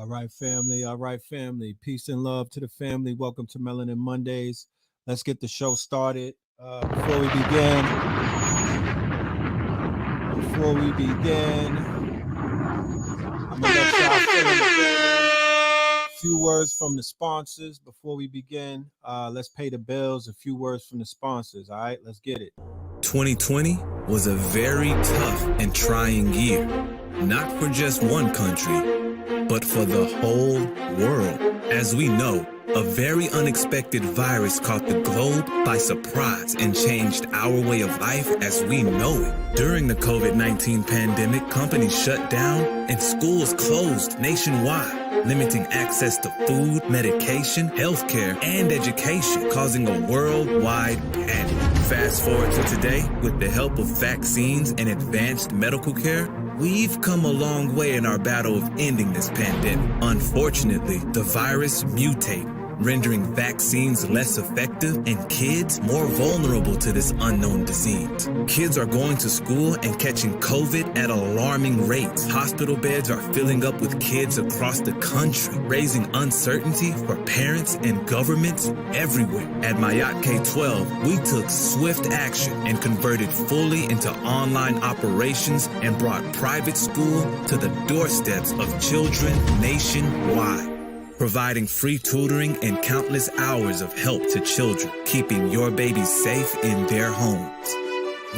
right, family. All right, family. Peace and love to the family. Welcome to Melanin Mondays. Let's get the show started. Before we begin, I'm gonna let y'all fill in the building. A few words from the sponsors before we begin. Let's pay the bills. A few words from the sponsors. All right, let's get it. 2020 was a very tough and trying year, not for just one country, but for the whole world. As we know, a very unexpected virus caught the globe by surprise and changed our way of life as we know it. During the COVID-19 pandemic, companies shut down and schools closed nationwide, limiting access to food, medication, healthcare, and education, causing a worldwide panic. Fast forward to today, with the help of vaccines and advanced medical care, we've come a long way in our battle of ending this pandemic. Unfortunately, the virus mutated, rendering vaccines less effective and kids more vulnerable to this unknown disease. Kids are going to school and catching COVID at alarming rates. Hospital beds are filling up with kids across the country, raising uncertainty for parents and governments everywhere. At Mayat K-12, we took swift action and converted fully into online operations and brought private school to the doorsteps of children nationwide, providing free tutoring and countless hours of help to children, keeping your babies safe in their homes.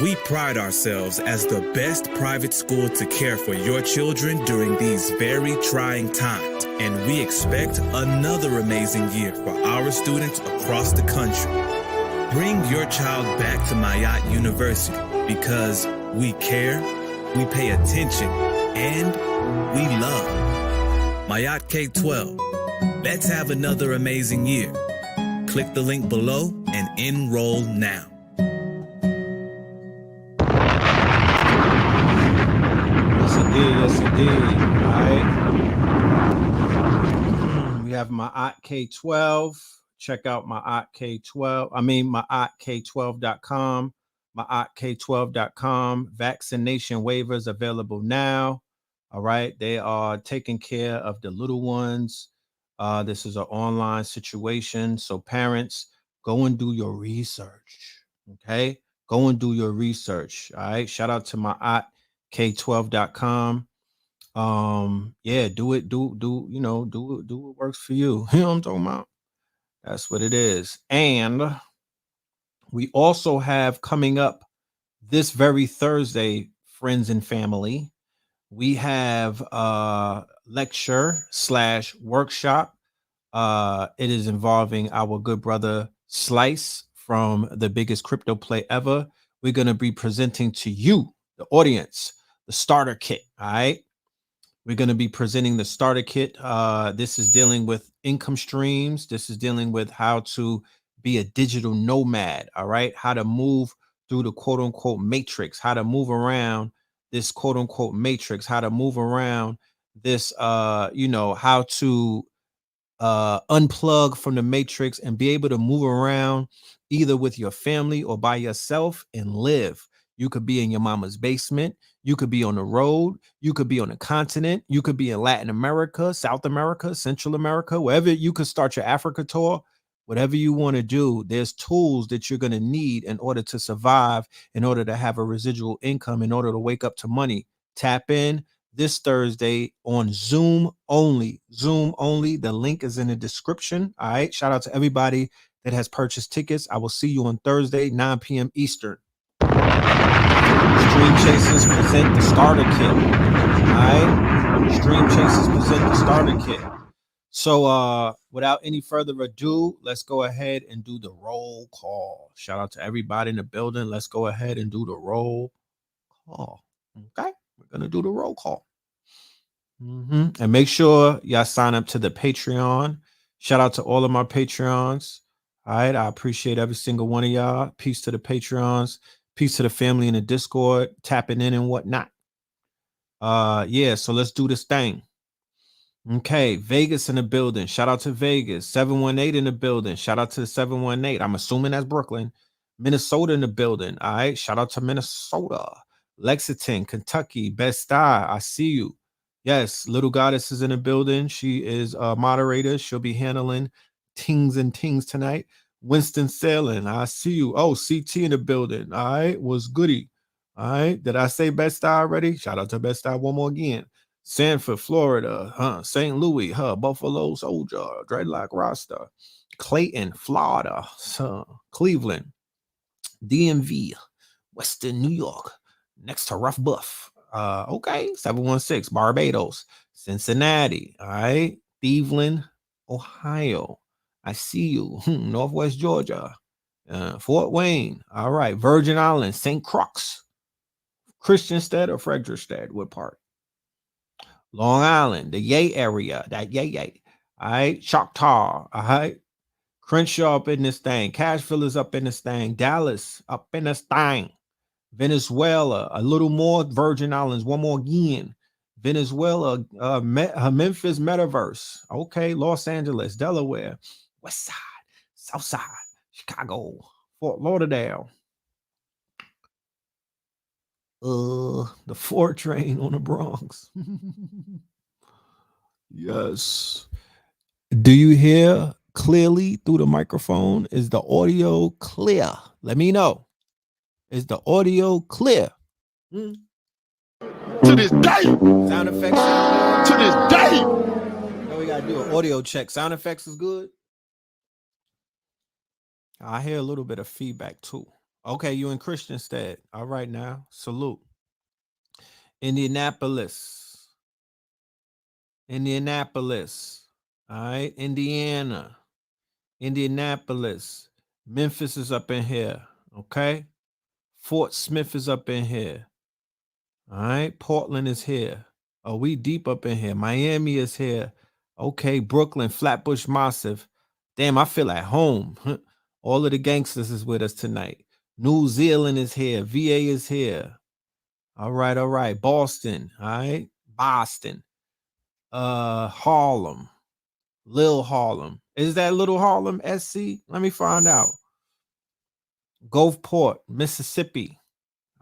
We pride ourselves as the best private school to care for your children during these very trying times, and we expect another amazing year for our students across the country. Bring your child back to Mayat University because we care, we pay attention, and we love. Mayat K-12. Let's have another amazing year. Click the link below and enroll now. Yes, indeed. All right. We have Mayat K-12. Check out Mayat K-12. MyatK12.com. MyatK12.com. Vaccination waivers available now. All right. They are taking care of the little ones. This is an online situation. So parents, go and do your research. Okay. Go and do your research. All right. Shout out to MyatK12.com. Yeah, do what works for you. You know what I'm talking about? That's what it is. And we also have coming up this very Thursday, friends and family, we have a lecture/workshop. It is involving our good brother Slice from the biggest crypto play ever. We're going to be presenting to you, the audience, the starter kit. All right. We're going to be presenting the starter kit. This is dealing with income streams. This is dealing with how to be a digital nomad. All right. How to move through the quote unquote matrix, how to move around this quote unquote matrix, how to move around this, how to unplug from the matrix and be able to move around either with your family or by yourself and live. You could be in your mama's basement. You could be on the road. You could be on a continent. You could be in Latin America, South America, Central America, wherever. You could start your Africa tour. Whatever you want to do, there's tools that you're going to need in order to survive, in order to have a residual income, in order to wake up to money. Tap in this Thursday on Zoom only. Zoom only. The link is in the description. All right. Shout out to everybody that has purchased tickets. I will see you on Thursday, 9 p.m. Eastern. Stream Chasers present the starter kit. All right. Stream Chasers present the starter kit. So without any further ado, let's go ahead and do the roll call. Shout out to everybody in the building. Let's go ahead and do the roll call. Okay. We're going to do the roll call. And make sure y'all sign up to the Patreon. Shout out to all of my Patreons. All right. I appreciate every single one of y'all. Peace to the Patreons. Peace to the family in the Discord, tapping in and whatnot. Yeah. So let's do this thing. Okay, Vegas in the building. Shout out to Vegas. 718 in the building. Shout out to the 718. I'm assuming that's Brooklyn. Minnesota in the building. All right. Shout out to Minnesota. Lexington, Kentucky, Best-Stuy. I see you. Yes, little goddess is in the building. She is a moderator. She'll be handling tings and tings tonight. Winston Salem, I see you. Oh, CT in the building. All right, was goody. All right, did I say Best Eye already? Shout out to Best Eye one more again. Sanford, Florida, St. Louis, Buffalo Soldier, Dreadlock Rasta, Clayton, Florida, Cleveland, DMV, Western New York, next to Rough Buff. Okay, 716, Barbados, Cincinnati, all right, Cleveland, Ohio. I see you. Northwest Georgia, Fort Wayne, all right, Virgin Islands, St. Croix, Christianstead or Frederickstead, what part? Long Island, the Yay area, that Yay. All right, Choctaw, all right, Crenshaw up in this thing, Cashville is up in this thing, Dallas up in this thing. Venezuela, a little more. Virgin Islands, one more again. Venezuela, Memphis Metaverse. Okay, Los Angeles, Delaware, West Side, South Side, Chicago, Fort Lauderdale. The 4 train on the Bronx. Yes. Do you hear clearly through the microphone? Is the audio clear? Let me know. Is the audio clear? To this day. Sound effects sound To this day. good? Now we gotta do an audio check. Sound effects is good. I hear a little bit of feedback too. Okay, you in Christianstead. All right now. Salute. Indianapolis. Indianapolis. All right. Indiana. Indianapolis. Memphis is up in here. Okay. Fort Smith is up in here. All right. Portland is here. Oh, we deep up in here. Miami is here. Okay. Brooklyn, Flatbush Massive. Damn, I feel at home. All of the gangsters is with us tonight. New Zealand is here. VA is here. All right, all right. Boston, all right. Boston. Harlem. Lil Harlem. Is that Little Harlem, SC? Let me find out. Gulfport, Mississippi.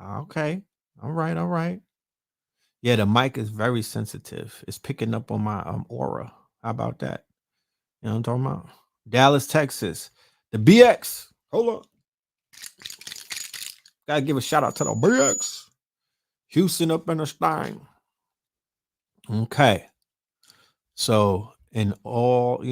Okay. All right, all right. Yeah, the mic is very sensitive. It's picking up on my aura. How about that? You know what I'm talking about? Dallas, Texas. The BX. Hold on. Gotta give a shout out to the BX. Houston up in the Stein. Okay. So, in all,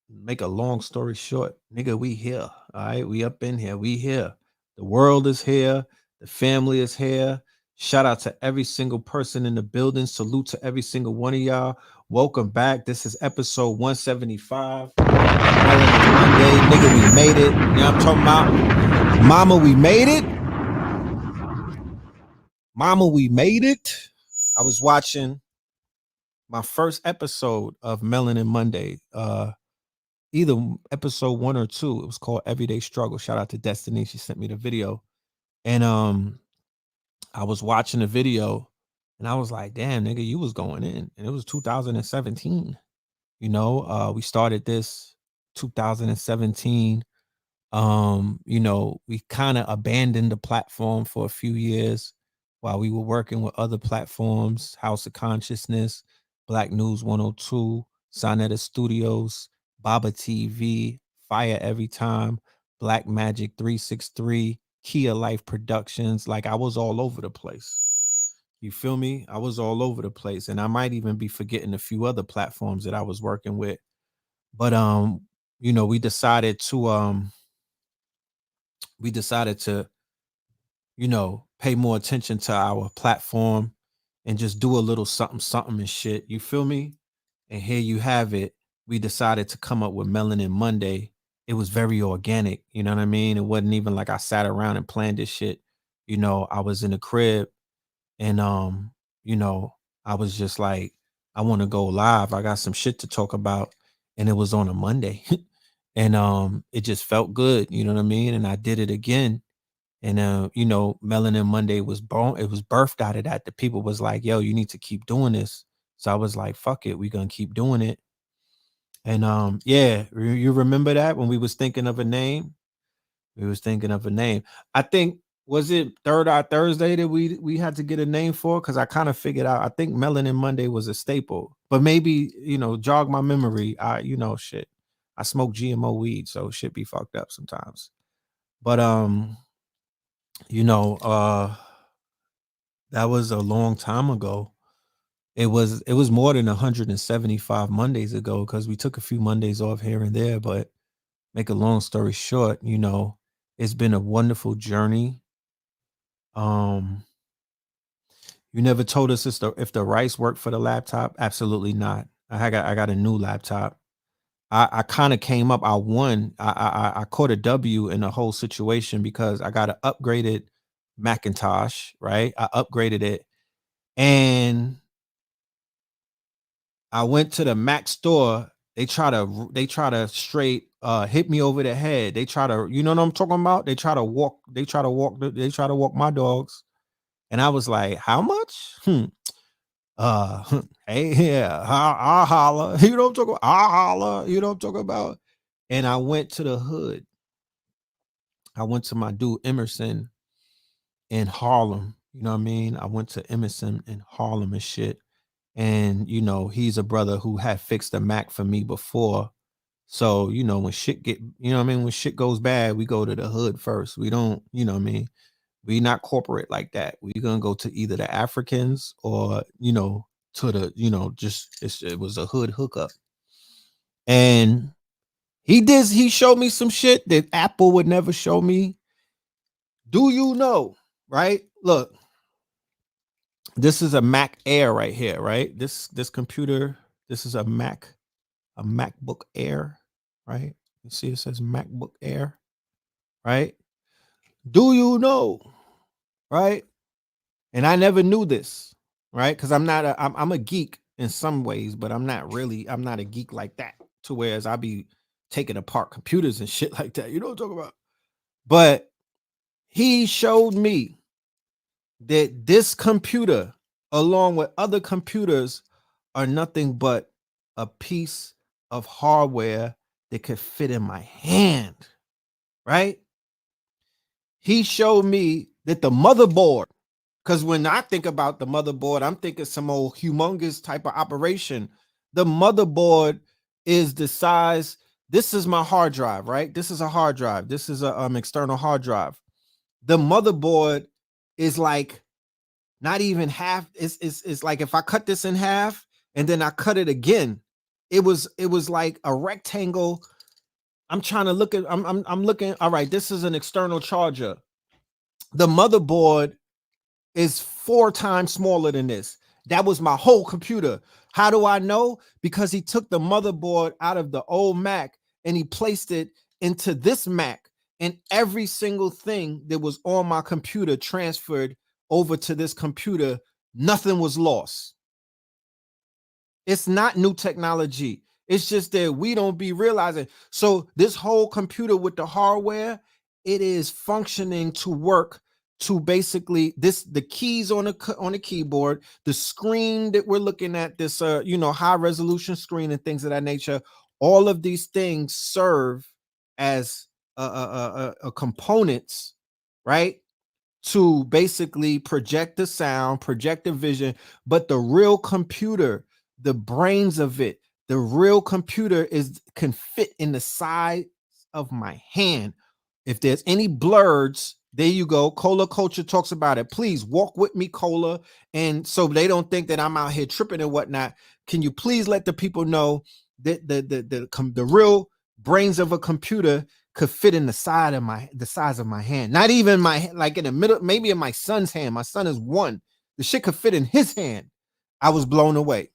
make a long story short, nigga, we here. All right. We up in here. We here. The world is here. The family is here. Shout out to every single person in the building. Salute to every single one of y'all. Welcome back. This is episode 175. Melanin Monday. Nigga, we made it. You know what I'm talking about? Mama, we made it. Mama, we made it. I was watching my first episode of Melanin Monday, either episode 1 or 2. It was called Everyday Struggle. Shout out to Destiny. She sent me the video. And I was watching the video and I was like, damn, nigga, you was going in. And it was 2017. We started this 2017. We kind of abandoned the platform for a few years while we were working with other platforms, House of Consciousness, Black News 102, Sonetta Studios, Baba TV, Fire Every Time, Black Magic 363, Kia Life Productions. Like, I was all over the place. You feel me? I was all over the place. And I might even be forgetting a few other platforms that I was working with. But we decided to pay more attention to our platform and just do a little something and shit. You feel me? And here you have it. We decided to come up with Melanin Monday. It was very organic. You know what I mean? It wasn't even like I sat around and planned this shit. I was in the crib and I was just like, I want to go live. I got some shit to talk about. And it was on a Monday. And it just felt good. You know what I mean? And I did it again. And Melanin Monday was born. It was birthed out of that. The people was like, yo, you need to keep doing this. So I was like, fuck it, we're gonna keep doing it. And yeah, you remember that when we was thinking of a name? We was thinking of a name. I think was it Third Eye Thursday that we had to get a name for? Because I kind of figured out. I think Melanin Monday was a staple, but maybe jog my memory. Shit. I smoke GMO weed, so shit be fucked up sometimes. But that was a long time ago. It was more than 175 Mondays ago because we took a few Mondays off here and there. But make a long story short, it's been a wonderful journey. You never told us if the rice worked for the laptop. Absolutely not. I got a new laptop. I kind of came up. I won. I caught a W in the whole situation because I got an upgraded Macintosh. Right, I upgraded it, and I went to the Mac store. They try to straight hit me over the head. They try to, you know what I'm talking about? They try to walk my dogs. And I was like, how much? Hey, yeah, I'll holler. You know what I'm talking about? I'll holler. You know what I'm talking about? And I went to the hood. I went to my dude Emerson in Harlem. You know what I mean? I went to Emerson in Harlem and shit. And he's a brother who had fixed a Mac for me before. So when shit when shit goes bad, we go to the hood first. We don't, we not corporate like that. We gonna go to either the Africans or to the just it was a hood hookup. And he showed me some shit that Apple would never show me. Do you know? Right? Look. This is a Mac Air right here, right? This computer, this is a MacBook Air, right? You see it says MacBook Air, right? Do you know, right? And I never knew this, right? Because I'm a geek in some ways, but I'm not a geek like that. To whereas I be taking apart computers and shit like that. You know what I'm talking about? But he showed me that this computer, along with other computers, are nothing but a piece of hardware that could fit in my hand, right? He showed me that the motherboard, because when I think about the motherboard, I'm thinking some old humongous type of operation. The motherboard is the size. This is my hard drive, right? This is a hard drive. This is a external hard drive. The motherboard is like not even half. It's like if I cut this in half and then I cut it again, it was like a rectangle. I'm trying to look at. I'm looking. All right, this is an external charger. The motherboard is 4 times smaller than this. That was my whole computer. How do I know? Because he took the motherboard out of the old Mac and he placed it into this Mac, and every single thing that was on my computer transferred over to this computer. Nothing was lost. It's not new technology. It's just that we don't be realizing. So this whole computer with the hardware, it is functioning to work to basically the keys on the keyboard, the screen that we're looking at, this high resolution screen and things of that nature. All of these things serve as components, right? To basically project the sound, project the vision, but the real computer, the brains of it, the real computer can fit in the side of my hand. If there's any blurs, there you go. Cola Culture talks about it. Please walk with me, Cola. And so they don't think that I'm out here tripping and whatnot. Can you please let the people know that the real brains of a computer could fit in the size of my hand? Not even like in the middle, maybe in my son's hand. My son is 1. The shit could fit in his hand. I was blown away.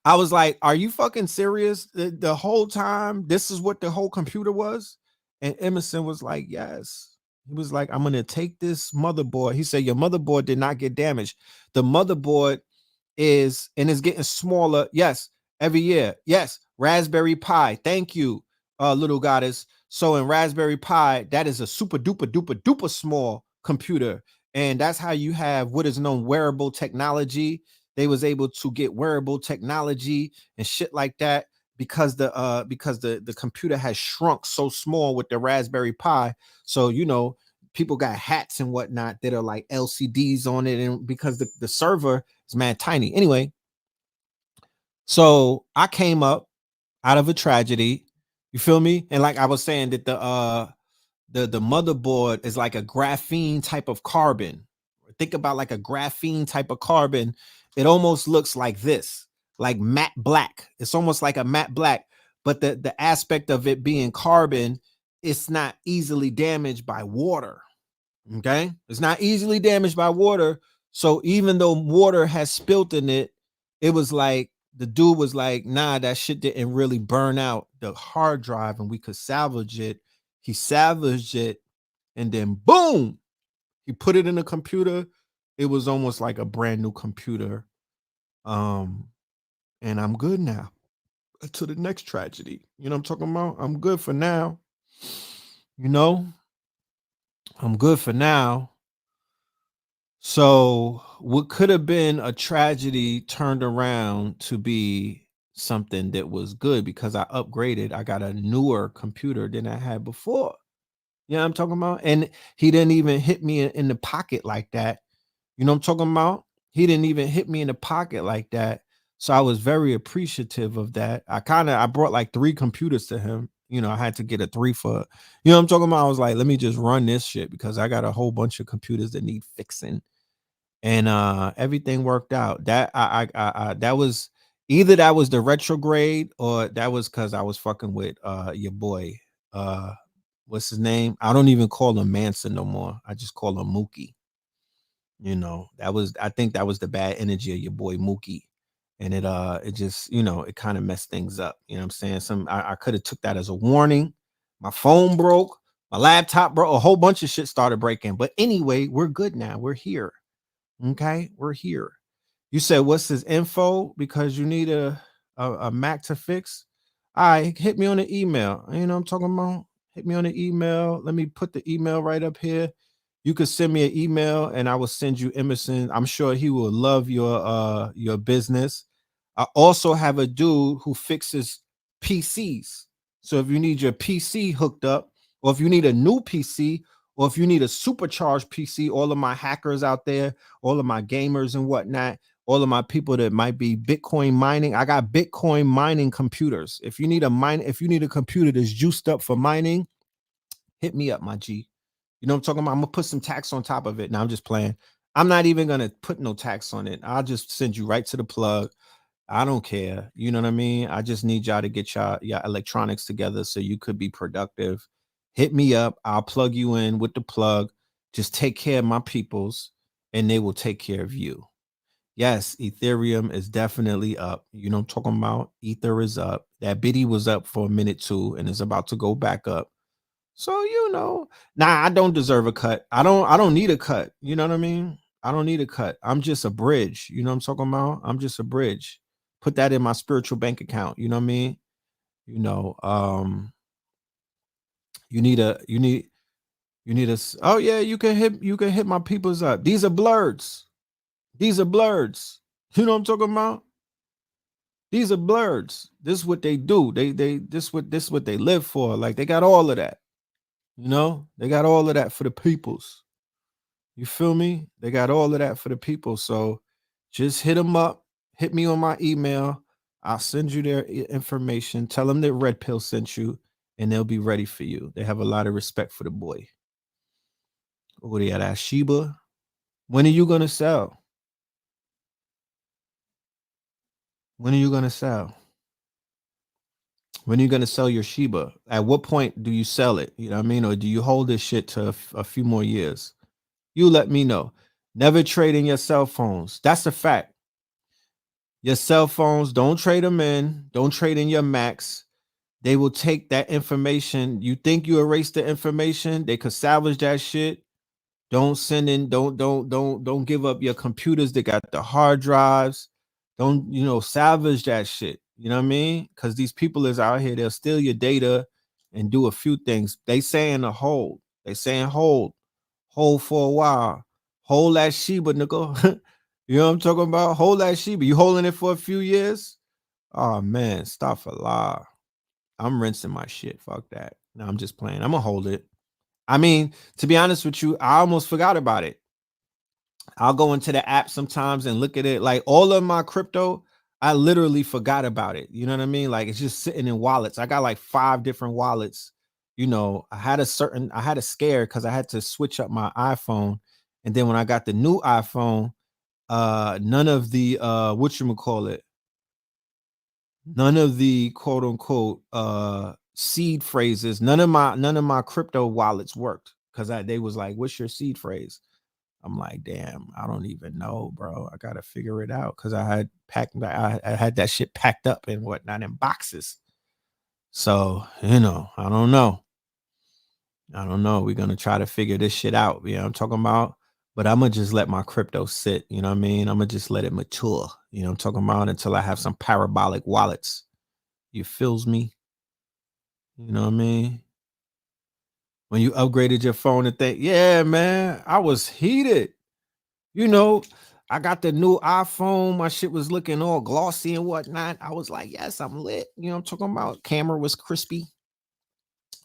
I was like, are you fucking serious? The whole time, this is what the whole computer was? And Emerson was like, yes. He was like, I'm going to take this motherboard. He said, your motherboard did not get damaged. The motherboard is getting smaller. Yes. Every year. Yes. Raspberry Pi. Thank you, little goddess. So in Raspberry Pi, that is a super duper duper duper small computer. And that's how you have what is known wearable technology. They was able to get wearable technology and shit like that because the computer has shrunk so small with the Raspberry Pi. So people got hats and whatnot that are like LCDs on it, and because the server is mad tiny. Anyway, so I came up out of a tragedy. You feel me? And like I was saying that the motherboard is like a graphene type of carbon. Think about like a graphene type of carbon. It almost looks like this, like matte black. It's almost like a matte black, but the aspect of it being carbon, it's not easily damaged by water. Okay, it's not easily damaged by water. So even though water has spilt in it, it was like the dude was like, nah, that shit didn't really burn out the hard drive and we could salvage it. He salvaged it, and then boom, he put it in a computer. It was almost like a brand new computer. Um, and I'm good now. To the next tragedy. You know what I'm talking about? I'm good for now. You know, I'm good for now. So what could have been a tragedy turned around to be something that was good because I upgraded. I got a newer computer than I had before. You know what I'm talking about? And he didn't even hit me in the pocket like that. You know what I'm talking about? He didn't even hit me in the pocket like that. So I was very appreciative of that. I brought like 3 computers to him. You know, I had to get a 3 for, you know what I'm talking about? I was like, let me just run this shit because I got a whole bunch of computers that need fixing. And everything worked out. That that was either that was the retrograde or that was because I was fucking with your boy. What's his name? I don't even call him Manson no more. I just call him Mookie. You know, I think that was the bad energy of your boy Mookie. And it just, you know, it kind of messed things up. You know what I'm saying? I could have took that as a warning. My phone broke, my laptop broke, a whole bunch of shit started breaking. But anyway, we're good now. We're here. Okay, we're here. You said what's his info because you need a Mac to fix. All right, hit me on the email. You know what I'm talking about? Hit me on the email. Let me put the email right up here. You could send me an email and I will send you Emerson. I'm sure he will love your business. I also have a dude who fixes PCs. So if you need your PC hooked up, or if you need a new PC, or if you need a supercharged PC, all of my hackers out there, all of my gamers and whatnot, all of my people that might be Bitcoin mining. I got Bitcoin mining computers. If you need a computer that's juiced up for mining, hit me up, my G. You know what I'm talking about? I'm gonna put some tax on top of it. Now I'm just playing. I'm not even gonna put no tax on it. I'll just send you right to the plug. I don't care. You know what I mean? I just need y'all to get your electronics together so you could be productive. Hit me up. I'll plug you in with the plug. Just take care of my peoples and they will take care of you. Yes, Ethereum is definitely up. You know what I'm talking about? Ether is up. That biddy was up for a minute too, and it's about to go back up. So, you know, I don't deserve a cut. I don't need a cut. You know what I mean? I don't need a cut. I'm just a bridge. You know what I'm talking about? I'm just a bridge. Put that in my spiritual bank account. You know what I mean? You know, you need a oh yeah, you can hit my peoples up. These are blurs. These are blurs. You know what I'm talking about? These are blurs. This is what they do. This what they live for. Like they got all of that. You know, they got all of that for the peoples. You feel me? They got all of that for the people. So just hit them up. Hit me on my email. I'll send you their information. Tell them that Red Pill sent you, and they'll be ready for you. They have a lot of respect for the boy. Oh, they at Sheba. When are you gonna sell? When are you gonna sell? When are you gonna sell your Sheba? At what point do you sell it? You know what I mean? Or do you hold this shit to a few more years? You let me know. Never trade in your cell phones. That's a fact. Your cell phones, don't trade them in. Don't trade in your Macs. They will take that information. You think you erase the information, they could salvage that shit. Don't send in, don't give up your computers that got the hard drives. Don't, salvage that shit. You know what I mean? Because these people is out here, they'll steal your data and do a few things. They saying to hold. They saying hold for a while. Hold that Sheba, nigga. You know what I'm talking about? Hold that Sheba. You holding it for a few years? Oh man, stop for lie. I'm rinsing my shit. Fuck that. No, I'm just playing. I'm gonna hold it. I mean, to be honest with you, I almost forgot about it. I'll go into the app sometimes and look at it. Like all of my crypto, I literally forgot about it. You know what I mean? Like it's just sitting in wallets. I got like 5 different wallets. You know, I had a scare because I had to switch up my iPhone. And then when I got the new iPhone, none of the whatchamacallit, none of the quote unquote seed phrases, none of my crypto wallets worked because they was like, what's your seed phrase? I'm like, damn, I don't even know, bro. I gotta figure it out because I had that shit packed up and whatnot in boxes. So, I don't know. I don't know. We're gonna try to figure this shit out. You know what I'm talking about? But I'm gonna just let my crypto sit. You know what I mean? I'm gonna just let it mature. You know what I'm talking about? Until I have some parabolic wallets. You feels me? You know what I mean? When you upgraded your phone and think, yeah, man, I was heated. You know, I got the new iPhone. My shit was looking all glossy and whatnot. I was like, yes, I'm lit. You know what I'm talking about? Camera was crispy.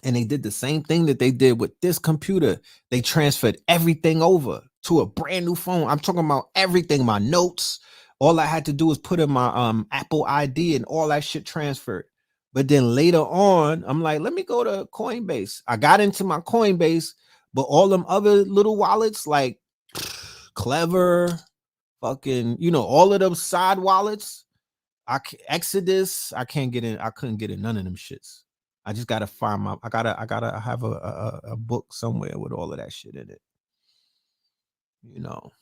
And they did the same thing that they did with this computer. They transferred everything over to a brand new phone. I'm talking about everything, my notes. All I had to do was put in my Apple ID and all that shit transferred. But then later on, I'm like, let me go to Coinbase. I got into my Coinbase, but all them other little wallets like Clever, fucking, all of those side wallets, Exodus, I can't get in. I couldn't get in none of them shits. I just gotta find I gotta have a book somewhere with all of that shit in it. You know,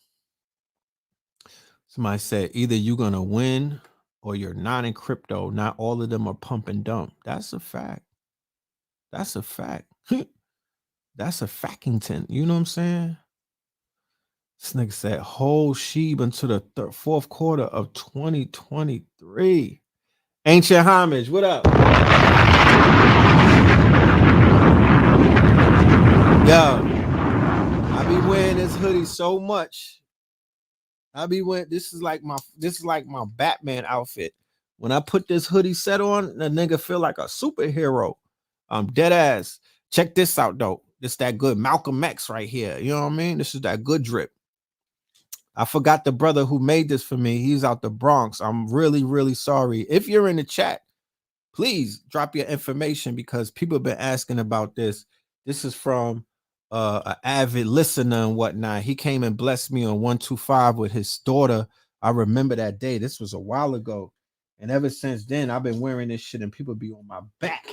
somebody said either you're gonna win or you're not in crypto. Not all of them are pump and dump. That's a fact. That's a fact. That's a fackington. You know what I'm saying? This nigga said whole sheep until the fourth quarter of 2023. Ancient homage, what up? Yo, I be wearing this hoodie so much. I be wearing this is like my Batman outfit. When I put this hoodie set on, the nigga feel like a superhero. I'm dead ass. Check this out though. This that good Malcolm X right here. You know what I mean? This is that good drip. I forgot the brother who made this for me. He's out the Bronx. I'm really, really sorry. If you're in the chat, please drop your information because people have been asking about this. This is from an avid listener and whatnot. He came and blessed me on 125 with his daughter. I remember that day. This was a while ago. And ever since then, I've been wearing this shit and people be on my back.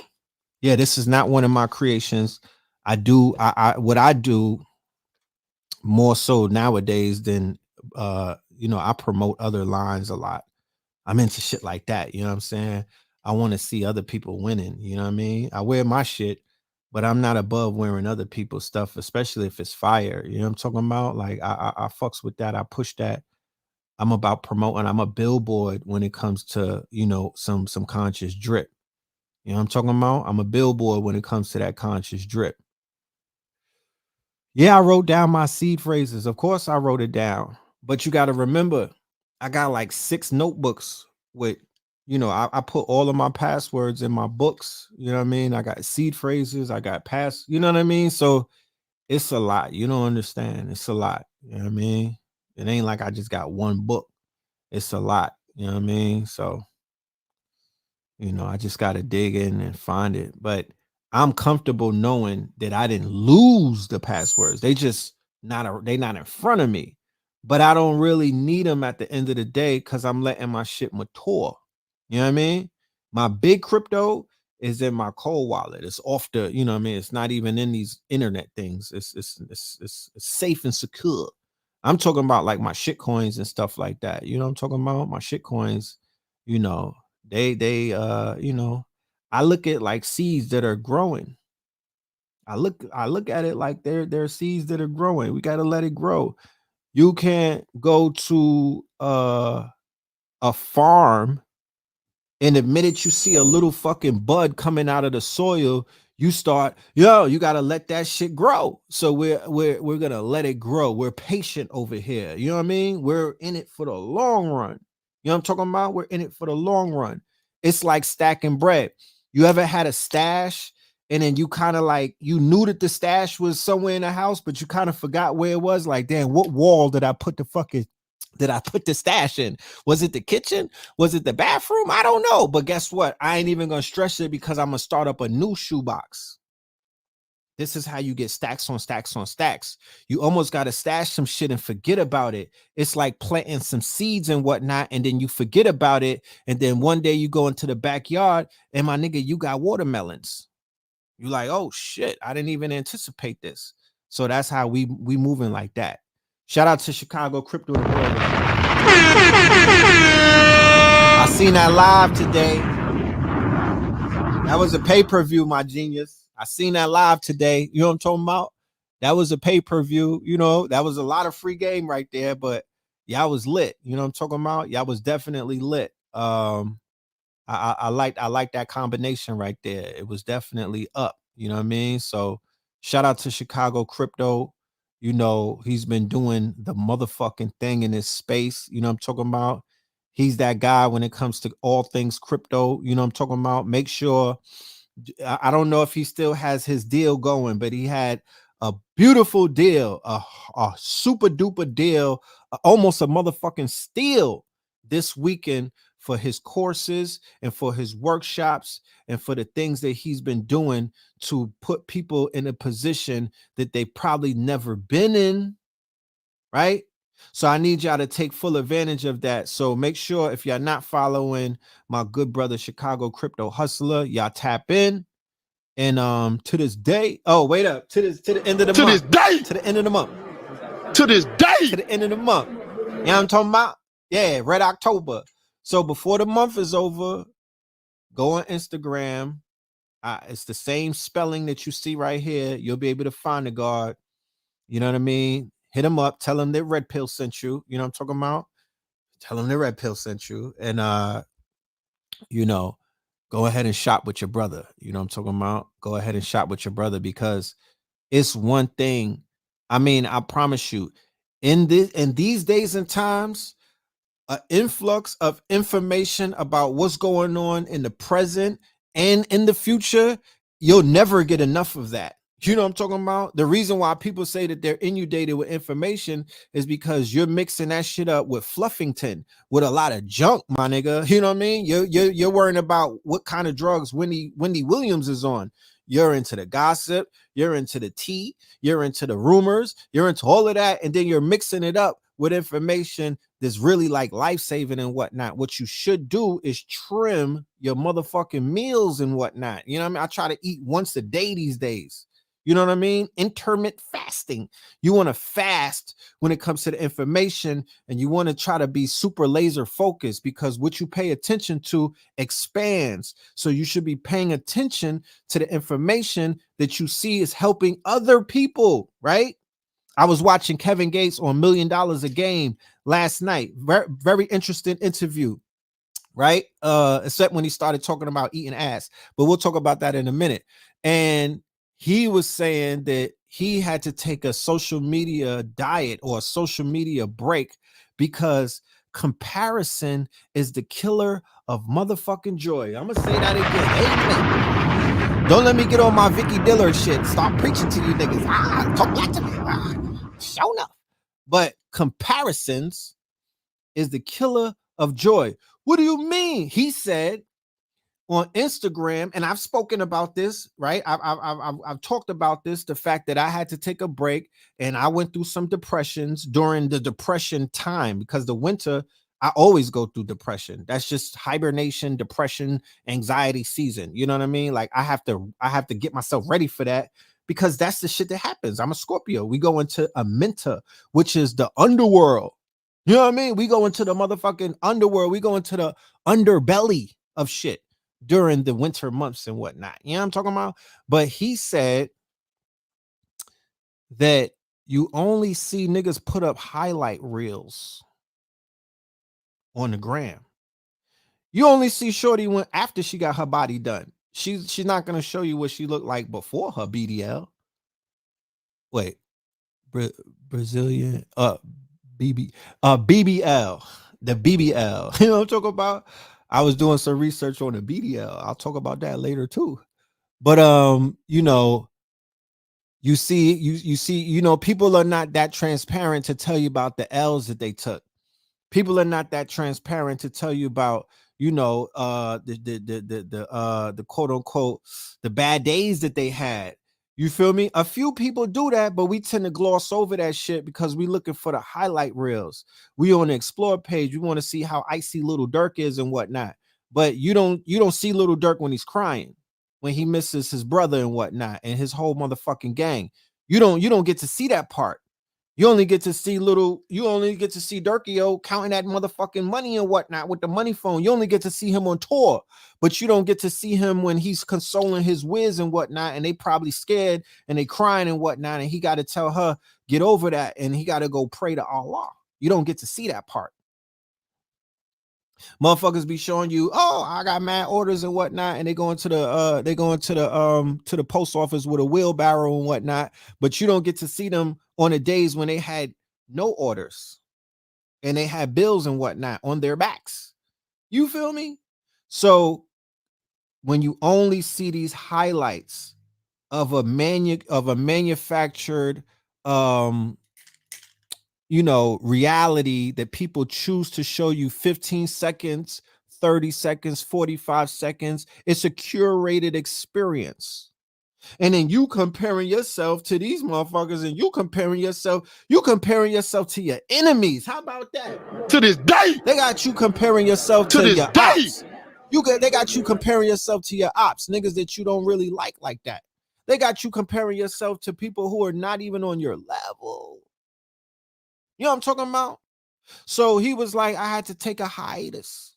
Yeah, this is not one of my creations. What I do more so nowadays than I promote other lines a lot. I'm into shit like that, you know what I'm saying? I want to see other people winning, you know what I mean? I wear my shit, but I'm not above wearing other people's stuff, especially if it's fire. You know what I'm talking about? Like I fucks with that. I push that. I'm about promoting. I'm a billboard when it comes to, some conscious drip. You know what I'm talking about? I'm a billboard when it comes to that conscious drip. Yeah, I wrote down my seed phrases. Of course, I wrote it down. But you got to remember, I got like 6 notebooks with, I put all of my passwords in my books. You know what I mean? I got seed phrases. I got you know what I mean? So it's a lot. You don't understand. It's a lot. You know what I mean? It ain't like I just got one book. It's a lot. You know what I mean? So, I just got to dig in and find it. But I'm comfortable knowing that I didn't lose the passwords. They not in front of me. But I don't really need them at the end of the day because I'm letting my shit mature. You know what I mean? My big crypto is in my cold wallet. It's off the, you know what I mean? It's not even in these internet things. It's safe and secure. I'm talking about like my shit coins and stuff like that. You know what I'm talking about? My shit coins, you know, they I look at like seeds that are growing. I look at it like they're seeds that are growing. We got to let it grow. You can't go to a farm and the minute you see a little fucking bud coming out of the soil, you start, you gotta let that shit grow. So we're gonna let it grow. We're patient over here. You know what I mean? We're in it for the long run. You know what I'm talking about? We're in it for the long run. It's like stacking bread. You ever had a stash and then you kind of like, you knew that the stash was somewhere in the house, but you kind of forgot where it was. Like, damn, what wall did I put the stash in? Was it the kitchen? Was it the bathroom? I don't know. But guess what? I ain't even gonna stress it because I'm gonna start up a new shoebox. This is how you get stacks on stacks on stacks. You almost got to stash some shit and forget about it. It's like planting some seeds and whatnot, and then you forget about it. And then one day you go into the backyard, and my nigga, you got watermelons. You like, oh shit, I didn't even anticipate this. So that's how we moving like that. Shout out to Chicago Crypto. I seen that live today. That was a pay-per-view, my genius. I seen that live today. You know what I'm talking about? That was a pay-per-view. You know, that was a lot of free game right there, but y'all was lit. You know what I'm talking about? Y'all was definitely lit. I like that combination right there. It was definitely up. You know what I mean? So shout out to Chicago Crypto. You know, he's been doing the motherfucking thing in this space. You know what I'm talking about? He's that guy when it comes to all things crypto. You know what I'm talking about? Make sure, I don't know if he still has his deal going, but he had a beautiful deal, a super duper deal, almost a motherfucking steal this weekend for his courses and for his workshops and for the things that he's been doing to put people in a position that they probably never been in, right? So I need y'all to take full advantage of that. So make sure if you're not following my good brother Chicago Crypto Hustler, y'all tap in. And to this day, oh wait up, to the end of the month, this day, to the end of the month, to this day, to the end of the month. You know what I'm talking about? Yeah, Red October. So before the month is over, go on Instagram. It's the same spelling that you see right here. You'll be able to find the guard. You know what I mean? Hit him up. Tell him that Red Pill sent you. You know what I'm talking about? Tell him that Red Pill sent you. And you know, go ahead and shop with your brother. You know what I'm talking about? Go ahead and shop with your brother, because it's one thing. I mean, I promise you, in these days and times, an influx of information about what's going on in the present and in the future, you'll never get enough of that. You know what I'm talking about? The reason why people say that they're inundated with information is because you're mixing that shit up with Fluffington, with a lot of junk, my nigga. You know what I mean? You're worrying about what kind of drugs Wendy Williams is on. You're into the gossip, you're into the tea, you're into the rumors, you're into all of that, and then you're mixing it up with information that's really like life-saving and whatnot. What you should do is trim your motherfucking meals and whatnot. You know what I mean? I try to eat once a day these days. You know what I mean? Intermittent fasting. You want to fast when it comes to the information, and you want to try to be super laser focused, because what you pay attention to expands. So you should be paying attention to the information that you see is helping other people, right? I was watching Kevin Gates on $1 Million a Game last night. Very, very interesting interview, right? Except when he started talking about eating ass, but we'll talk about that in a minute. And he was saying that he had to take a social media diet or a social media break because comparison is the killer of motherfucking joy. I'm gonna say that again. Amen. Don't let me get on my Vicky Diller shit. Stop preaching to you niggas. Talk back to me. Show enough. But comparisons is the killer of joy. What do you mean? He said on Instagram, and I've spoken about this, right? I've talked about this, the fact that I had to take a break and I went through some depressions during the depression time, because the winter, I always go through depression. That's just hibernation, depression, anxiety season. You know what I mean? Like I have to get myself ready for that, because that's the shit that happens. I'm a Scorpio. We go into a Minta, which is the underworld. You know what I mean? We go into the motherfucking underworld. We go into the underbelly of shit during the winter months and whatnot. You know what I'm talking about? But he said that you only see niggas put up highlight reels on the gram. You only see Shorty when after she got her body done. She's not gonna show you what she looked like before her BDL. Wait, Brazilian BBL, the BBL. You know what I'm talking about? I was doing some research on the BDL. I'll talk about that later too. But you know, you know, people are not that transparent to tell you about the L's that they took. People are not that transparent to tell you about, you know, the quote unquote the bad days that they had. You feel me? A few people do that, but we tend to gloss over that shit because we looking for the highlight reels. We on the explore page. We want to see how icy Little Dirk is and whatnot. But you don't see Little Dirk when he's crying, when he misses his brother and whatnot, and his whole motherfucking gang. You don't get to see that part. You only get to see Durkio counting that motherfucking money and whatnot with the money phone. You only get to see him on tour, but you don't get to see him when he's consoling his whiz and whatnot, and they probably scared and they crying and whatnot, and he got to tell her, get over that, and he got to go pray to Allah. You don't get to see that part. Motherfuckers be showing you, oh, I got mad orders and whatnot, and they go into the post office with a wheelbarrow and whatnot, but you don't get to see them on the days when they had no orders and they had bills and whatnot on their backs. You feel me? So when you only see these highlights of a manufactured you know, reality that people choose to show you 15 seconds, 30 seconds, 45 seconds. It's a curated experience. And then you comparing yourself to these motherfuckers, and you comparing yourself to your enemies. How about that? To this day. They got you comparing yourself to your ops. They got you comparing yourself to your ops, niggas that you don't really like that. They got you comparing yourself to people who are not even on your level. You know what I'm talking about? So he was like, I had to take a hiatus.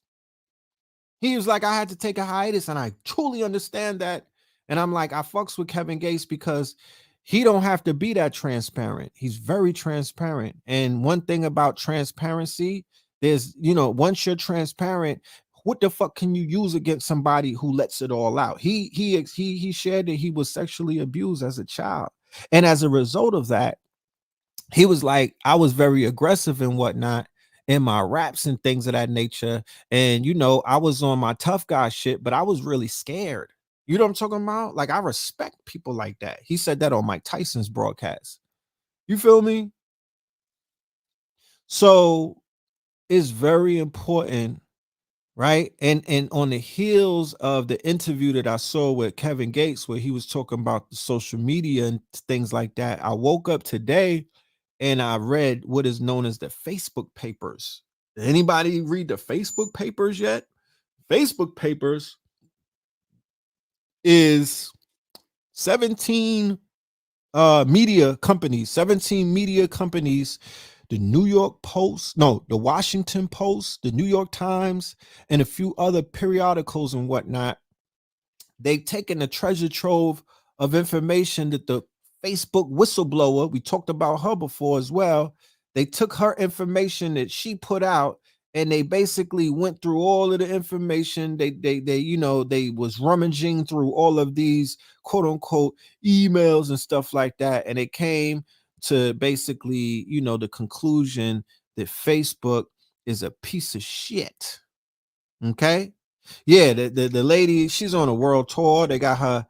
He was like, I had to take a hiatus, and I truly understand that. And I'm like, I fucks with Kevin Gates because he don't have to be that transparent. He's very transparent. And one thing about transparency, there's, you know, once you're transparent, what the fuck can you use against somebody who lets it all out? He shared that he was sexually abused as a child. And as a result of that, he was like, I was very aggressive and whatnot in my raps and things of that nature. And, you know, I was on my tough guy shit, but I was really scared. You know what I'm talking about? Like, I respect people like that. He said that on Mike Tyson's broadcast. You feel me? So it's very important, right? And on the heels of the interview that I saw with Kevin Gates, where he was talking about the social media and things like that, I woke up today and I read what is known as the Facebook papers. Did anybody read the Facebook papers yet? Facebook papers is 17 media companies, the New York Post, no, the Washington Post, the New York Times, and a few other periodicals and whatnot. They've taken a treasure trove of information that the Facebook whistleblower, we talked about her before as well. They took her information that she put out, and they basically went through all of the information. They you know, they was rummaging through all of these quote unquote emails and stuff like that, and it came to basically, you know, the conclusion that Facebook is a piece of shit. Okay. Yeah, the lady, she's on a world tour. They got her,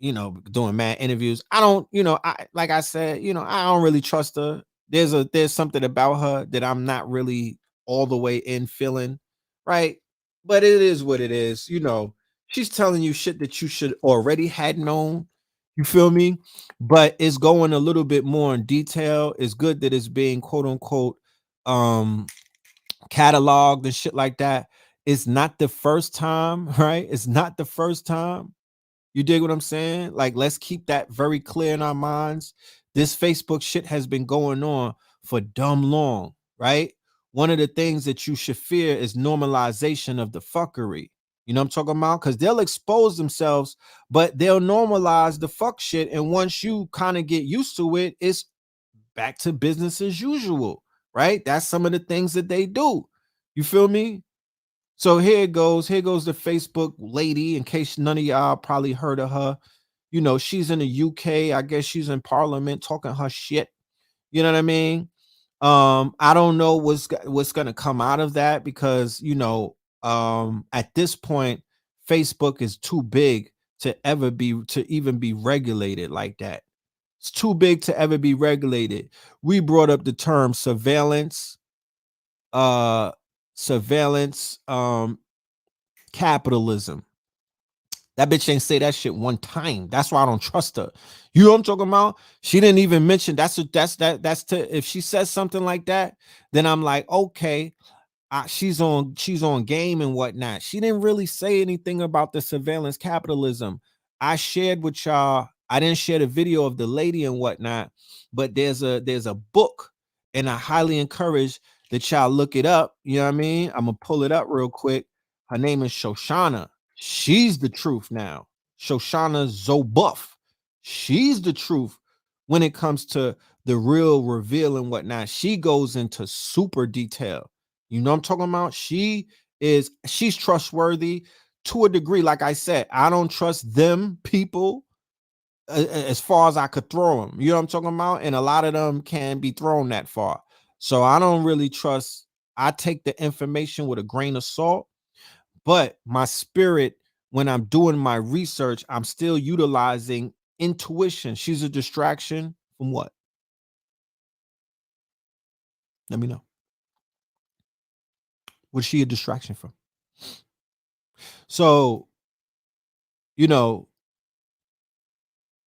you know, doing mad interviews. I don't, you know, I like I said, you know, I don't really trust her. There's something about her that I'm not really all the way in feeling, right? But it is what it is. You know, she's telling you shit that you should already had known. You feel me? But it's going a little bit more in detail. It's good that it's being quote unquote cataloged and shit like that. It's not the first time, right? It's not the first time. You dig what I'm saying? Like, let's keep that very clear in our minds. This Facebook shit has been going on for dumb long, right? One of the things that you should fear is normalization of the fuckery. You know what I'm talking about? Because they'll expose themselves, but they'll normalize the fuck shit. And once you kind of get used to it, it's back to business as usual, right? That's some of the things that they do. You feel me? So here it goes. Here goes the Facebook lady, in case none of y'all probably heard of her. You know, she's in the UK. I guess she's in Parliament talking her shit. You know what I mean? I don't know what's going to come out of that because, you know, at this point, Facebook is too big to even be regulated like that. It's too big to ever be regulated. We brought up the term surveillance, uh, surveillance, capitalism. That bitch ain't say that shit one time. That's why I don't trust her. You know what I'm talking about? She didn't even mention that's to if she says something like that, then I'm like, okay, she's on game and whatnot. She didn't really say anything about the surveillance capitalism. I shared with y'all. I didn't share the video of the lady and whatnot, but there's a book, and I highly encourage that y'all look it up. You know what I mean? I'm gonna pull it up real quick. Her name is Shoshana. She's the truth now. Shoshana Zobuff. She's the truth when it comes to the real reveal and whatnot. She goes into super detail. You know what I'm talking about? She's trustworthy to a degree. Like I said, I don't trust them people as far as I could throw them. You know what I'm talking about? And a lot of them can be thrown that far. So I don't really trust. I take the information with a grain of salt, but my spirit, when I'm doing my research, I'm still utilizing intuition. She's a distraction from what? Let me know. What's she a distraction from? So, you know,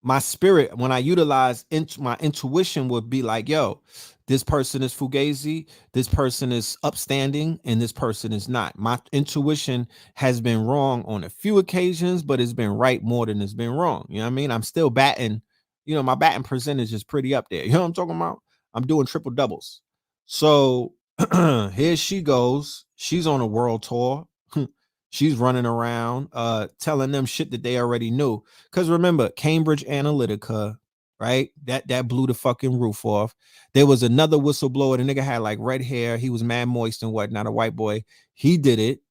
my spirit, when I utilize my intuition, would be like, yo, this person is fugazi, this person is upstanding, and this person is not. My intuition has been wrong on a few occasions, but it's been right more than it's been wrong. You know what I mean? I'm still batting, my batting percentage is pretty up there. You know what I'm talking about? I'm doing triple doubles. So here she goes. She's on a world tour. She's running around telling them shit that they already knew. Because remember, Cambridge Analytica, right? That blew the fucking roof off. There was another whistleblower. The nigga had like red hair. He was mad moist and whatnot, a white boy. He did it.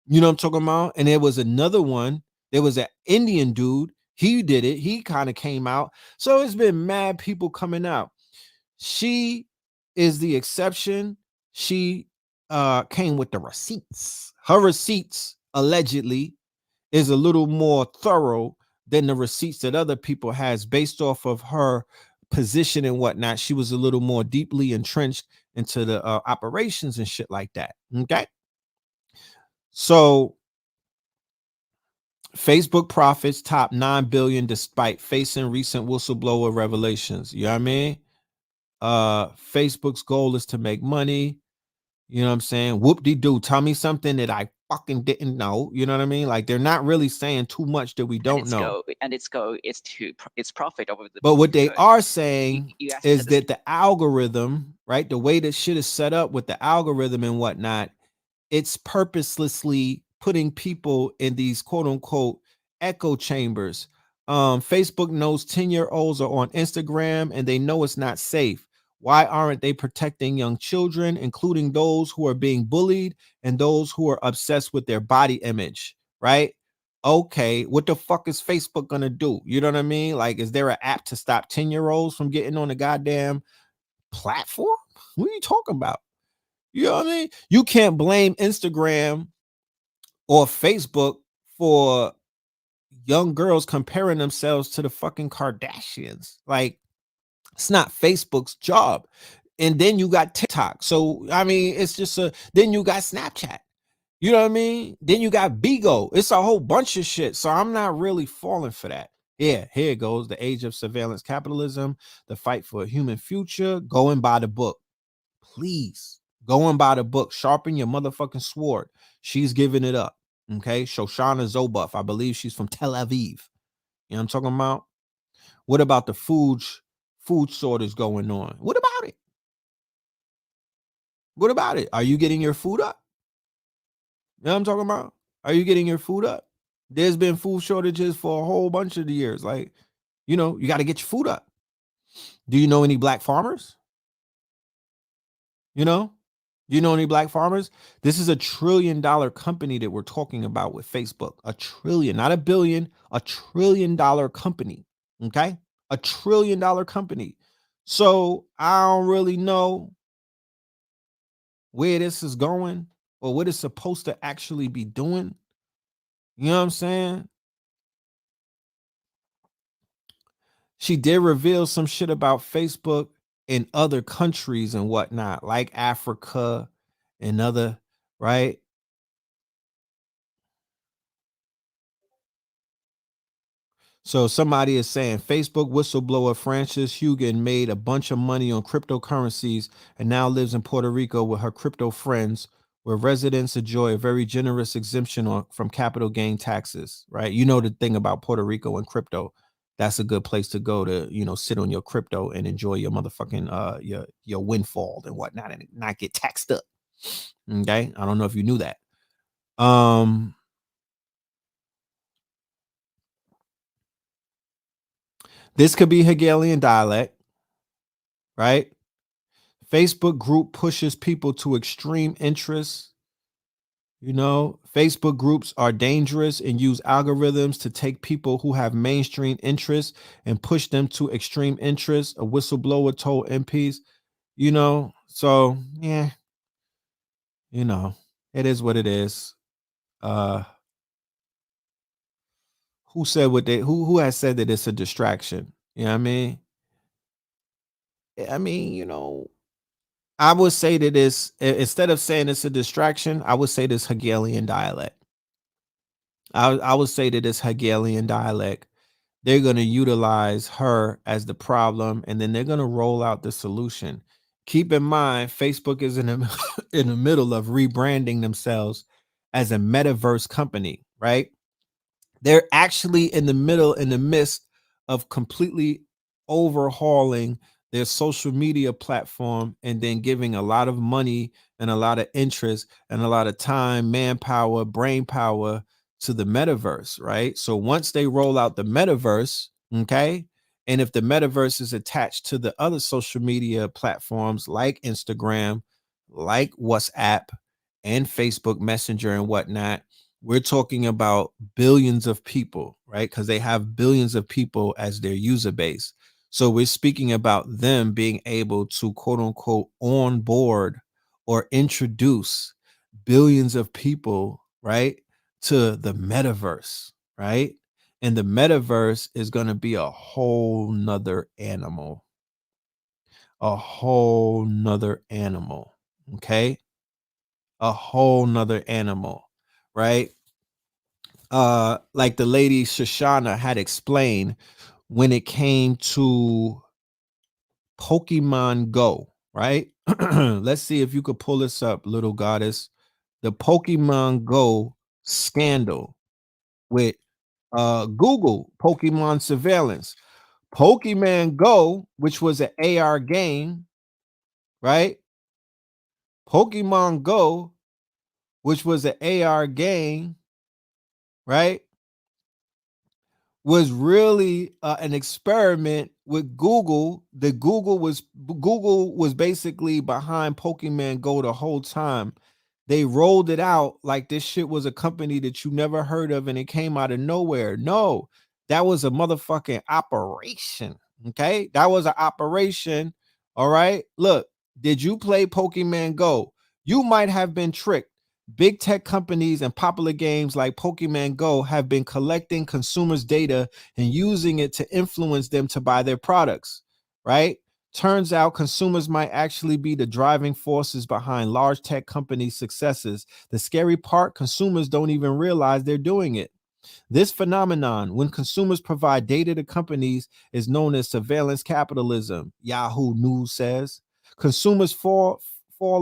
You know what I'm talking about? And there was another one. There was an Indian dude. He did it. He kind of came out. So it's been mad people coming out. She is the exception. She came with the receipts. Her receipts allegedly is a little more thorough than the receipts that other people has based off of her position and whatnot. She was a little more deeply entrenched into the operations and shit like that. Okay. So Facebook profits top 9 billion despite facing recent whistleblower revelations. You know what I mean? Facebook's goal is to make money. You know what I'm saying? Whoop-de-doo. Tell me something that I fucking didn't know. You know what I mean? Like they're not really saying too much that we don't know. Its goal is to its profit over the. But what they are saying You asked is the- that the algorithm, right? The way that shit is set up with the algorithm and whatnot, it's purposelessly putting people in these quote unquote echo chambers. Facebook knows 10-year-olds are on Instagram and they know it's not safe. Why aren't they protecting young children, including those who are being bullied and those who are obsessed with their body image? Right? Okay, what the fuck is Facebook gonna do? You know what I mean? Like, is there an app to stop 10-year-olds from getting on the goddamn platform? What are you talking about? You know what I mean? You can't blame Instagram or Facebook for young girls comparing themselves to the fucking Kardashians. Like, it's not Facebook's job. And then you got TikTok. So, I mean, it's just then you got Snapchat. You know what I mean? Then you got Bigo. It's a whole bunch of shit. So I'm not really falling for that. Yeah, here it goes. The age of surveillance capitalism, the fight for a human future, going by the book. Please, going by the book. Sharpen your motherfucking sword. She's giving it up. Okay. Shoshana Zobuff. I believe she's from Tel Aviv. You know what I'm talking about? What about the food shortage going on? What about it? What about it? Are you getting your food up? You know what I'm talking about? Are you getting your food up? There's been food shortages for a whole bunch of the years. Like, you got to get your food up. Do you know any black farmers? Do you know any black farmers? This is $1 trillion company that we're talking about with Facebook. $1 trillion, not $1 billion, $1 trillion company. Okay. $1 trillion company. So I don't really know where this is going or what it's supposed to actually be doing. You know what I'm saying? she did reveal some shit about Facebook in other countries and whatnot, like Africa and other, right? So somebody is saying Facebook whistleblower Frances Hugan made a bunch of money on cryptocurrencies and now lives in Puerto Rico with her crypto friends, where residents enjoy a very generous exemption from capital gain taxes, right? You know the thing about Puerto Rico and crypto. That's a good place to go to, sit on your crypto and enjoy your motherfucking your windfall and whatnot and not get taxed up. Okay. I don't know if you knew that. This could be Hegelian dialect, right? Facebook group pushes people to extreme interests. Facebook groups are dangerous and use algorithms to take people who have mainstream interests and push them to extreme interests. A whistleblower told MPs, so yeah, it is what it is. Who said what they who has said that it's a distraction? You know what I mean? I would say that it's, instead of saying it's a distraction, I would say this Hegelian dialect. I would say that this Hegelian dialect, they're going to utilize her as the problem, and then they're going to roll out the solution. Keep in mind, Facebook is in the middle of rebranding themselves as a metaverse company, right? They're actually in the midst of completely overhauling their social media platform and then giving a lot of money and a lot of interest and a lot of time, manpower, brain power to the metaverse, right? So once they roll out the metaverse, okay, and if the metaverse is attached to the other social media platforms like Instagram, like WhatsApp, and Facebook Messenger and whatnot, we're talking about billions of people, right? Because they have billions of people as their user base. So we're speaking about them being able to, quote unquote, onboard or introduce billions of people, right, to the metaverse, right? And the metaverse is going to be a whole nother animal, okay? A whole nother animal, right? Like the lady Shoshana had explained, when it came to Pokemon Go, right? Let's see if you could pull this up, little goddess. The Pokemon Go scandal with Google Pokemon surveillance. Pokemon Go, which was an AR game, right? Pokemon Go, which was an AR game, right, was really an experiment with Google. Google was basically behind Pokemon Go the whole time. They rolled it out like this shit was a company that you never heard of and it came out of nowhere. No, that was a motherfucking operation. Okay, that was an operation. All right, look, did you play Pokemon Go? You might have been tricked. Big tech companies and popular games like Pokemon Go have been collecting consumers' data and using it to influence them to buy their products, right? Turns out consumers might actually be the driving forces behind large tech companies' successes. The scary part, consumers don't even realize they're doing it. This phenomenon, when consumers provide data to companies, is known as surveillance capitalism, Yahoo News says. Consumers fall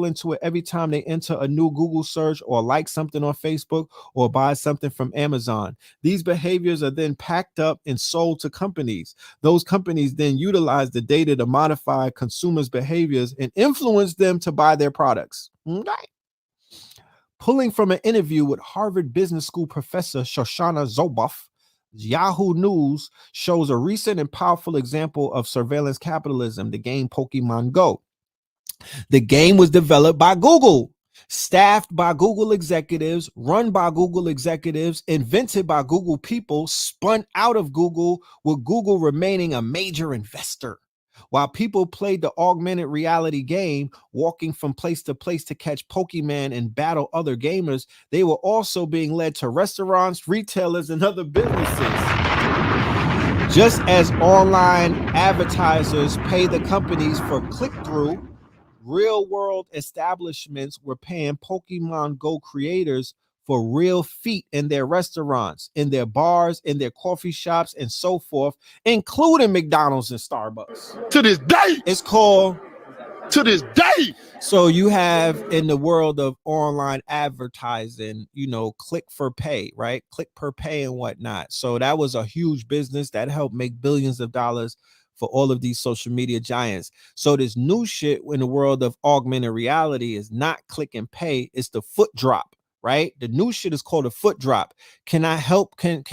into it every time they enter a new Google search or like something on Facebook or buy something from Amazon. These behaviors are then packed up and sold to companies. Those companies then utilize the data to modify consumers' behaviors and influence them to buy their products. Right. Pulling from an interview with Harvard Business School professor Shoshana Zuboff, Yahoo News shows a recent and powerful example of surveillance capitalism, the game Pokemon Go. The game was developed by Google, staffed by Google executives, run by Google executives, invented by Google people, spun out of Google, with Google remaining a major investor. While people played the augmented reality game, walking from place to place to catch Pokemon and battle other gamers, they were also being led to restaurants, retailers, and other businesses. Just as online advertisers pay the companies for click-through, real-world establishments were paying Pokemon Go creators for real feet in their restaurants, in their bars, in their coffee shops, and so forth, including McDonald's and Starbucks. To this day. It's called... To this day. So you have in the world of online advertising, you know, click for pay, right? Click per pay and whatnot. So that was a huge business that helped make billions of dollars for all of these social media giants. So this new shit in the world of augmented reality is not click and pay, it's the foot drop, right? The new shit is called a foot drop. Can I help? Could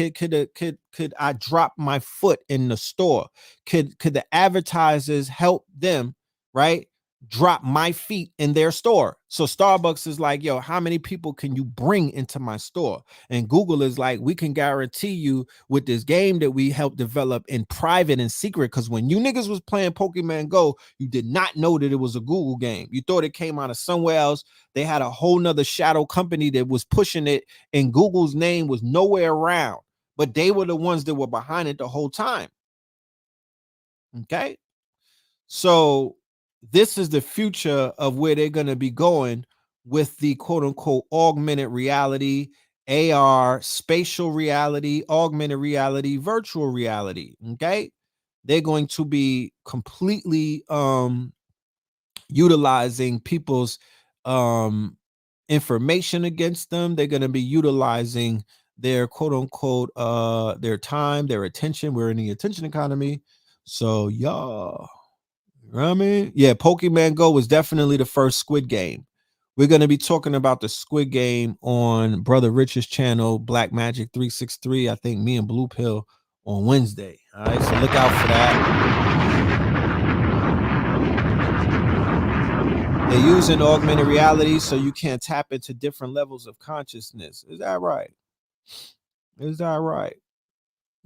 I drop my foot in the store? Could the advertisers help them, right, drop my feet in their store? So Starbucks is like, yo, how many people can you bring into my store? And Google is like, we can guarantee you with this game that we helped develop in private and secret, because when you niggas was playing Pokemon Go, you did not know that it was a Google game. You thought it came out of somewhere else. They had a whole nother shadow company that was pushing it, and Google's name was nowhere around, but they were the ones that were behind it the whole time. Okay, so this is the future of where they're going to be going with the quote unquote augmented reality, AR, spatial reality, augmented reality, virtual reality. Okay, they're going to be completely utilizing people's information against them. They're going to be utilizing their quote unquote their time, their attention. We're in the attention economy. So y'all, you know what I mean? Yeah, Pokemon Go was definitely the first Squid Game. We're going to be talking about the Squid Game on Brother Rich's channel, Black Magic 363. I think me and Blue Pill on Wednesday. All right, so look out for that. They're using augmented reality so you can't tap into different levels of consciousness. Is that right? Is that right?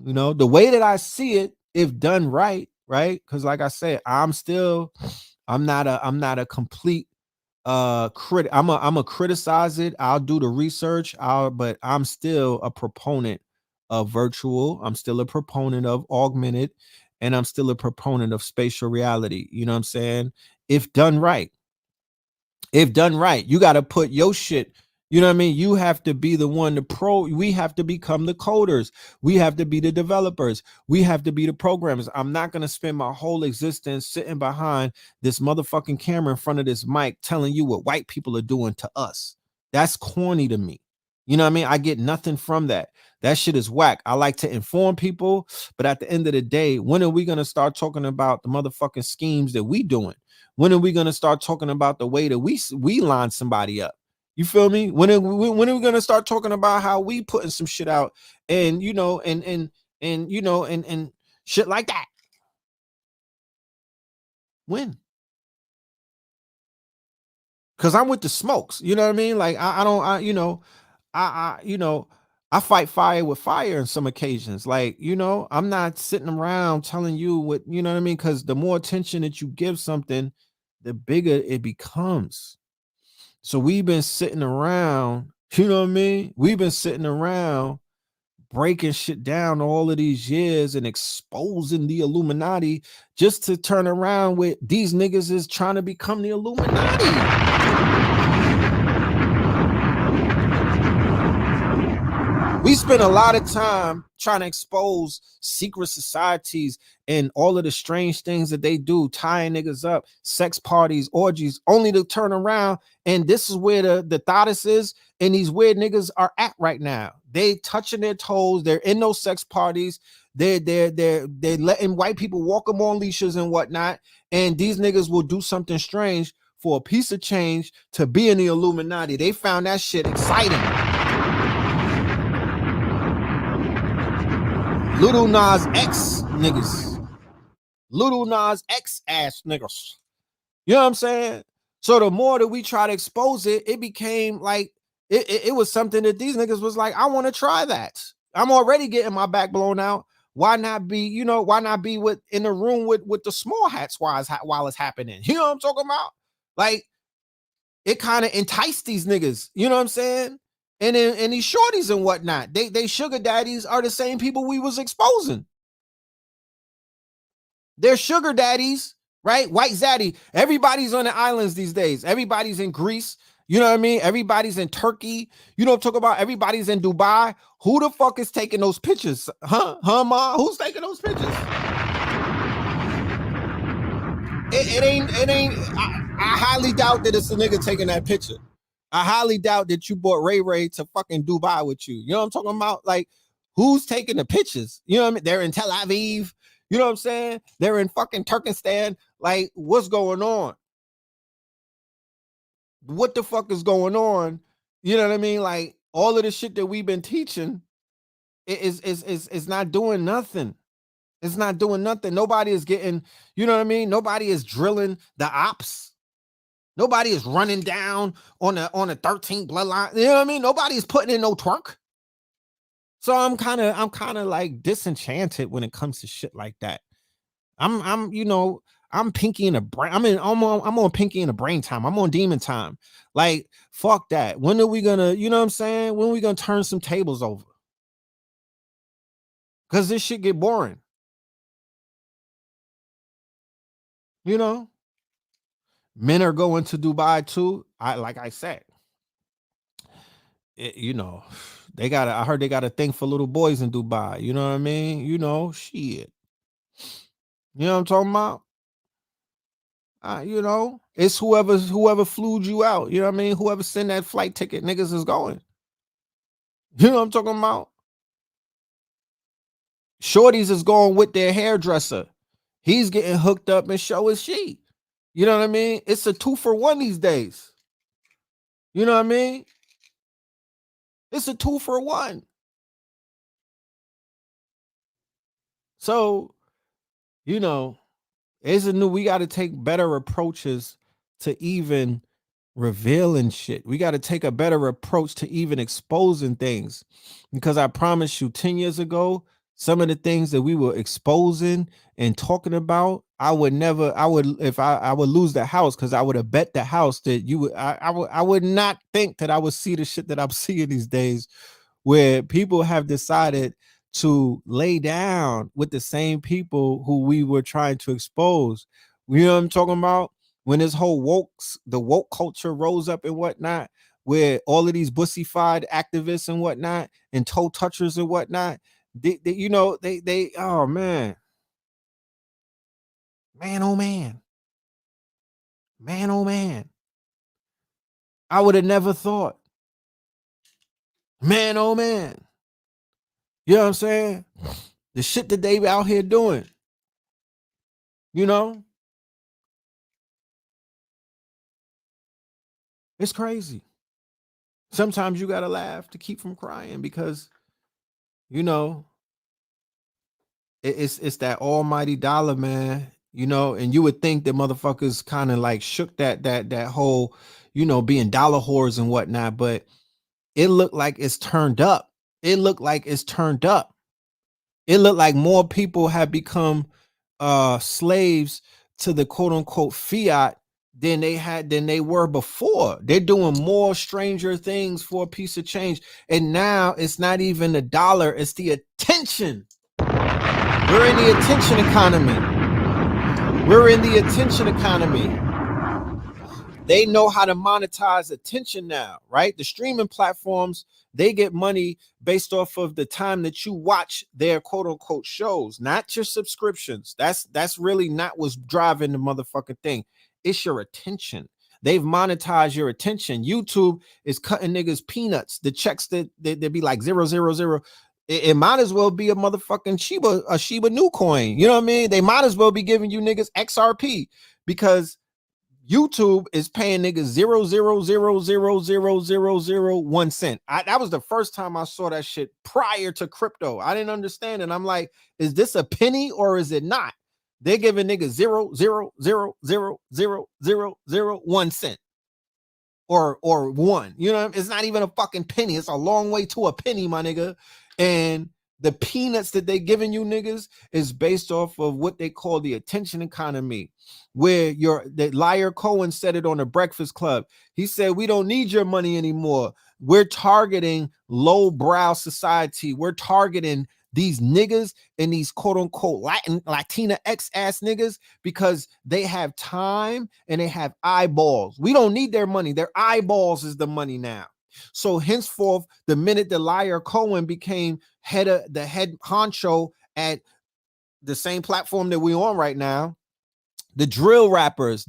You know, the way that I see it, if done right, right? Because like I said, I'm not a complete critic. I'm a criticize it. I'll do the research. But I'm still a proponent of virtual. I'm still a proponent of augmented, and I'm still a proponent of spatial reality. You know what I'm saying? If done right. If done right, you got to put your shit. You know what I mean? You have to be the one, we have to become the coders. We have to be the developers. We have to be the programmers. I'm not going to spend my whole existence sitting behind this motherfucking camera in front of this mic telling you what white people are doing to us. That's corny to me. You know what I mean? I get nothing from that. That shit is whack. I like to inform people, but at the end of the day, when are we going to start talking about the motherfucking schemes that we doing? When are we going to start talking about the way that we line somebody up? You feel me? When are we going to start talking about how we putting some shit out and, you know, and shit like that? When? Because I'm with the smokes. You know what I mean? Like, I fight fire with fire on some occasions. Like, you know, I'm not sitting around telling you what, you know what I mean? Because the more attention that you give something, the bigger it becomes. So we've been sitting around, you know what I mean? We've been sitting around breaking shit down all of these years and exposing the Illuminati just to turn around with these niggas is trying to become the Illuminati. We spend a lot of time trying to expose secret societies and all of the strange things that they do, tying niggas up, sex parties, orgies, only to turn around. And this is where the thoughts is, and these weird niggas are at right now. They touching their toes. They're in those sex parties. They're letting white people walk them on leashes and whatnot. And these niggas will do something strange for a piece of change to be in the Illuminati. They found that shit exciting. Little Nas X niggas. Little Nas X ass niggas. You know what I'm saying? So the more that we try to expose it, it became like, it was something that these niggas was like, I want to try that. I'm already getting my back blown out. Why not be, you know, why not be in the room with the small hats while it's happening? You know what I'm talking about? Like, it kind of enticed these niggas. You know what I'm saying? And then these shorties and whatnot, they sugar daddies are the same people we was exposing. They're sugar daddies, right? White zaddy. Everybody's on the islands these days. Everybody's in Greece. You know what I mean? Everybody's in Turkey. You know what I'm talking about? Everybody's in Dubai. Who the fuck is taking those pictures? Huh, Ma? Who's taking those pictures? It ain't. I highly doubt that it's a nigga taking that picture. I highly doubt that you brought Ray Ray to fucking Dubai with you. You know what I'm talking about? Like, who's taking the pictures? You know what I mean? They're in Tel Aviv. You know what I'm saying? They're in fucking Turkestan. Like, what's going on? What the fuck is going on? You know what I mean? Like, all of the shit that we've been teaching is not doing nothing. It's not doing nothing. Nobody is getting, you know what I mean? Nobody is drilling the ops. Nobody is running down on a 13th bloodline. You know what I mean? Nobody is putting in no twerk. So I'm kind of like disenchanted when it comes to shit like that. I'm you know, I'm Pinky in the brain. I'm on Pinky in the brain time. I'm on demon time. Like, fuck that. When are we gonna, you know what I'm saying? When are we gonna turn some tables over? Because this shit get boring. You know? Men are going to Dubai too. Like I said, you know, I heard they got a thing for little boys in Dubai. You know what I mean? You know, shit. You know what I'm talking about? You know, it's whoever flew you out. You know what I mean? Whoever sent that flight ticket, niggas is going. You know what I'm talking about? Shorties is going with their hairdresser. He's getting hooked up, and so is she. You know what I mean? It's a 2-for-1 these days. You know what I mean? It's a 2-for-1. So, you know, we got to take better approaches to even revealing shit. We got to take a better approach to even exposing things, because I promise you 10 years ago, some of the things that we were exposing and talking about, I would lose the house, because I would have bet the house that I would not think that I would see the shit that I'm seeing these days, where people have decided to lay down with the same people who we were trying to expose. You know what I'm talking about? When this whole the woke culture rose up and whatnot, where all of these bussified activists and whatnot and toe touchers and whatnot, they oh man, oh man, oh man, I would have never thought, man, oh man, you know what I'm saying? The shit that they out here doing, you know, it's crazy. Sometimes you gotta laugh to keep from crying, because, you know, it's that almighty dollar, man. You know, and you would think that motherfuckers kind of like shook that whole, you know, being dollar whores and whatnot, but it looked like it's turned up. It looked like it's turned up. It looked like more people have become slaves to the quote unquote fiat than they were before. They're doing more stranger things for a piece of change. And now it's not even the dollar, it's the attention. We're in the attention economy. We're in the attention economy. They know how to monetize attention now, right? The streaming platforms, they get money based off of the time that you watch their quote unquote shows, not your subscriptions. That's really not what's driving the motherfucking thing. It's your attention. They've monetized your attention. YouTube is cutting niggas peanuts. The checks that they be like 000. It might as well be a motherfucking Shiba new coin. You know what I mean? They might as well be giving you niggas XRP, because YouTube is paying niggas 0.0000001 cent. That was the first time I saw that shit prior to crypto. I didn't understand it. I'm like, is this a penny or is it not? They're giving niggas 0.0000001 cent. Or one. You know, it's not even a fucking penny. It's a long way to a penny, my nigga. And the peanuts that they giving you niggas is based off of what they call the attention economy, where the liar Cohen said it on the Breakfast Club. He said, we don't need your money anymore. We're targeting low brow society. We're targeting these niggas and these quote unquote Latina X ass niggas because they have time and they have eyeballs. We don't need their money. Their eyeballs is the money now. So henceforth, the minute the liar Cohen became the head honcho at the same platform that we're on right now, the drill rappers,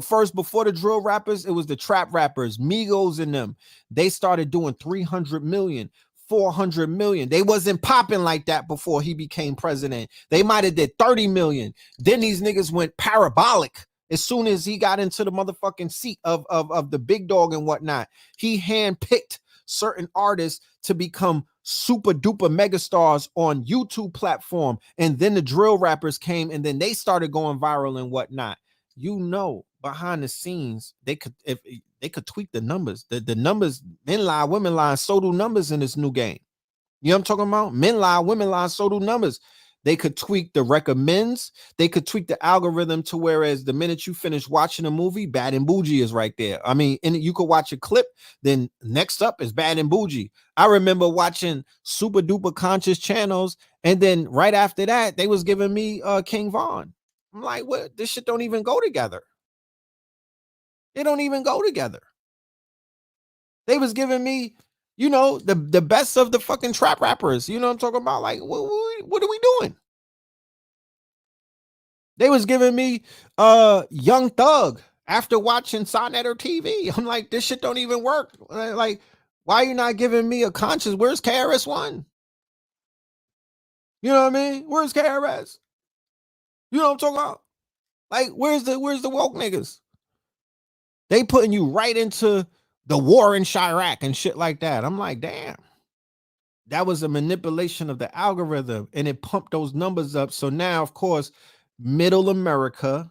first before the drill rappers, it was the trap rappers, Migos and them. They started doing 300 million, 400 million. They wasn't popping like that before he became president. They might have did 30 million. Then these niggas went parabolic. As soon as he got into the motherfucking seat of the big dog and whatnot, he handpicked certain artists to become super duper megastars on YouTube platform. And then the drill rappers came and then they started going viral and whatnot. You know, behind the scenes, they could, if they could tweak the numbers, the numbers, men lie, women lie, so do numbers in this new game. You know what I'm talking about? Men lie, women lie, so do numbers. They could tweak the recommends. They could tweak the algorithm to whereas the minute you finish watching a movie, Bad and Bougie is right there. I mean, and you could watch a clip, then next up is Bad and Bougie. I remember watching super duper conscious channels, and then right after that, they was giving me King Von. I'm like, what? This shit don't even go together. They don't even go together. They was giving me, you know, the best of the fucking trap rappers. You know what I'm talking about? Like, what are we doing? They was giving me Young Thug after watching Sonetter TV. I'm like, this shit don't even work. Like, why are you not giving me a conscious? Where's KRS-One? You know what I mean? Where's KRS? You know what I'm talking about? Like, where's the woke niggas? They putting you right into the war in Chirac and shit like that. I'm like, damn. That was a manipulation of the algorithm and it pumped those numbers up. So now, of course, middle America,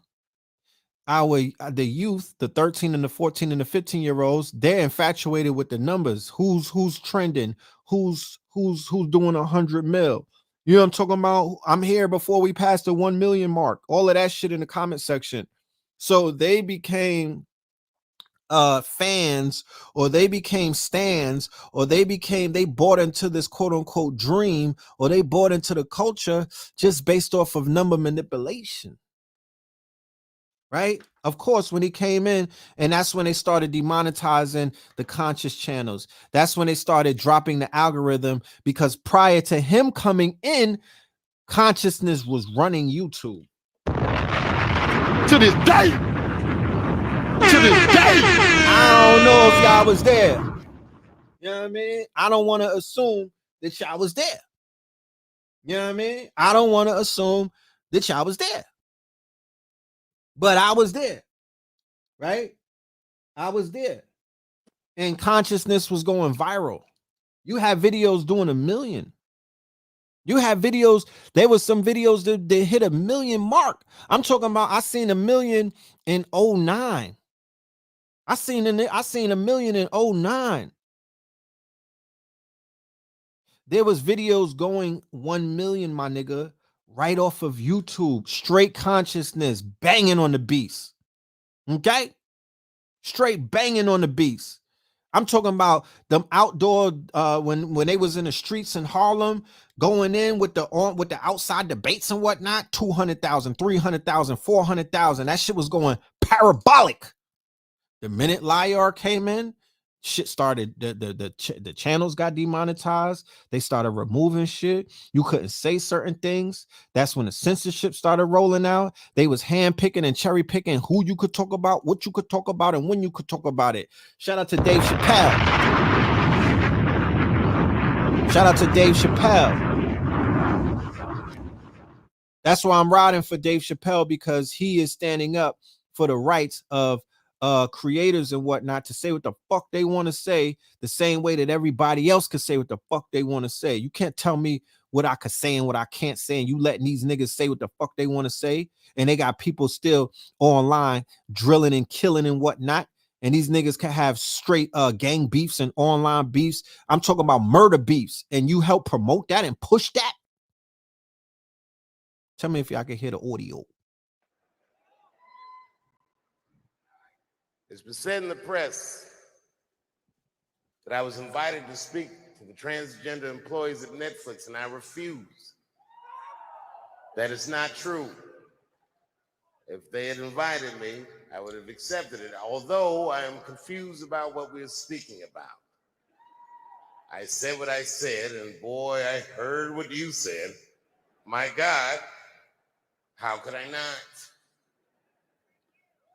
the youth, the 13 and the 14 and the 15-year-olds, they're infatuated with the numbers. Who's trending? Who's doing 100 mil? You know what I'm talking about? I'm here before we pass the 1 million mark. All of that shit in the comment section. So they became fans, or they became stans, or they bought into this quote unquote dream, or they bought into the culture just based off of number manipulation. Right? Of course, when he came in, and that's when they started demonetizing the conscious channels. That's when they started dropping the algorithm, because prior to him coming in, consciousness was running YouTube. To this day. To this day. I don't know if y'all was there. You know what I mean? I don't want to assume that y'all was there. You know what I mean? I don't want to assume that y'all was there. But I was there, right? I was there. And consciousness was going viral. You have videos doing 1 million. You have videos, there was some videos that hit 1 million mark. I'm talking about, I seen 1 million in 09. I seen 1 million in 09. There was videos going 1 million, my nigga, right off of YouTube. Straight consciousness, banging on the beats. Okay? Straight banging on the beats. I'm talking about them outdoor when they was in the streets in Harlem, going in with the outside debates and whatnot. 200,000, 300,000, 400,000. That shit was going parabolic. The minute Liar came in, shit started. The channels got demonetized. They started removing shit. You couldn't say certain things. That's when the censorship started rolling out. They was handpicking and cherry picking who you could talk about, what you could talk about, and when you could talk about it. Shout out to Dave Chappelle. Shout out to Dave Chappelle. That's why I'm riding for Dave Chappelle, because he is standing up for the rights of creators and whatnot to say what the fuck they want to say, the same way that everybody else could say what the fuck they want to say. You can't tell me what I could say and what I can't say, and you letting these niggas say what the fuck they want to say, and they got people still online drilling and killing and whatnot, and these niggas can have straight gang beefs and online beefs. I'm talking about murder beefs, and you help promote that and push that. Tell me if y'all can hear the audio. It's been said in the press that I was invited to speak to the transgender employees at Netflix, and I refuse. That is not true. If they had invited me, I would have accepted it, although I am confused about what we're speaking about. I said what I said, and boy, I heard what you said. My God, how could I not?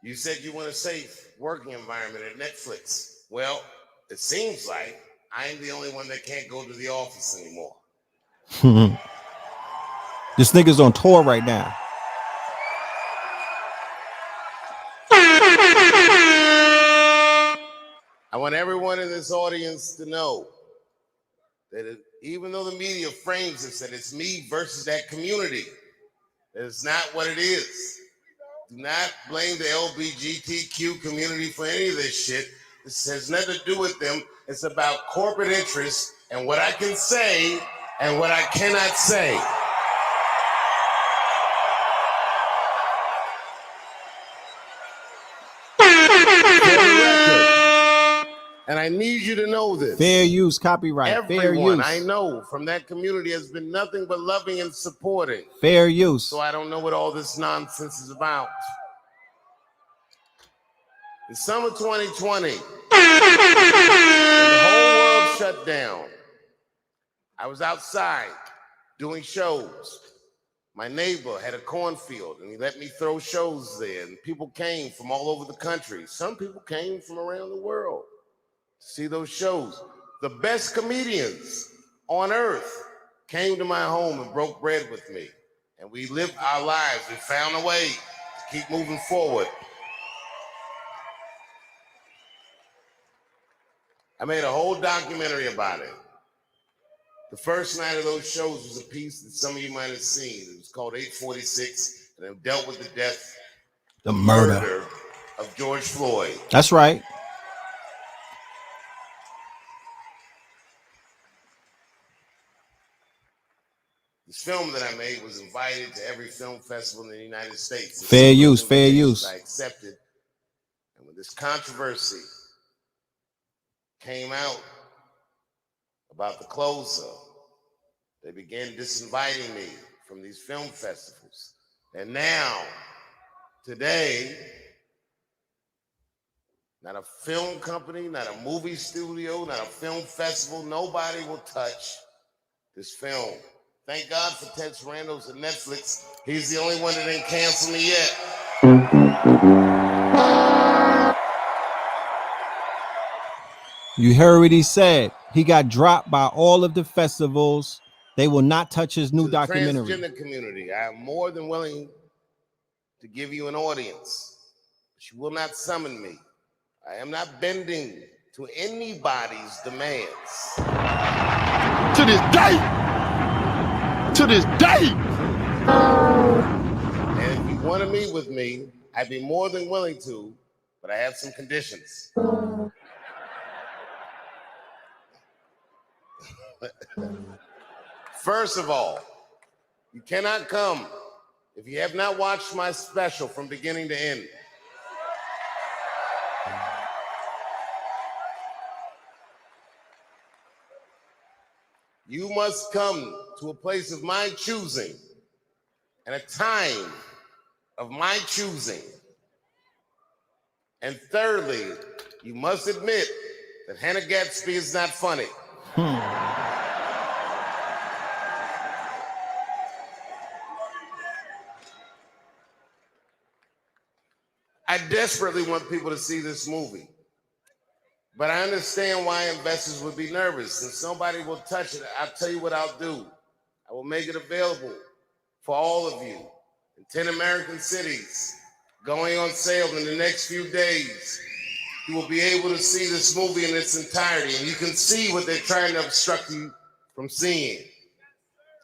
You said you want a safe working environment at Netflix. Well, it seems like I'm the only one that can't go to the office anymore. This nigga's on tour right now. I want everyone in this audience to know that even though the media frames it that it's me versus that community, that is not what it is. Do not blame the LGBTQ community for any of this shit. This has nothing to do with them. It's about corporate interests and what I can say and what I cannot say. And I need you to know this. Fair use, copyright. Everyone Fair use. I know from that community has been nothing but loving and supporting. Fair use. So I don't know what all this nonsense is about. In summer 2020, when the whole world shut down, I was outside doing shows. My neighbor had a cornfield, and he let me throw shows there, and people came from all over the country. Some people came from around the world to see those shows. The best comedians on earth came to my home and broke bread with me, and we lived our lives. We found a way to keep moving forward. I made a whole documentary about it. The first night of those shows was a piece that some of you might have seen. It was called 846, and it dealt with the death, the murder of George Floyd. That's right. This film that I made was invited to every film festival in the United States. Fair use, fair use. I accepted. And when this controversy came out about the closer, they began disinviting me from these film festivals. And now, today, not a film company, not a movie studio, not a film festival, nobody will touch this film. Thank God for Ted Sarandos and Netflix. He's the only one that didn't cancel me yet. You heard what he said. He got dropped by all of the festivals. They will not touch his new documentary. To the transgender community, I am more than willing to give you an audience, but you will not summon me. I am not bending to anybody's demands. To this day! To this day! And if you want to meet with me, I'd be more than willing to, but I have some conditions. First of all, you cannot come if you have not watched my special from beginning to end. You must come to a place of my choosing and a time of my choosing. And thirdly, you must admit that Hannah Gatsby is not funny. I desperately want people to see this movie, but I understand why investors would be nervous. Since nobody will touch it, I'll tell you what I'll do. I will make it available for all of you in 10 American cities, going on sale in the next few days. You will be able to see this movie in its entirety, and you can see what they're trying to obstruct you from seeing.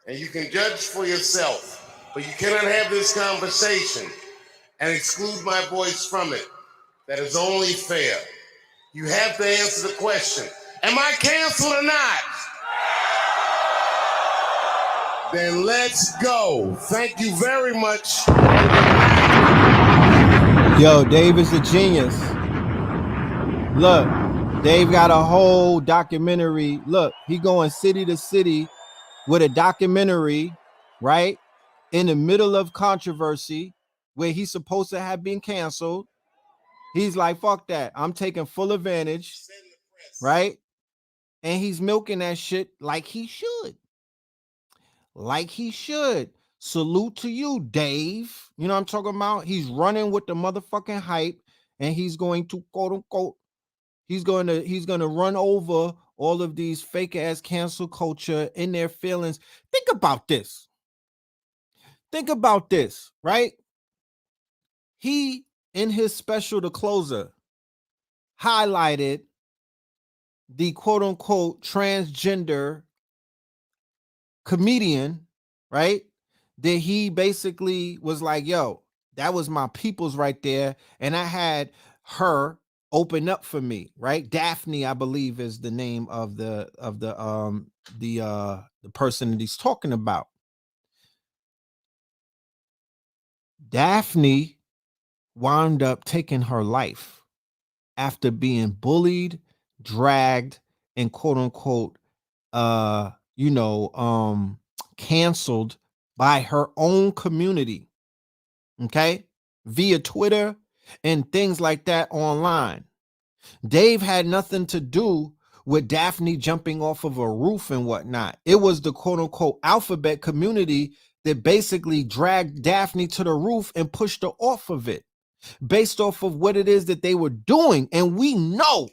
And you can judge for yourself, but you cannot have this conversation and exclude my voice from it. That is only fair. You have to answer the question, am I canceled or not? Then let's go. Thank you very much. Yo, Dave is a genius. Look, Dave got a whole documentary. Look, he going city to city with a documentary, right? In the middle of controversy where he's supposed to have been canceled. He's like, fuck that. I'm taking full advantage, right? And he's milking that shit like he should. Like he should. Salute to you, Dave. You know what I'm talking about? He's running with the motherfucking hype, and he's going to quote unquote, he's gonna run over all of these fake ass cancel culture in their feelings. Think about this. Think about this, right? He, in his special The Closer, highlighted the quote unquote transgender comedian, right? That he basically was like, yo, that was my people's right there. And I had her open up for me, right? Daphne, I believe, is the name of the person that he's talking about. Daphne wound up taking her life after being bullied, dragged, and quote unquote canceled by her own community, okay, via Twitter and things like that online. Dave had nothing to do with Daphne jumping off of a roof and whatnot. It was the quote unquote alphabet community that basically dragged Daphne to the roof and pushed her off of it based off of what it is that they were doing. And we know,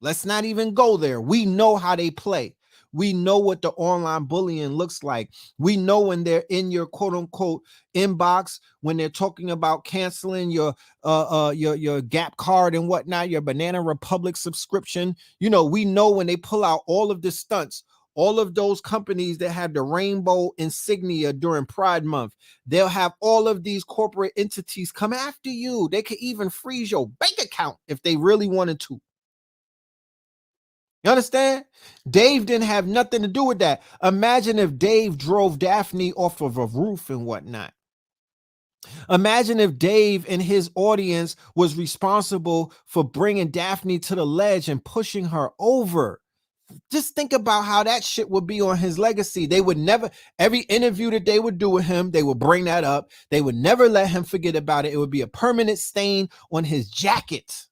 let's not even go there. We know how they play. We know what the online bullying looks like. We know when they're in your quote unquote inbox, when they're talking about canceling your Gap card and whatnot, your Banana Republic subscription. You know, we know when they pull out all of the stunts, all of those companies that have the rainbow insignia during Pride Month, they'll have all of these corporate entities come after you. They could even freeze your bank account if they really wanted to. You understand? Dave didn't have nothing to do with that. Imagine if Dave drove Daphne off of a roof and whatnot. Imagine if Dave and his audience was responsible for bringing Daphne to the ledge and pushing her over. Just think about how that shit would be on his legacy. They would never, every interview that they would do with him, they would bring that up. They would never let him forget about it. It would be a permanent stain on his jacket,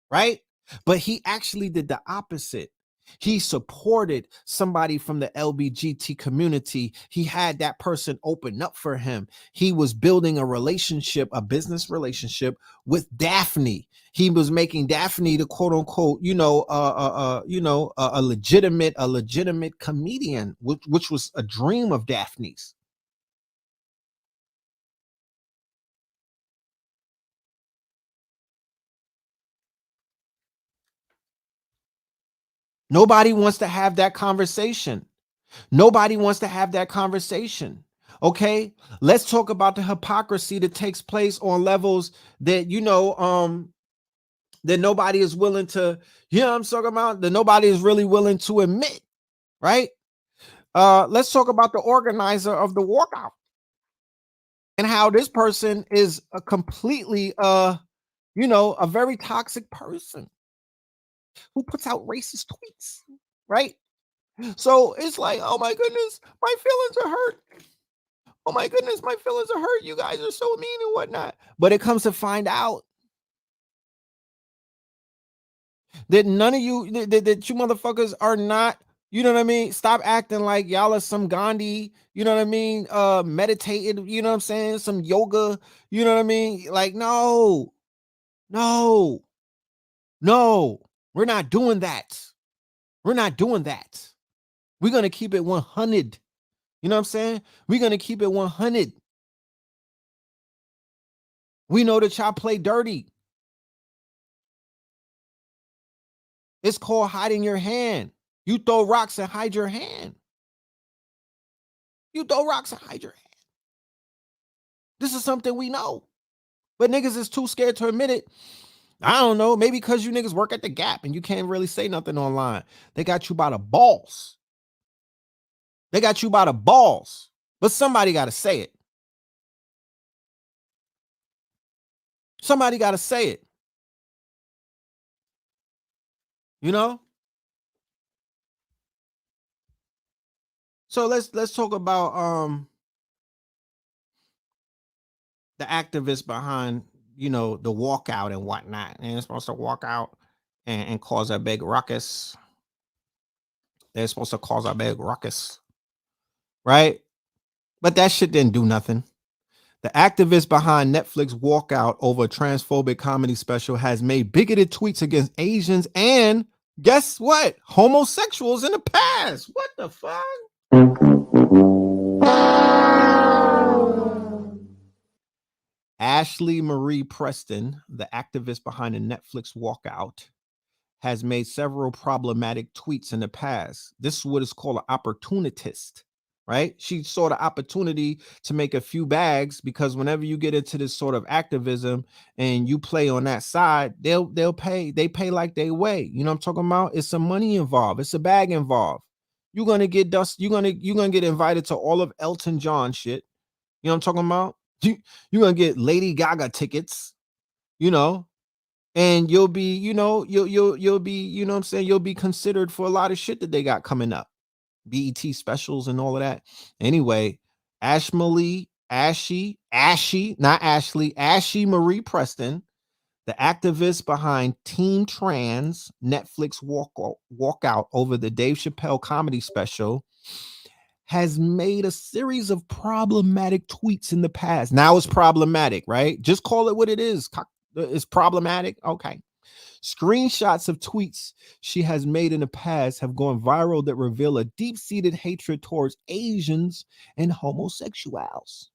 right? But he actually did the opposite. He supported somebody from the LBGT community. He had that person open up for him. He was building a relationship, a business relationship with Daphne. He was making Daphne the quote unquote, a legitimate comedian, which was a dream of Daphne's. Nobody wants to have that conversation. Nobody wants to have that conversation. Okay, let's talk about the hypocrisy that takes place on levels that that nobody is willing to, I'm talking about, that nobody is really willing to admit, right? Let's talk about the organizer of the walkout and how this person is a completely a very toxic person who puts out racist tweets, right? So it's like, oh my goodness, my feelings are hurt. Oh my goodness, my feelings are hurt. You guys are so mean and whatnot. But it comes to find out that none of you, that you motherfuckers are not, you know what I mean? Stop acting like y'all are some Gandhi, you know what I mean? Meditated, you know what I'm saying? Some yoga, you know what I mean? Like, no, we're not doing that. We're not doing that. We're going to keep it 100. You know what I'm saying? We're going to keep it 100. We know that y'all play dirty. It's called hiding your hand. You throw rocks and hide your hand. You throw rocks and hide your hand. This is something we know. But niggas is too scared to admit it. I don't know. Maybe because you niggas work at the Gap and you can't really say nothing online. They got you by the balls. They got you by the balls. But somebody got to say it. Somebody got to say it. You know? So let's talk about the activists behind, you know, the walkout and whatnot. And they're supposed to walk out and cause a big ruckus. They're supposed to cause a big ruckus, right? But that shit didn't do nothing. The activist behind Netflix walkout over a transphobic comedy special has made bigoted tweets against Asians and guess what? Homosexuals in the past. What the fuck? Ashley Marie Preston, the activist behind the Netflix walkout, has made several problematic tweets in the past. This is what is called an opportunist, right? She saw the opportunity to make a few bags because whenever you get into this sort of activism and you play on that side, they'll pay. They pay like they weigh. You know what I'm talking about? It's some money involved. It's a bag involved. You're gonna get dust. You're gonna get invited to all of Elton John shit. You know what I'm talking about? You're gonna get Lady Gaga tickets. You know, and you'll be, you'll be, you know what I'm saying, you'll be considered for a lot of shit that they got coming up, BET specials and all of that. Anyway, Ashley Marie Preston, the activist behind Team Trans Netflix walkout over the Dave Chappelle comedy special, has made a series of problematic tweets in the past. Now it's problematic, right? Just call it what it is. It's problematic. Okay. Screenshots of tweets she has made in the past have gone viral that reveal a deep-seated hatred towards Asians and homosexuals.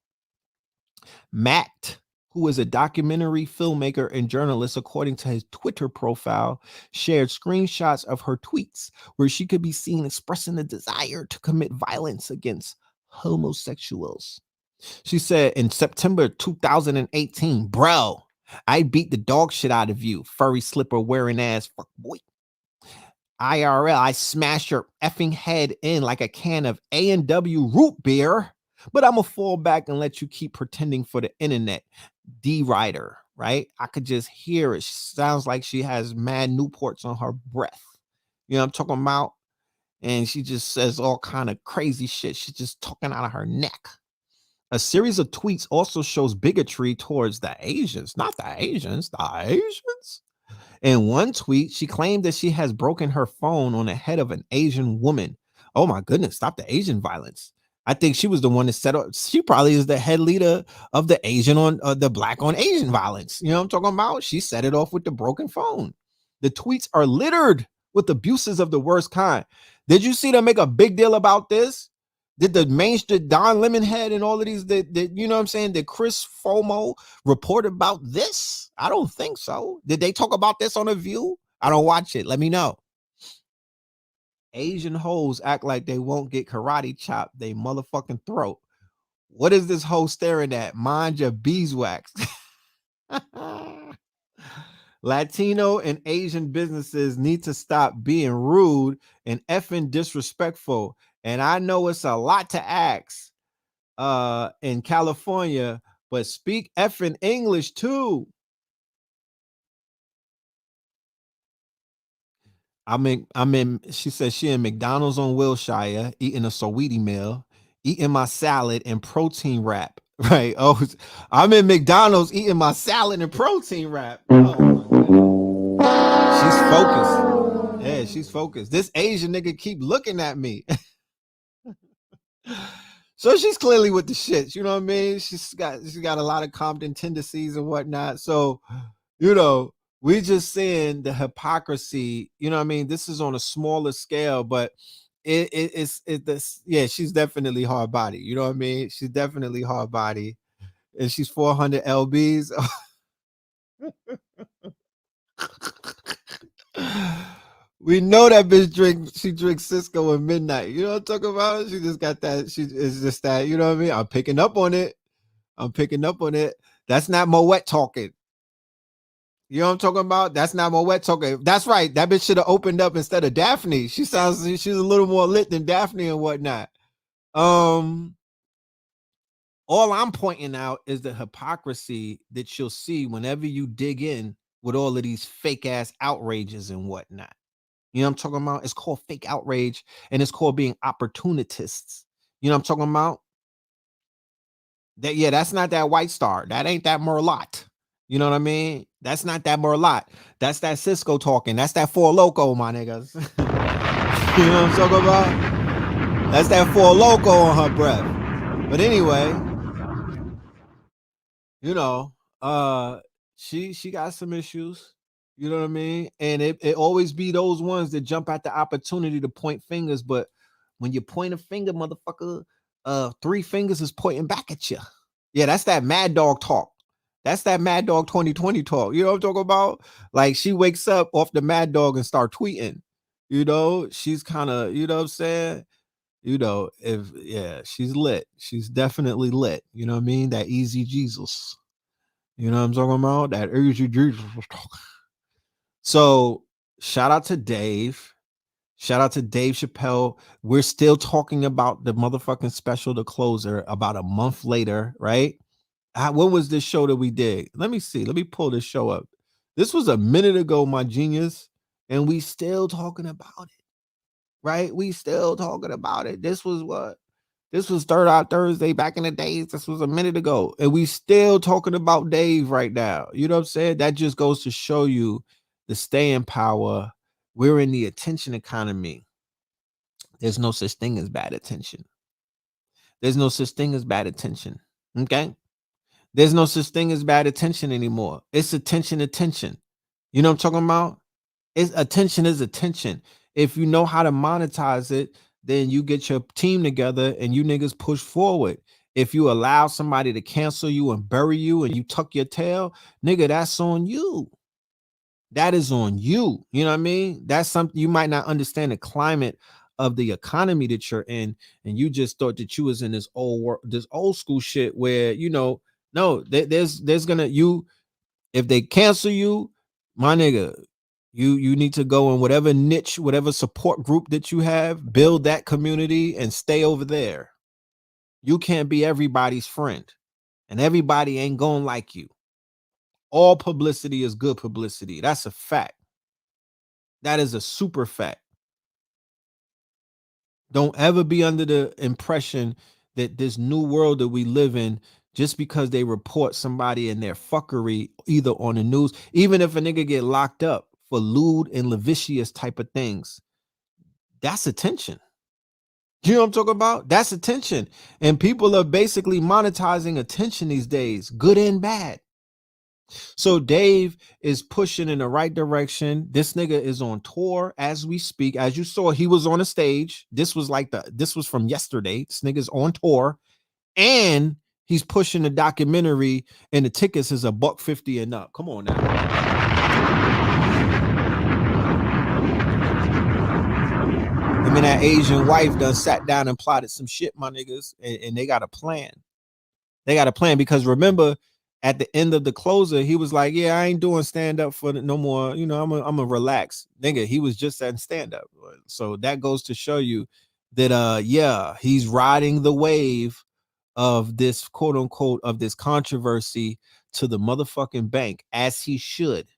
Matt, who is a documentary filmmaker and journalist, according to his Twitter profile, shared screenshots of her tweets where she could be seen expressing a desire to commit violence against homosexuals. She said in September 2018, bro, I beat the dog shit out of you, furry slipper wearing ass fuck boy. IRL, I smash your effing head in like a can of A&W root beer, but I'm gonna fall back and let you keep pretending for the internet. D Rider, right? I could just hear it. She sounds like she has mad Newports on her breath. You know what I'm talking about? And she just says all kind of crazy shit. She's just talking out of her neck. A series of tweets also shows bigotry towards the Asians, not the Asians, the Asians. In one tweet, she claimed that she has broken her phone on the head of an Asian woman. Oh my goodness, stop the Asian violence. I think she was the one that set up. She probably is the head leader of the Asian on the black on Asian violence. You know what I'm talking about? She set it off with the broken phone. The tweets are littered with abuses of the worst kind. Did you see them make a big deal about this? Did the mainstream Don Lemonhead and all of these that you know what I'm saying? Did Chris Fomo report about this? I don't think so. Did they talk about this on The View? I don't watch it. Let me know. Asian hoes act like they won't get karate chopped they motherfucking throat. What is this hoe staring at? Mind your beeswax. Latino and Asian businesses need to stop being rude and effing disrespectful. And I know it's a lot to ask in California, but speak effing English too. She says she in McDonald's on Wilshire eating a Saweetie meal, eating my salad and protein wrap. Right. Oh, I'm in McDonald's eating my salad and protein wrap. Oh my goodness. She's focused. Yeah, she's focused. This Asian nigga keep looking at me. So she's clearly with the shits, you know what I mean? She's got a lot of Compton tendencies and whatnot. So, you know, we just seeing the hypocrisy, you know what I mean? This is on a smaller scale, but it's this, yeah, she's definitely hard body, you know what I mean? She's definitely hard body, and she's 400 lbs. We know that bitch she drinks Cisco at midnight. You know what I'm talking about? She just got that. She is just that, you know what I mean? I'm picking up on it. That's not Moet talking. You know what I'm talking about? That's not Moet talking. That's right. That bitch should have opened up instead of Daphne. She's a little more lit than Daphne and whatnot. All I'm pointing out is the hypocrisy that you'll see whenever you dig in with all of these fake ass outrages and whatnot. You know what I'm talking about? It's called fake outrage, and it's called being opportunists. You know what I'm talking about? That, yeah, that's not that White Star. That ain't that Merlot. You know what I mean? That's not that Merlot. That's that Cisco talking. That's that Four Loco, my niggas. You know what I'm talking about? That's that Four Loco on her breath. But anyway, you know, she got some issues. You know what I mean? And it always be those ones that jump at the opportunity to point fingers. But when you point a finger, motherfucker, 3 fingers is pointing back at you. Yeah, that's that Mad Dog talk. That's that Mad Dog 2020 talk. You know what I'm talking about? Like, she wakes up off the Mad Dog and start tweeting. You know, she's kind of, you know what I'm saying? You know, she's lit. She's definitely lit. You know what I mean? That easy Jesus. You know what I'm talking about? That easy Jesus was talking. So shout out to Dave. Shout out to Dave Chappelle. We're still talking about the motherfucking special, The Closer, about a month later, right? When was this show that we did? Let me see. Let me pull this show up. This was a minute ago, my genius, and we still talking about it, right? We still talking about it. This was what? This was Third Eye Thursday back in the days. This was a minute ago, and we still talking about Dave right now. You know what I'm saying? That just goes to show you the staying power. We're in the attention economy. There's no such thing as bad attention. There's no such thing as bad attention. Okay? There's no such thing as bad attention anymore. It's attention. You know what I'm talking about? It's attention is attention. If you know how to monetize it, then you get your team together and you niggas push forward. If you allow somebody to cancel you and bury you and you tuck your tail, nigga, that's on you. That is on you. You know what I mean? That's something you might not understand the climate of the economy that you're in, and you just thought that you was in this old school shit where, you know, no, there's gonna, you, if they cancel you, my nigga, you need to go in whatever niche, whatever support group that you have, build that community and stay over there. You can't be everybody's friend, and everybody ain't gonna like you. All publicity is good publicity. That's a fact. That is a super fact. Don't ever be under the impression that this new world that we live in, just because they report somebody in their fuckery, either on the news, even if a nigga get locked up for lewd and lascivious type of things, that's attention. You know what I'm talking about? That's attention. And people are basically monetizing attention these days, good and bad. So Dave is pushing in the right direction. This nigga is on tour as we speak. As you saw, he was on a stage. This was from yesterday. This nigga's on tour, and he's pushing the documentary, and the tickets is $150 and up. Come on now. I mean, that Asian wife done sat down and plotted some shit, my niggas, and they got a plan. They got a plan, because remember, at the end of The Closer, he was like, yeah, I ain't doing stand-up for no more. You know, I'm a relax. Nigga, he was just at stand-up. So that goes to show you that, yeah, he's riding the wave of this, quote unquote, of this controversy to the motherfucking bank, as he should.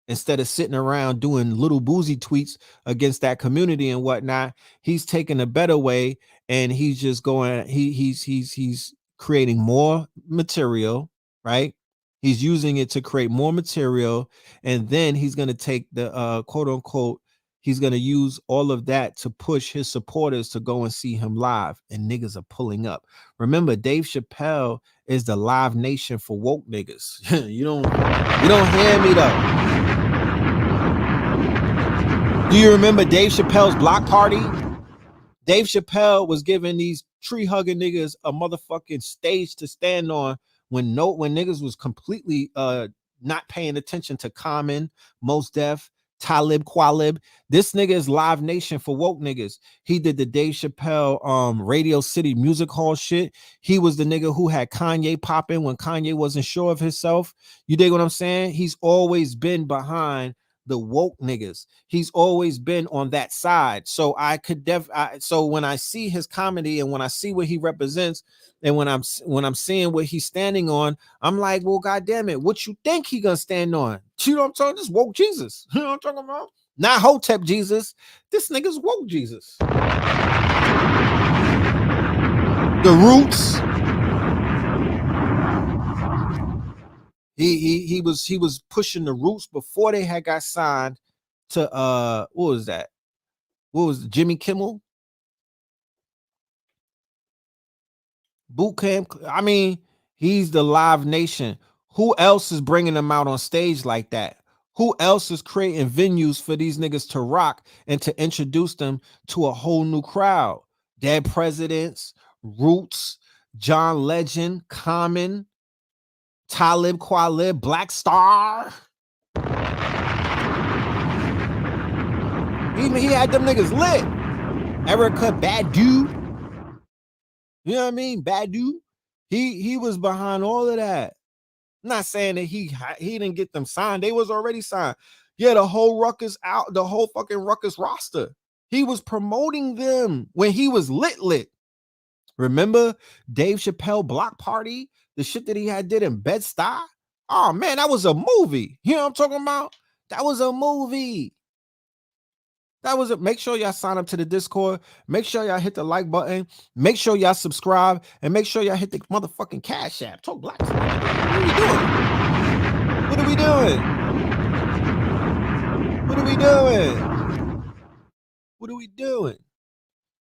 Instead of sitting around doing little boozy tweets against that community and whatnot, he's taking a better way, and he's just going, he's creating more material, right? He's using it to create more material, and then he's going to take the quote unquote, he's going to use all of that to push his supporters to go and see him live, and niggas are pulling up. Remember, Dave Chappelle is the Live Nation for woke niggas. you don't hear me though. Do you remember Dave Chappelle's block party? Dave Chappelle was giving these tree hugging niggas a motherfucking stage to stand on when niggas was completely not paying attention to Common, Mos Def, Talib Kweli. This nigga is Live Nation for woke niggas. He did the Dave Chappelle Radio City Music Hall shit. He was the nigga who had Kanye popping when Kanye wasn't sure of himself. You dig what I'm saying? He's always been behind the woke niggas. He's always been on that side. So so when I see his comedy and when I see what he represents, and when I'm seeing what he's standing on, I'm like, well, goddamn it, what you think he gonna stand on? You know what I'm talking? This woke Jesus. You know what I'm talking about? Not Hotep Jesus. This nigga's woke Jesus. The Roots. He was pushing the Roots before they had got signed to what was that? What was it, Jimmy Kimmel? Boot Camp. I mean, he's the Live Nation. Who else is bringing them out on stage like that? Who else is creating venues for these niggas to rock and to introduce them to a whole new crowd? Dead Presidents, Roots, John Legend, Common, Talib Kweli, Black Star. He had them niggas lit. Erica Badu. You know what I mean? Badu. He was behind all of that. I'm not saying that he didn't get them signed. They was already signed. Yeah, the whole Ruckus out, the whole fucking Ruckus roster. He was promoting them when he was lit. Remember Dave Chappelle Block Party? The shit that he did in Bed-Stuy? Oh man, that was a movie. You know what I'm talking about? That was a movie. That was it. Make sure y'all sign up to the Discord. Make sure y'all hit the like button. Make sure y'all subscribe. And make sure y'all hit the motherfucking Cash App. Talk black. What are we doing? What are we doing? What are we doing? What are we doing?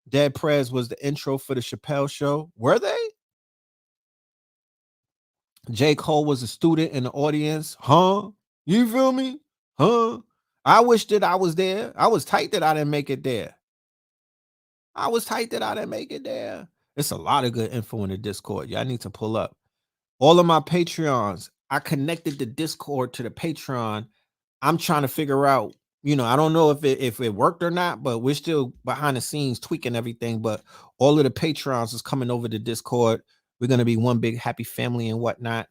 Dead Prez was the intro for the Chappelle Show. Were they? J. Cole was a student in the audience. Huh? You feel me? Huh? I wish that I was there. I was tight that I didn't make it there. It's a lot of good info in the Discord. Y'all need to pull up. All of my Patreons, I connected the Discord to the Patreon. I'm trying to figure out, I don't know if it worked or not, but we're still behind the scenes tweaking everything. But all of the Patreons is coming over to Discord. We're going to be one big happy family and whatnot.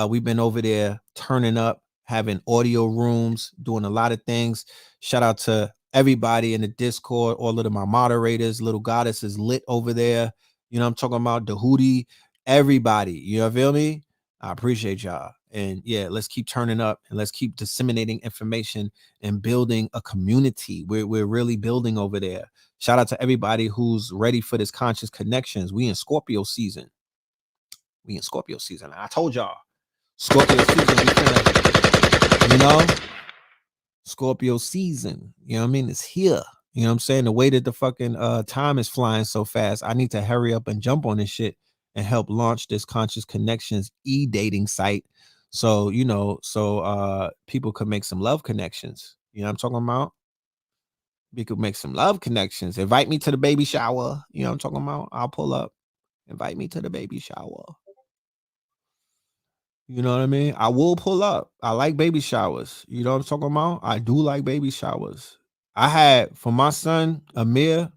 We've been over there turning up, having audio rooms, doing a lot of things. Shout out to everybody in the Discord, all of my moderators. Little Goddess is lit over there. You know what I'm talking about? The Hootie, everybody. You feel me? I appreciate y'all. And yeah, let's keep turning up and let's keep disseminating information and building a community. We're really building over there. Shout out to everybody who's ready for this Conscious Connections. We in Scorpio season. I told y'all. Scorpio season, Scorpio season, you know what I mean? It's here. You know what I'm saying? The way that the fucking time is flying so fast, I need to hurry up and jump on this shit and help launch this Conscious Connections e-dating site. So, people could make some love connections. You know what I'm talking about? We could make some love connections. Invite me to the baby shower. You know what I'm talking about? I'll pull up. Invite me to the baby shower. You know what I mean? I will pull up. I like baby showers. You know what I'm talking about? I do like baby showers. I had, for my son, Amir,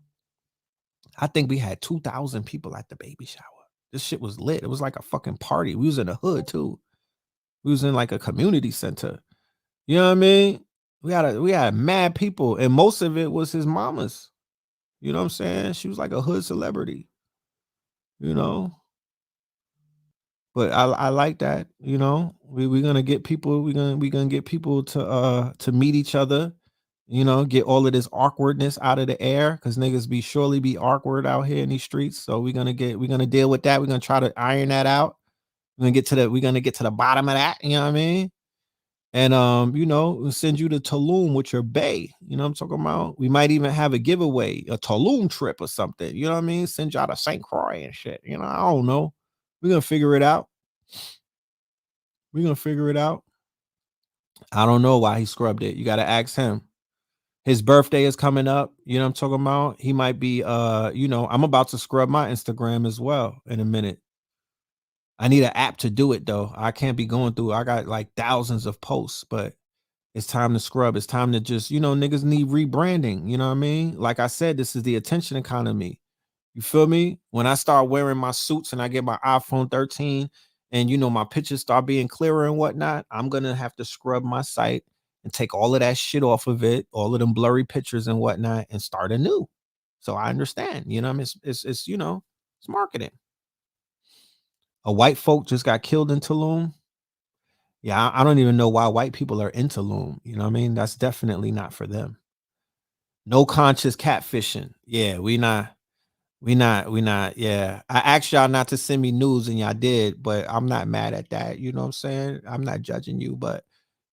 I think we had 2,000 people at the baby shower. This shit was lit. It was like a fucking party. We was in the hood too. We was in like a community center. You know what I mean? We had mad people, and most of it was his mama's. You know what I'm saying? She was like a hood celebrity. But I like that, we're gonna get people, we're gonna get people to meet each other, get all of this awkwardness out of the air, because niggas surely be awkward out here in these streets. So we're gonna deal with that. We're gonna try to iron that out. We're gonna get to the bottom of that, you know what I mean? And we'll send you to Tulum with your bae. You know what I'm talking about? We might even have a giveaway, a Tulum trip or something. You know what I mean? Send y'all to St. Croix and shit. I don't know. We're gonna figure it out. I don't know why he scrubbed it. You got to ask him. His birthday is coming up. You know what I'm talking about? He might be, I'm about to scrub my Instagram as well in a minute. I need an app to do it though. I can't be going through. I got like thousands of posts, but it's time to scrub. It's time to just, niggas need rebranding. You know what I mean? Like I said, this is the attention economy. You feel me? When I start wearing my suits and I get my iPhone 13 and, my pictures start being clearer and whatnot, I'm going to have to scrub my site and take all of that shit off of it, all of them blurry pictures and whatnot, and start anew. So I understand, it's marketing. A white folk just got killed in Tulum. Yeah, I don't even know why white people are in Tulum. You know what I mean? That's definitely not for them. No conscious catfishing. Yeah, we not. Yeah. I asked y'all not to send me news and y'all did, but I'm not mad at that. You know what I'm saying? I'm not judging you, but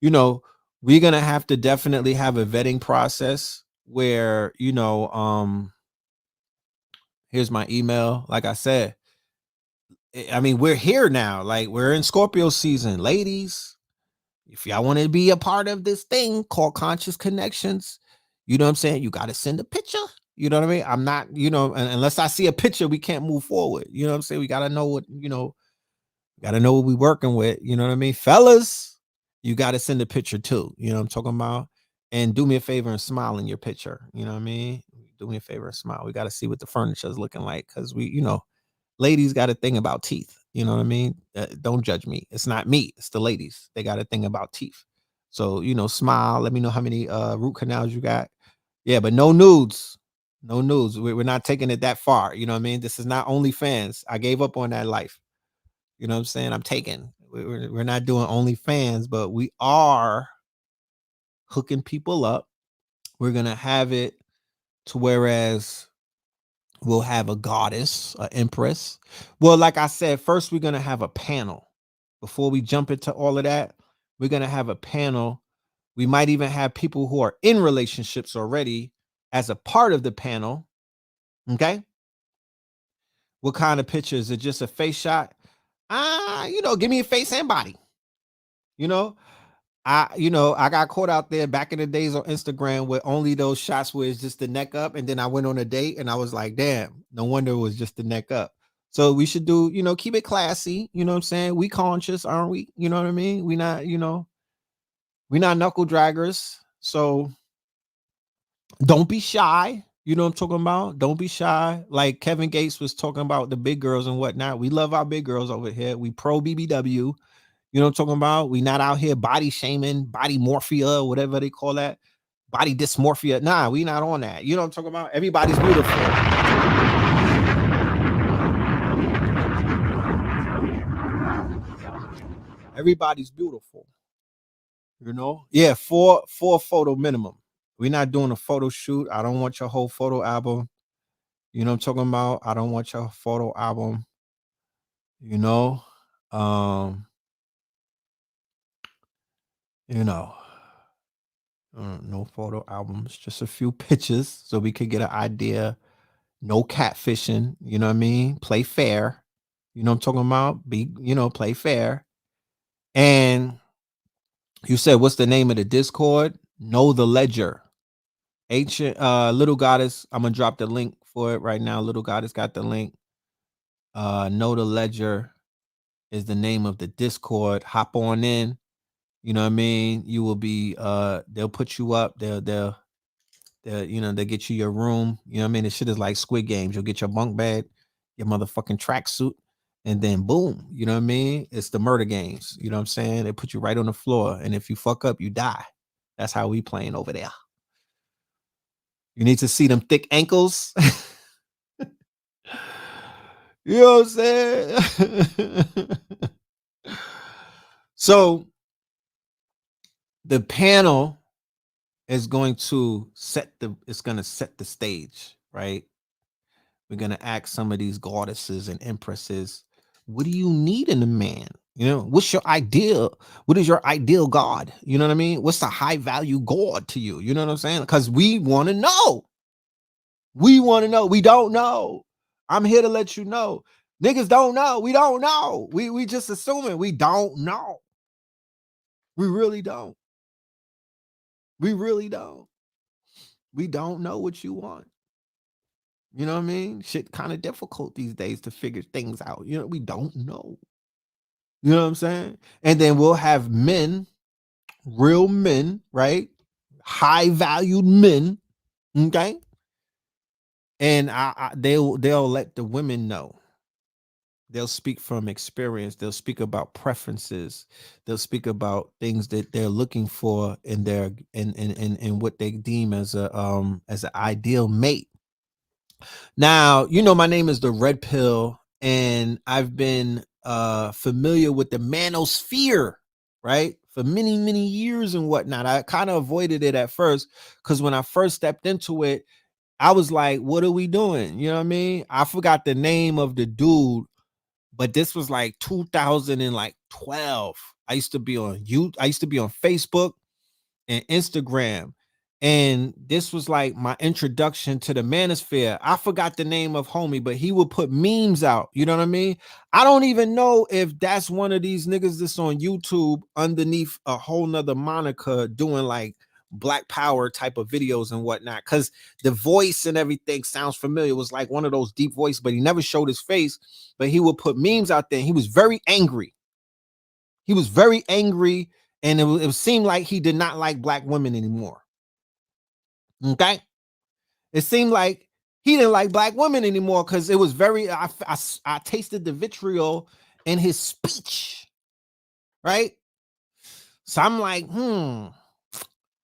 you know, we're gonna have to definitely have a vetting process where, here's my email. Like I said, I mean, we're here now. Like we're in Scorpio season. Ladies, if y'all want to be a part of this thing called Conscious Connections, you know what I'm saying? You got to send a picture. You know what I mean? I'm not, unless I see a picture, we can't move forward. You know what I'm saying? We got to know what, got to know what we working with. You know what I mean? Fellas, you got to send a picture too. You know what I'm talking about? And do me a favor and smile in your picture. You know what I mean? Do me a favor and smile. We got to see what the furniture is looking like because ladies got a thing about teeth. You know what I mean? Don't judge me. It's not me. It's the ladies. They got a thing about teeth. So, smile. Let me know how many root canals you got. Yeah, but no nudes. No nudes. We're not taking it that far. You know what I mean? This is not OnlyFans. I gave up on that life. You know what I'm saying? I'm taking. We're not doing OnlyFans, but we are hooking people up. We're going to have it to whereas we'll have a goddess, an empress. Well, like I said, first we're going to have a panel. Before we jump into all of that, we're going to have a panel. We might even have people who are in relationships already as a part of the panel. Okay. What kind of picture? Is it just a face shot? Give me a face and body. I got caught out there back in the days on Instagram with only those shots where it's just the neck up. And then I went on a date and I was like, damn, no wonder it was just the neck up. So we should do, keep it classy. You know what I'm saying? We conscious, aren't we? You know what I mean? We're not knuckle draggers. So don't be shy. You know what I'm talking about? Don't be shy. Like Kevin Gates was talking about the big girls and whatnot. We love our big girls over here. We pro BBW. You know what I'm talking about? We not out here body shaming, body morphia, whatever they call that. Body dysmorphia. Nah, we not on that. You know what I'm talking about? Everybody's beautiful. Everybody's beautiful. Yeah, four photo minimum. We're not doing a photo shoot. I don't want your whole photo album. You know what I'm talking about? I don't want your photo album. No photo albums, just a few pictures so we could get an idea. No catfishing, you know what I mean? Play fair. You know what I'm talking about? Play fair. And you said, what's the name of the Discord? Know the Ledger. Ancient Little Goddess. I'm gonna drop the link for it right now. Little Goddess got the link. Know the Ledger is the name of the Discord. Hop on in. You know what I mean? You will be they'll put you up, they'll get you your room. You know what I mean? The shit is like Squid Games. You'll get your bunk bed, your motherfucking tracksuit, and then boom, you know what I mean? It's the murder games. You know what I'm saying? They put you right on the floor, and if you fuck up, you die. That's how we playing over there. You need to see them thick ankles. You know what I'm saying? So the panel is going to set the stage, right? We're going to ask some of these goddesses and empresses, what do you need in a man? What's your ideal? What is your ideal God? You know what I mean? What's the high value God to you? You know what I'm saying? Because we want to know. We want to know. We don't know. I'm here to let you know. Niggas don't know. We don't know. We just assuming we don't know. We really don't. We really don't. We don't know what you want. You know what I mean? Shit kind of difficult these days to figure things out. We don't know. You know what I'm saying? And then we'll have men, real men, right? High valued men. Okay. And they'll let the women know. They'll speak from experience. They'll speak about preferences. They'll speak about things that they're looking for in their in what they deem as an ideal mate. Now, my name is the Red Pill, and I've been familiar with the manosphere, right? for many, many years and whatnot. I kind of avoided it at first because when I first stepped into it, I was like, what are we doing? You know what I mean? I forgot the name of the dude, but this was like 2012. I used to be on Facebook and Instagram. And this was like my introduction to the manosphere. I forgot the name of homie, but he would put memes out. You know what I mean? I don't even know if that's one of these niggas that's on YouTube underneath a whole nother moniker doing like Black Power type of videos and whatnot. Cause the voice and everything sounds familiar. It was like one of those deep voices, but he never showed his face. But he would put memes out there. And he was very angry. He was very angry. And it seemed like he did not like black women anymore. Okay. It seemed like he didn't like black women anymore because it was very, I tasted the vitriol in his speech. Right. So I'm like,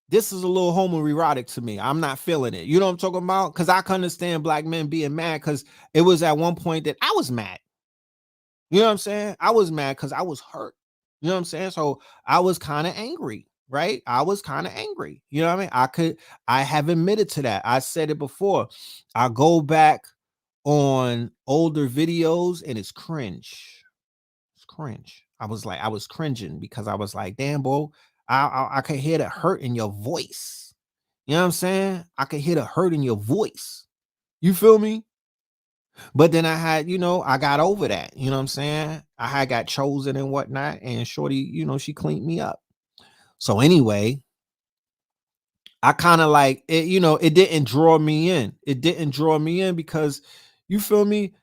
this is a little homoerotic to me. I'm not feeling it. You know what I'm talking about? Because I can understand black men being mad because it was at one point that I was mad. You know what I'm saying? I was mad because I was hurt. You know what I'm saying? So I was kind of angry, right? I was kind of angry. You know what I mean? I have admitted to that. I said it before. I go back on older videos and it's cringe. It's cringe. I was cringing because I was like, damn, bro, I could hear the hurt in your voice. You know what I'm saying? I could hear the hurt in your voice. You feel me? But then I had, I got over that. You know what I'm saying? I had got chosen and whatnot. And shorty, she cleaned me up. So anyway, I kind of like it, it didn't draw me in. It didn't draw me in because you feel me?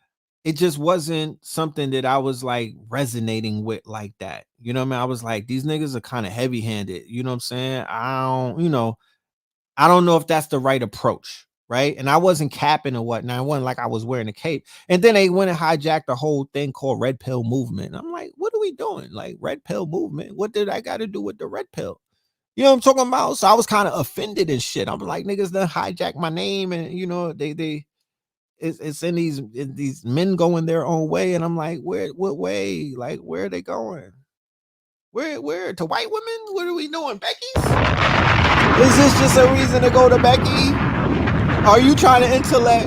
It just wasn't something that I was like resonating with like that. You know what I mean? I was like, these niggas are kind of heavy handed. You know what I'm saying? I don't know if that's the right approach. Right. And I wasn't capping or whatnot. It wasn't like I was wearing a cape. And then they went and hijacked the whole thing called Red Pill Movement. I'm like, what are we doing? Like Red Pill Movement? What did I got to do with the red pill? You know what I'm talking about? So I was kind of offended and shit. I'm like, niggas done hijack my name. And, it's in these men going their own way. And I'm like, what way? Like, where are they going? Where to white women? What are we doing? Becky's? Is this just a reason to go to Becky? Are you trying to intellect?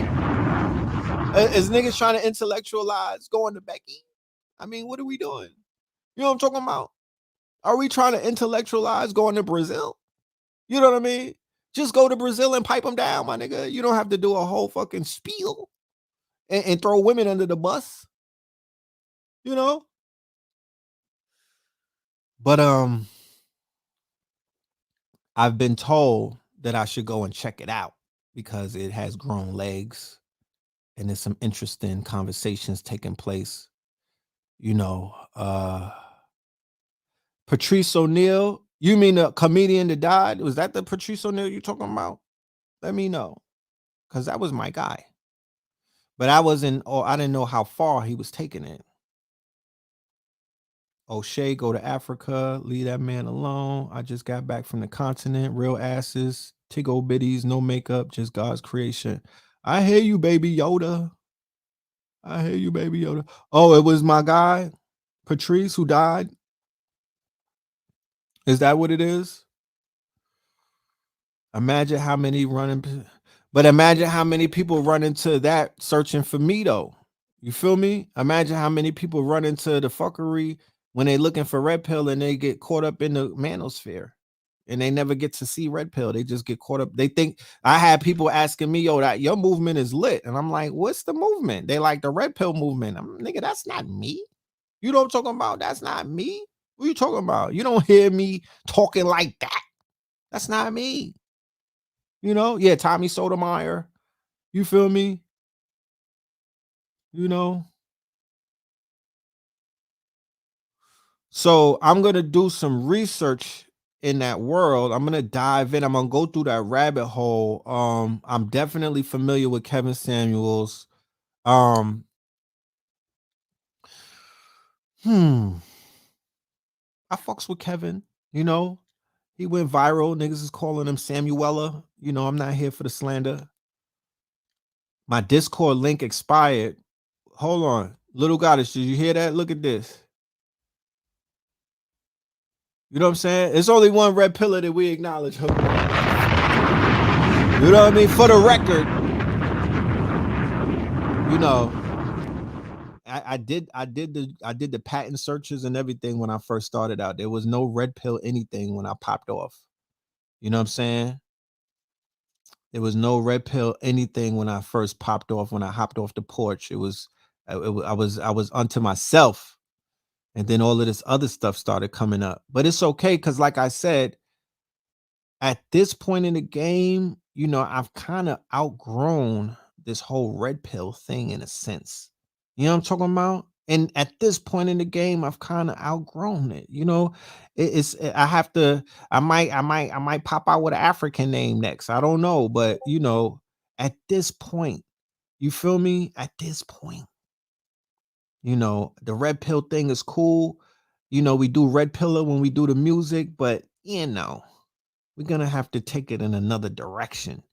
Is niggas trying to intellectualize going to Becky? I mean, what are we doing? You know what I'm talking about? Are we trying to intellectualize going to Brazil? You know what I mean? Just go to Brazil and pipe them down, my nigga. You don't have to do a whole fucking spiel and throw women under the bus. You know? But I've been told that I should go and check it out because it has grown legs and there's some interesting conversations taking place. Patrice O'Neal, you mean the comedian that died? Was that the Patrice O'Neal you talking about? Let me know, because that was my guy. But I didn't know how far he was taking it. O'Shea, go to Africa, leave that man alone. I just got back from the continent, real asses, tiggle bitties, no makeup, just God's creation. I hear you, baby Yoda. I hear you, baby Yoda. Oh, it was my guy, Patrice, who died. Is that what it is? Imagine how many imagine how many people run into that searching for me though. You feel me? Imagine how many people run into the fuckery when they looking for red pill and they get caught up in the manosphere and they never get to see red pill. They just get caught up. They think I had people asking me, yo, that your movement is lit. And I'm like, what's the movement? They like the red pill movement. I'm nigga, that's not me. You know what I'm talking about? That's not me. What are you talking about? You don't hear me talking like that. That's not me. Yeah, Tommy Sotomayor. You feel me? So I'm going to do some research in that world. I'm going to dive in. I'm going to go through that rabbit hole. I'm definitely familiar with Kevin Samuels. I fucks with Kevin, he went viral. Niggas is calling him Samuela. I'm not here for the slander. My Discord link expired. Hold on. Little Goddess, did you hear that? Look at this. You know what I'm saying? It's only one red pillar that we acknowledge. You know what I mean? For the record, you know, I did the patent searches and everything when I first started out. There was no red pill anything when I popped off. You know what I'm saying? There was no red pill anything when I first popped off. When I hopped off the porch, I was unto myself, and then all of this other stuff started coming up. But it's okay because, like I said, at this point in the game, you know, I've kind of outgrown this whole red pill thing in a sense. You know what I'm talking about? And at this point in the game, I've kind of outgrown it. You know, I have to, I might pop out with an African name next. I don't know, but you know, at this point, you feel me? At this point, you know, the red pill thing is cool. You know, we do red pillar when we do the music, but you know, we're gonna have to take it in another direction.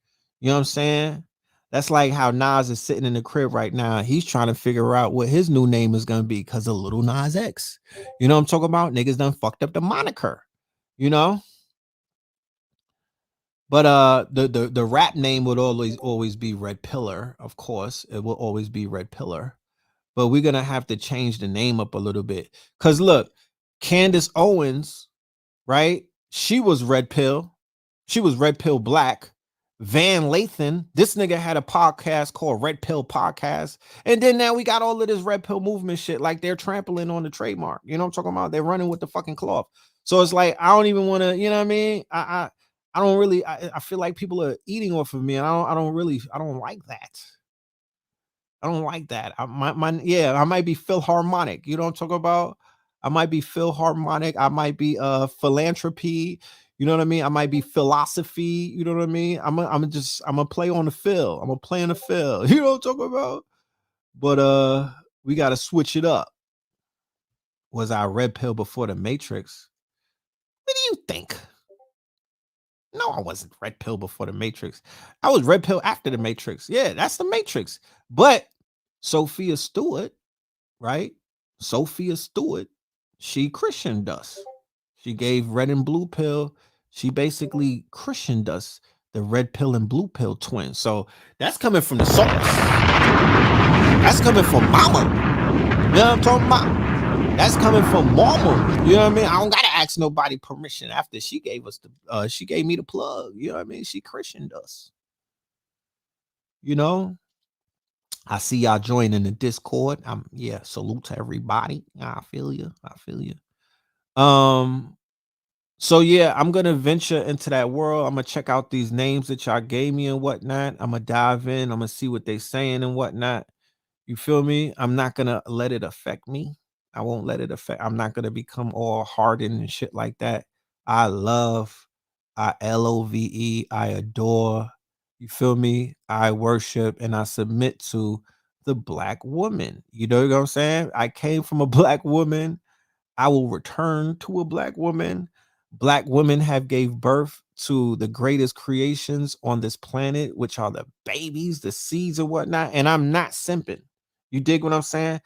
You know what I'm saying? That's like how Nas is sitting in the crib right now. He's trying to figure out what his new name is gonna be because of Little Nas X. You know what I'm talking about? Niggas done fucked up the moniker, you know? But the rap name would always be Red Pillar, of course. It will always be Red Pillar. But we're gonna have to change the name up a little bit. Cause look, Candace Owens, right? She was Red Pill. She was Red Pill Black. Van Lathan, this nigga had a podcast called Red Pill Podcast. And then now we got all of this Red Pill movement shit. Like they're trampling on the trademark. You know what I'm talking about? They're running with the fucking cloth. So it's like, I don't even want to, you know what I mean? I don't really, I feel like people are eating off of me. And I don't like that. I don't like that. I might be Philharmonic. You know what I'm talking about? I might be Philharmonic. I might be philanthropy. You know what I mean? I might be philosophy. You know what I mean? I'm gonna play on the Phil. I'm gonna play on the Phil. You know what I'm talking about? But we gotta switch it up. Was I red pill before the Matrix? What do you think? No, I wasn't red pill before the Matrix. I was red pill after the Matrix. Yeah, that's the Matrix. But Sophia Stewart, right? Sophia Stewart, she Christianed us. She gave red and blue pill. She basically Christianed us, the red pill and blue pill twins. So that's coming from the source. That's coming from mama. You know what I'm talking about? That's coming from mama. You know what I mean? I don't gotta ask nobody permission after she gave us she gave me the plug. You know what I mean? She Christianed us. You know? I see y'all joining the Discord. Yeah, salute to everybody. I feel you. I feel you. So yeah, I'm gonna venture into that world. I'm gonna check out these names that y'all gave me and whatnot. I'm gonna dive in. I'm gonna see what they saying and whatnot. You feel me? I'm not gonna let it affect me. I won't let it affect. I'm not gonna become all hardened and shit like that. I love, I love, I adore. You feel me? I worship and I submit to the black woman. You know what I'm saying? I came from a black woman. I will return to a black woman. Black women have gave birth to the greatest creations on this planet, which are the babies, the seeds and whatnot. And I'm not simping. You dig what I'm saying?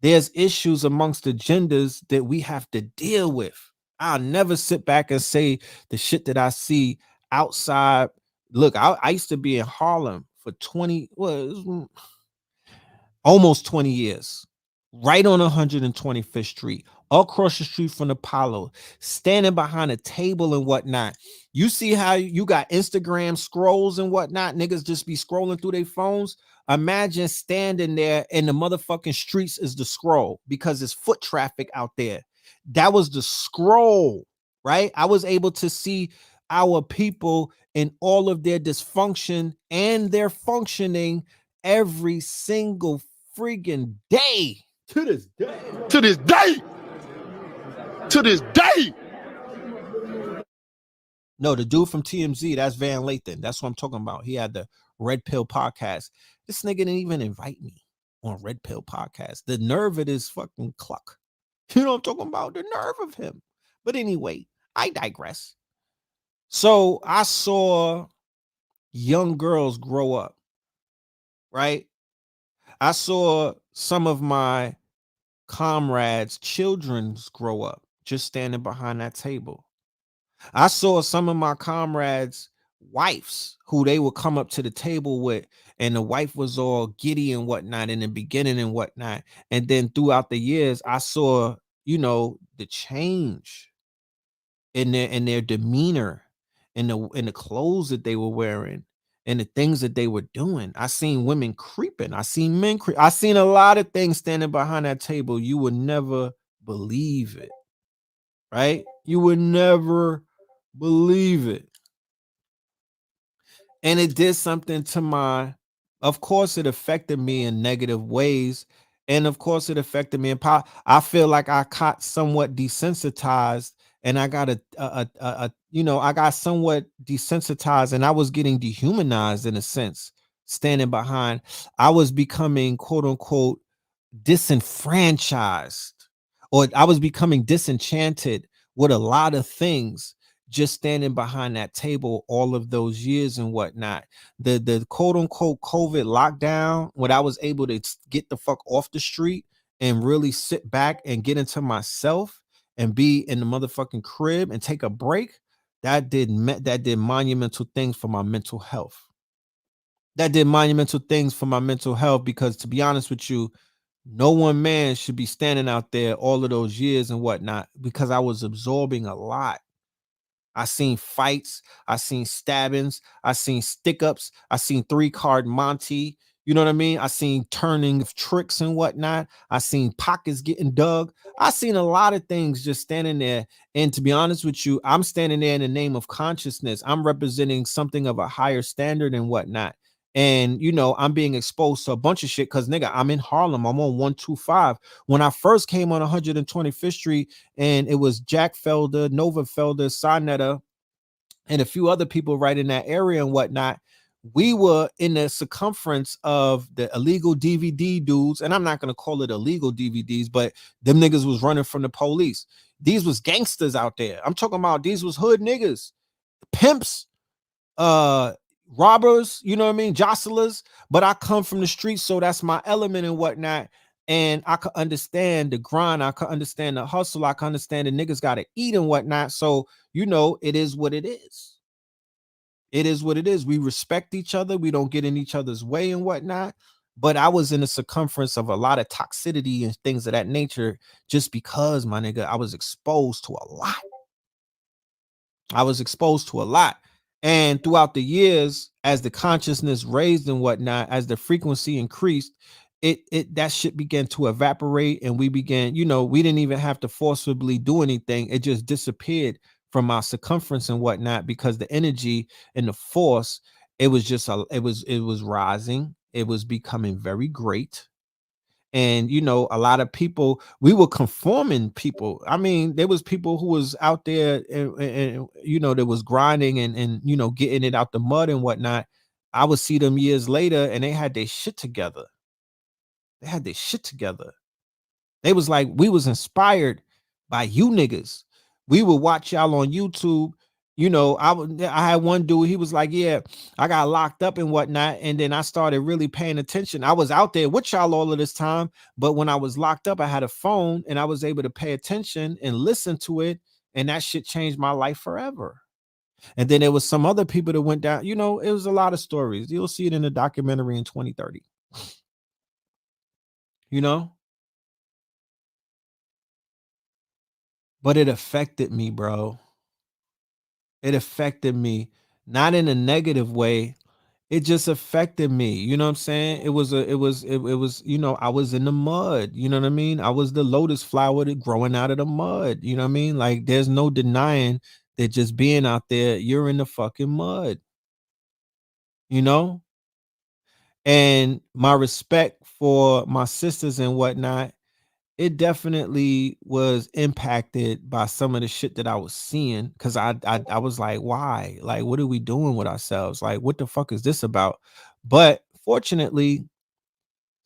There's issues amongst the genders that we have to deal with. I'll never sit back and say the shit that I see outside. Look, I used to be in Harlem for 20, well, almost 20 years, right on 125th Street, across the street from Apollo, standing behind a table and whatnot. You see how you got Instagram scrolls and whatnot, niggas just be scrolling through their phones. Imagine standing there and the motherfucking streets is the scroll because it's foot traffic out there. That was the scroll, right? I was able to see our people in all of their dysfunction and their functioning every single friggin' day to this day. To this day. To this day. No, the dude from TMZ, that's Van Lathan. That's what I'm talking about. He had the Red Pill podcast. This nigga didn't even invite me on Red Pill podcast. The nerve of his fucking cluck. You know what I'm talking about? The nerve of him. But anyway, I digress. So I saw young girls grow up, right? I saw some of my comrades' children's grow up. just standing behind that table. I saw some of my comrades' wives who they would come up to the table with, and the wife was all giddy and whatnot in the beginning and whatnot. And then throughout the years, I saw, the change in their demeanor, in the clothes that they were wearing, and the things that they were doing. I seen women creeping. I seen men creep. I seen a lot of things standing behind that table. You would never believe it, right? You would never believe it. And it did something to of course it affected me in negative ways, and of course it affected me in I feel like I got somewhat desensitized, and I got I got somewhat desensitized, and I was getting dehumanized in a sense, standing behind. I was becoming, quote unquote, disenfranchised, or I was becoming disenchanted with a lot of things, just standing behind that table all of those years and whatnot. The quote unquote COVID lockdown, when I was able to get the fuck off the street and really sit back and get into myself and be in the motherfucking crib and take a break, that did monumental things for my mental health. That did monumental things for my mental health, because to be honest with you, no one man should be standing out there all of those years and whatnot, because I was absorbing a lot. I seen fights, I seen stabbings, I seen stick-ups, I seen 3-card Monty. You know what I mean? I seen turning of tricks and whatnot. I seen pockets getting dug. I seen a lot of things just standing there. And to be honest with you, I'm standing there in the name of consciousness. I'm representing something of a higher standard and whatnot. And I'm being exposed to a bunch of shit because, nigga, I'm in Harlem. I'm on 125. When I first came on 125th Street, and it was Jack Felder, Nova Felder, Sarnetta, and a few other people right in that area and whatnot, we were in the circumference of the illegal DVD dudes. And I'm not going to call it illegal DVDs, but them niggas was running from the police. These was gangsters out there. I'm talking about these was hood niggas, pimps, robbers, you know what I mean, jostlers. But I come from the streets, so that's my element and whatnot. And I could understand the grind, I could understand the hustle, I could understand the niggas gotta eat and whatnot. So it is what it is. It is what it is. We respect each other, we don't get in each other's way and whatnot. But I was in the circumference of a lot of toxicity and things of that nature, just because, my nigga, I was exposed to a lot. And throughout the years, as the consciousness raised and whatnot, as the frequency increased, that shit began to evaporate, and we began, we didn't even have to forcibly do anything. It just disappeared from our circumference and whatnot, because the energy and the force, it was rising. It was becoming very great. And a lot of people, we were conforming people. I mean, there was people who was out there and that was grinding and getting it out the mud and whatnot. I would see them years later, and they had their shit together. They was like, we was inspired by you niggas. We would watch y'all on YouTube. I had one dude, he was like, yeah, I got locked up and whatnot. And then I started really paying attention. I was out there with y'all all of this time, but when I was locked up, I had a phone and I was able to pay attention and listen to it. And that shit changed my life forever. And then there was some other people that went down, it was a lot of stories. You'll see it in the documentary in 2030. But it affected me, bro. It affected me, not in a negative way. It just affected me. You know what I'm saying? It was, I was in the mud. You know what I mean? I was the lotus flower that growing out of the mud. You know what I mean? Like, there's no denying that just being out there, you're in the fucking mud. And my respect for my sisters and whatnot, it definitely was impacted by some of the shit that I was seeing, because I was like, why? Like, what are we doing with ourselves? Like, what the fuck is this about? But fortunately,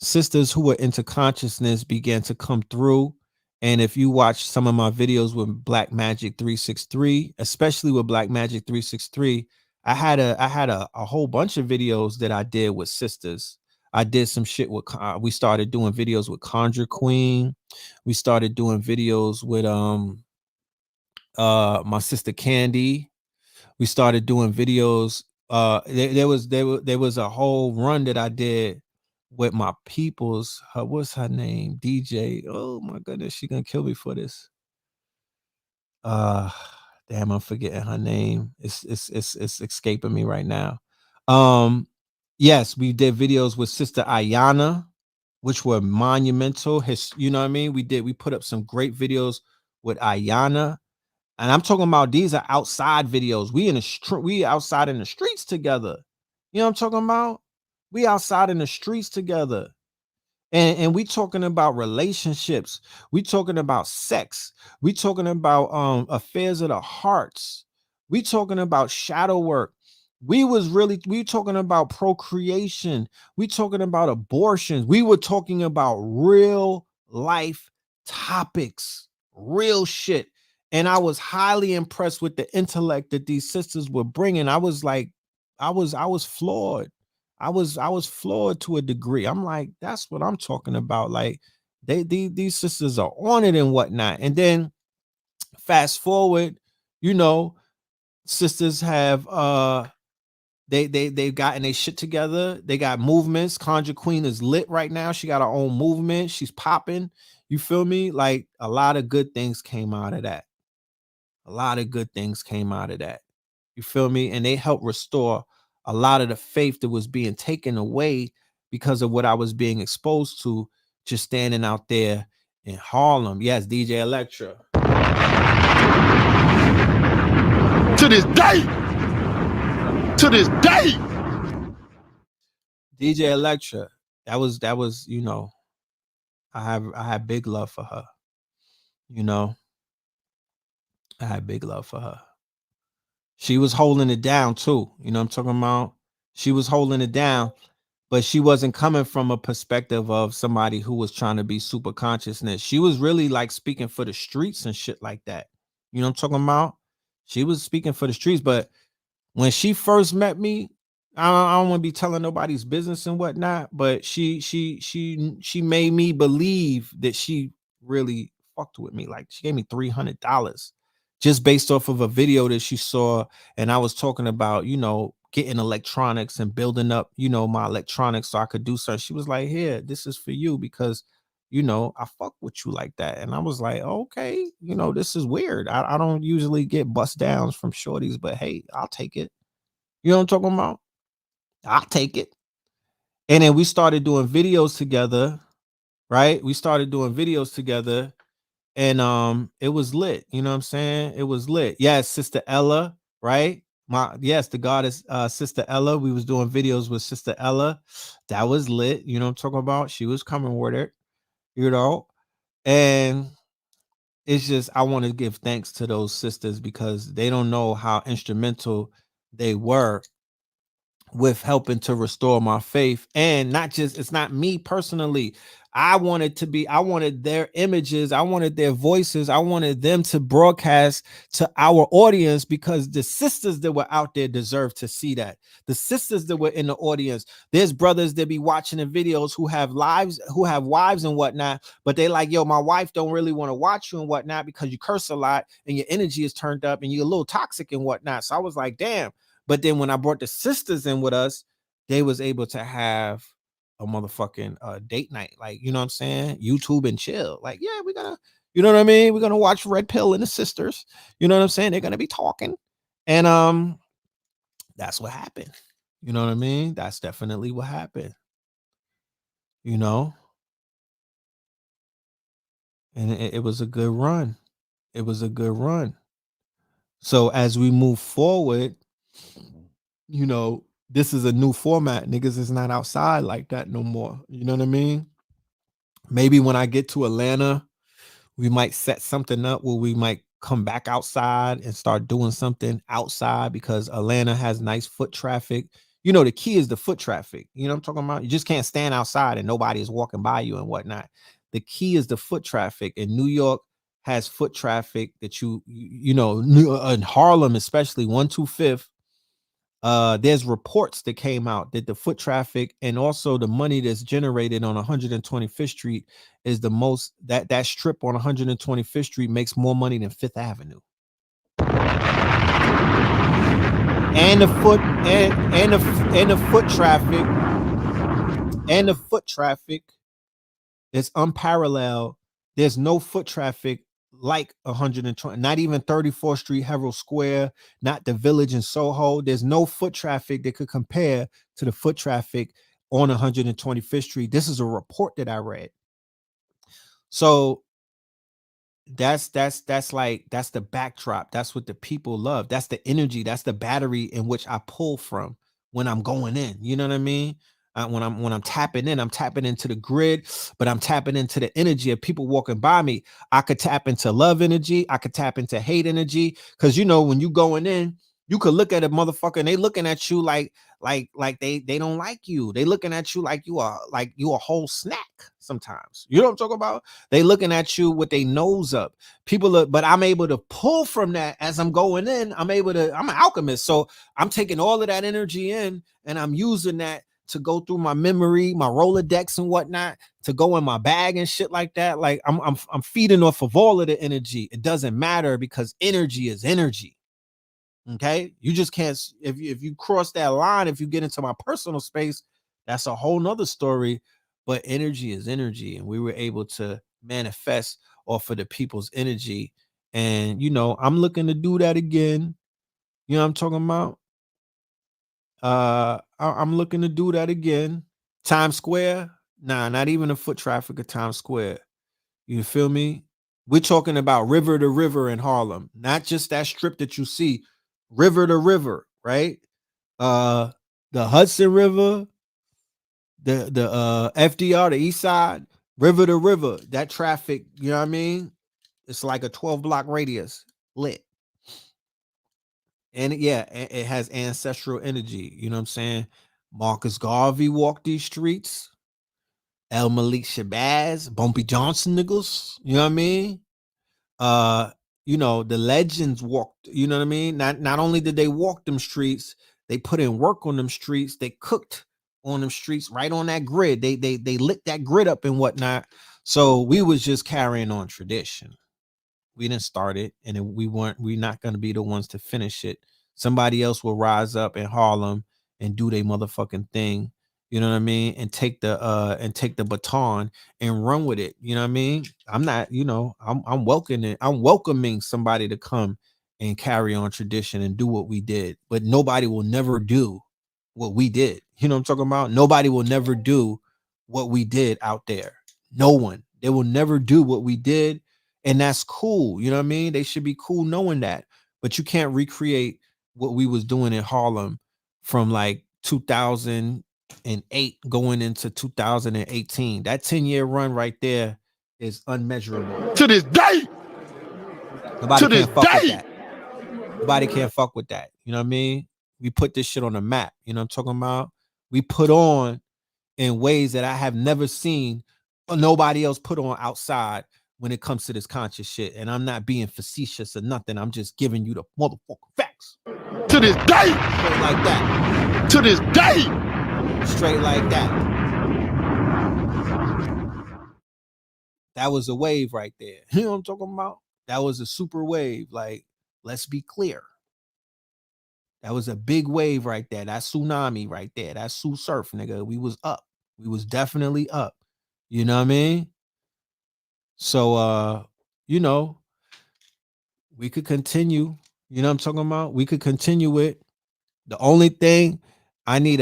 sisters who were into consciousness began to come through. And if you watch some of my videos with Black Magic 363, especially with Black Magic 363, I had a whole bunch of videos that I did with sisters. I did some shit with, we started doing videos with Conjure Queen. We started doing videos with My sister Candy. We started doing videos. There was a whole run that I did with my peoples. What's her name? DJ. Oh my goodness, she gonna kill me for this. Damn, I'm forgetting her name. It's escaping me right now. Yes, we did videos with Sister Ayana, which were monumental. You know what I mean? We put up some great videos with Ayana. And I'm talking about these are outside videos. We outside in the streets together. You know what I'm talking about? We outside in the streets together. And we talking about relationships. We talking about sex. We talking about affairs of the hearts. We talking about shadow work. We talking about procreation. We talking about abortions. We were talking about real life topics, real shit. And I was highly impressed with the intellect that these sisters were bringing. I was like, I was floored. I was floored to a degree. I'm like, that's what I'm talking about. Like, these sisters are on it and whatnot. And then fast forward, you know, sisters have they've gotten their shit together. They got movements. Conjure Queen is lit right now. She got her own movement. She's popping. You feel me? Like, a lot of good things came out of that. A lot of good things came out of that. You feel me? And they helped restore a lot of the faith that was being taken away because of what I was being exposed to, just standing out there in Harlem. Yes, DJ Electra. To this day. To this day. DJ Electra. That was, you know, I had big love for her. You know, I had big love for her. She was holding it down too. You know what I'm talking about? She was holding it down, but she wasn't coming from a perspective of somebody who was trying to be super consciousness. She was really like speaking for the streets and shit like that. You know what I'm talking about? She was speaking for the streets, but when she first met me, I don't want to be telling nobody's business and whatnot, but she made me believe that she really fucked with me. Like, she gave me $300 just based off of a video that she saw, and I was talking about, you know, getting electronics and building up, you know, my electronics so I could do something. She was like, "Here, this is for you because, you know, I fuck with you like that." And I was like, "Okay, you know, this is weird. I don't usually get bust downs from shorties, but hey, I'll take it." You know what I'm talking about? I'll take it. And then we started doing videos together, right? We started doing videos together, and it was lit. You know what I'm saying? It was lit. Yes, Sister Ella, right? The goddess Sister Ella. We was doing videos with Sister Ella. That was lit. You know what I'm talking about? She was coming with it, you know. And it's just, I want to give thanks to those sisters because they don't know how instrumental they were with helping to restore my faith. And not just, it's not me personally. I wanted their images, I wanted their voices, I wanted them to broadcast to our audience because the sisters that were out there deserve to see that. The sisters that were in the audience, there's brothers that be watching the videos who have wives and whatnot, but they like, yo, my wife don't really want to watch you and whatnot because you curse a lot and your energy is turned up and you're a little toxic and whatnot. So I was like, damn. But then when I brought the sisters in with us, they was able to have a motherfucking date night. Like, you know what I'm saying? YouTube and chill. Like, yeah, we're gonna, you know what I mean? We're gonna watch Red Pill and the sisters. You know what I'm saying? They're gonna be talking. And that's what happened. You know what I mean? That's definitely what happened. You know? And it was a good run. It was a good run. So as we move forward, you know, this is a new format. Niggas is not outside like that no more. You know what I mean? Maybe when I get to Atlanta, we might set something up where we might come back outside and start doing something outside because Atlanta has nice foot traffic. You know, the key is the foot traffic. You know what I'm talking about? You just can't stand outside and nobody is walking by you and whatnot. The key is the foot traffic. And New York has foot traffic that you know, in Harlem, especially 125th. There's reports that came out that the foot traffic and also the money that's generated on 125th Street is the most, that strip on 125th Street makes more money than Fifth Avenue. And the foot and the foot traffic and the foot traffic is unparalleled. There's no foot traffic like 120, not even 34th Street, Herald Square, not the Village in Soho. There's no foot traffic that could compare to the foot traffic on 125th Street. This is a report that I read. So that's the backdrop. That's what the people love. That's the energy. That's the battery in which I pull from when I'm going in. You know what I mean? When I'm tapping in, I'm tapping into the grid, but I'm tapping into the energy of people walking by me. I could tap into love energy. I could tap into hate energy. Cause you know, when you going in, you could look at a motherfucker and they looking at you like they don't like you. They looking at you like you a whole snack sometimes. You know what I'm talking about? They looking at you with their nose up. People are, but I'm able to pull from that as I'm going in. I'm an alchemist. So I'm taking all of that energy in and I'm using that to go through my memory, my Rolodex and whatnot, to go in my bag and shit like that. Like I'm feeding off of all of the energy. It doesn't matter because energy is energy. Okay, you just can't, if you cross that line, if you get into my personal space, that's a whole nother story. But energy is energy, and we were able to manifest off of the people's energy. And you know, I'm looking to do that again. You know what I'm talking about? I'm looking to do that again. Times Square, nah, not even a foot traffic of Times Square. You feel me? We're talking about river to river in Harlem, not just that strip that you see, river to river, right? The Hudson River, the FDR, the East Side, river to river. That traffic, you know what I mean? It's like a 12 block radius lit. And yeah, it has ancestral energy. You know what I'm saying? Marcus Garvey walked these streets. El Malik Shabazz, Bumpy Johnson niggas. You know what I mean? uh you know, the legends walked, you know what I mean? Not only did they walk them streets, they put in work on them streets, they cooked on them streets, right on that grid, they lit that grid up and whatnot. So we was just carrying on tradition. We didn't start it, and we're not going to be the ones to finish it. Somebody else will rise up in Harlem and do their motherfucking thing, you know what I mean, and take the baton and run with it. You know what I mean? I'm not, you know, I'm welcoming somebody to come and carry on tradition and do what we did, but nobody will never do what we did. You know what I'm talking about? Nobody will never do what we did out there. No one. They will never do what we did, and that's cool. You know what I mean? They should be cool knowing that. But you can't recreate what we was doing in Harlem from like 2008 going into 2018. That 10-year run right there is unmeasurable. To this day. Nobody To this can fuck with day. that. Nobody can't fuck with that. You know what I mean? We put this shit on the map. You know what I'm talking about? We put on in ways that I have never seen nobody else put on outside when it comes to this conscious shit. And I'm not being facetious or nothing. I'm just giving you the motherfucking facts. To this day. Straight like that. To this day. Straight like that. That was a wave right there. You know what I'm talking about? That was a super wave. Like, let's be clear. That was a big wave right there. That tsunami right there. That Sioux surf, nigga. We was up. We was definitely up. You know what I mean? So you know, we could continue. You know what I'm talking about? We could continue it. The only thing I need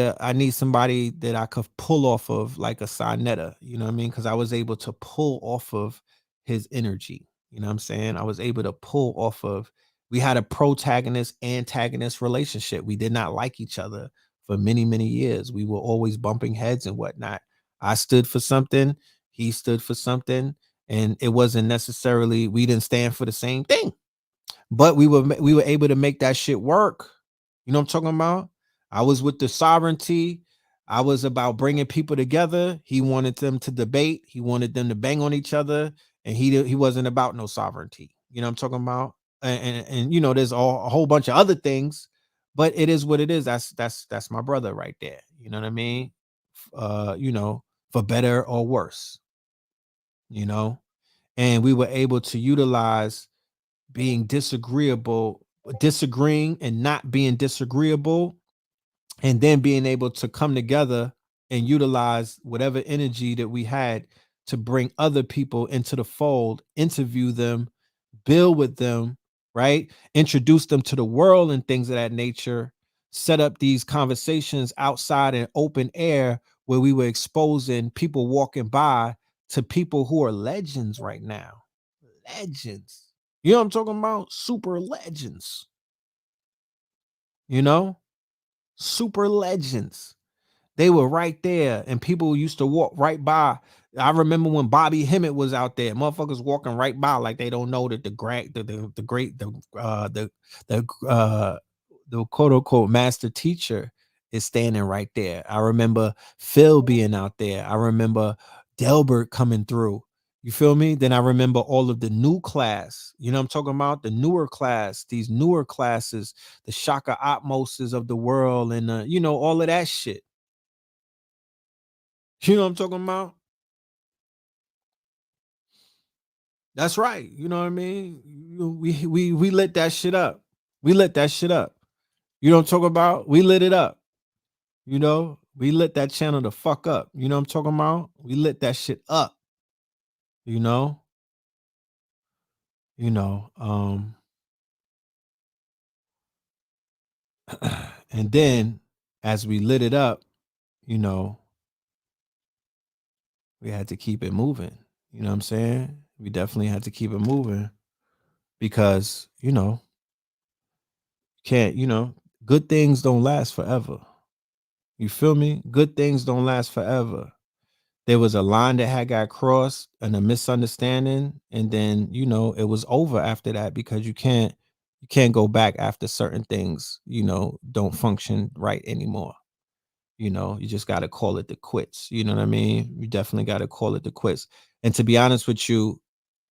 somebody that I could pull off of, like a Sinetta, you know what I mean? Because I was able to pull off of his energy. You know what I'm saying? I was able to pull off of, we had a protagonist antagonist relationship. We did not like each other for many, many years. We were always bumping heads and whatnot. I stood for something, he stood for something, and it wasn't necessarily, we didn't stand for the same thing, but we were able to make that shit work. You know what I'm talking about? I was with the sovereignty. I was about bringing people together. He wanted them to debate. He wanted them to bang on each other, and he wasn't about no sovereignty. You know what I'm talking about? And you know, there's a whole bunch of other things, but it is what it is. That's my brother right there. You know what I mean? You know, for better or worse. You know, and we were able to utilize being disagreeable disagreeing and not being disagreeable, and then being able to come together and utilize whatever energy that we had to bring other people into the fold, interview them, build with them, right? Introduce them to the world and things of that nature, set up these conversations outside in open air where we were exposing people walking by to people who are legends right now. Legends. You know what I'm talking about? Super legends. You know? Super legends. They were right there, and people used to walk right by. I remember when Bobby Hemmett was out there, motherfuckers walking right by like they don't know that the quote unquote master teacher is standing right there. I remember Phil being out there. I remember Delbert coming through. You feel me? Then I remember all of the new class. You know what I'm talking about? The newer class, these newer classes, the Shaka Atmoses of the world, and all of that shit. You know what I'm talking about? That's right. You know what I mean? We lit that shit up. We lit that shit up. You know what I'm talking about? We lit it up. We lit that channel the fuck up. You know what I'm talking about? We lit that shit up. You know? You know, and then as we lit it up, you know, we had to keep it moving. You know what I'm saying? We definitely had to keep it moving because, good things don't last forever. You feel me? Good things don't last forever. There was a line that had got crossed and a misunderstanding, and then it was over after that because you can't go back after certain things don't function right anymore. You just got to call it the quits. You know what I mean? You definitely got to call it the quits. And to be honest with you,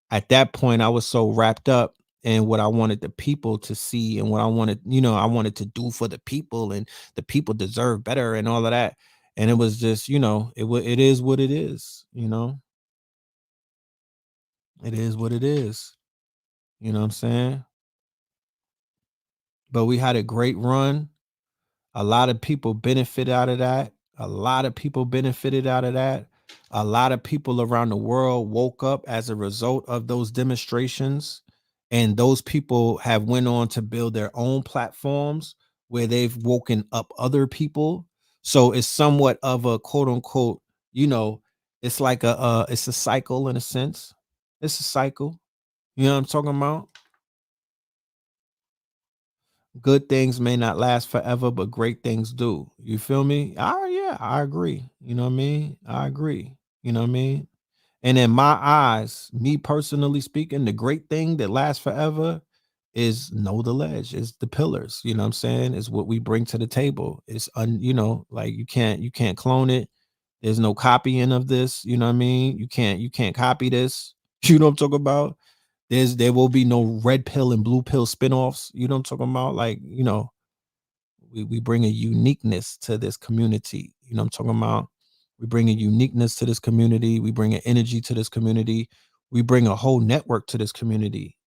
at that point, I was so wrapped up in what I wanted the people to see and what I wanted to do for the people, and the people deserve better and all of that. And it was just, it is what it is. It is what it is. You know what I'm saying? But we had a great run. A lot of people benefit out of that. A lot of people benefited out of that. A lot of people around the world woke up as a result of those demonstrations. And those people have went on to build their own platforms where they've woken up other people. So it's somewhat of a quote unquote, it's like it's a cycle in a sense. It's a cycle. You know what I'm talking about? Good things may not last forever, but great things do. You feel me? Oh yeah, I agree. You know what I mean? I agree. You know what I mean? And in my eyes, me personally speaking, the great thing that lasts forever is know the ledge, is the pillars. You know what I'm saying? Is what we bring to the table. It's like you can't clone it. There's no copying of this. You know what I mean? You can't copy this. You know what I'm talking about? There will be no red pill and blue pill spinoffs. You know what I'm talking about? Like, we bring a uniqueness to this community. You know what I'm talking about? We bring a uniqueness to this community. We bring an energy to this community. We bring a whole network to this community.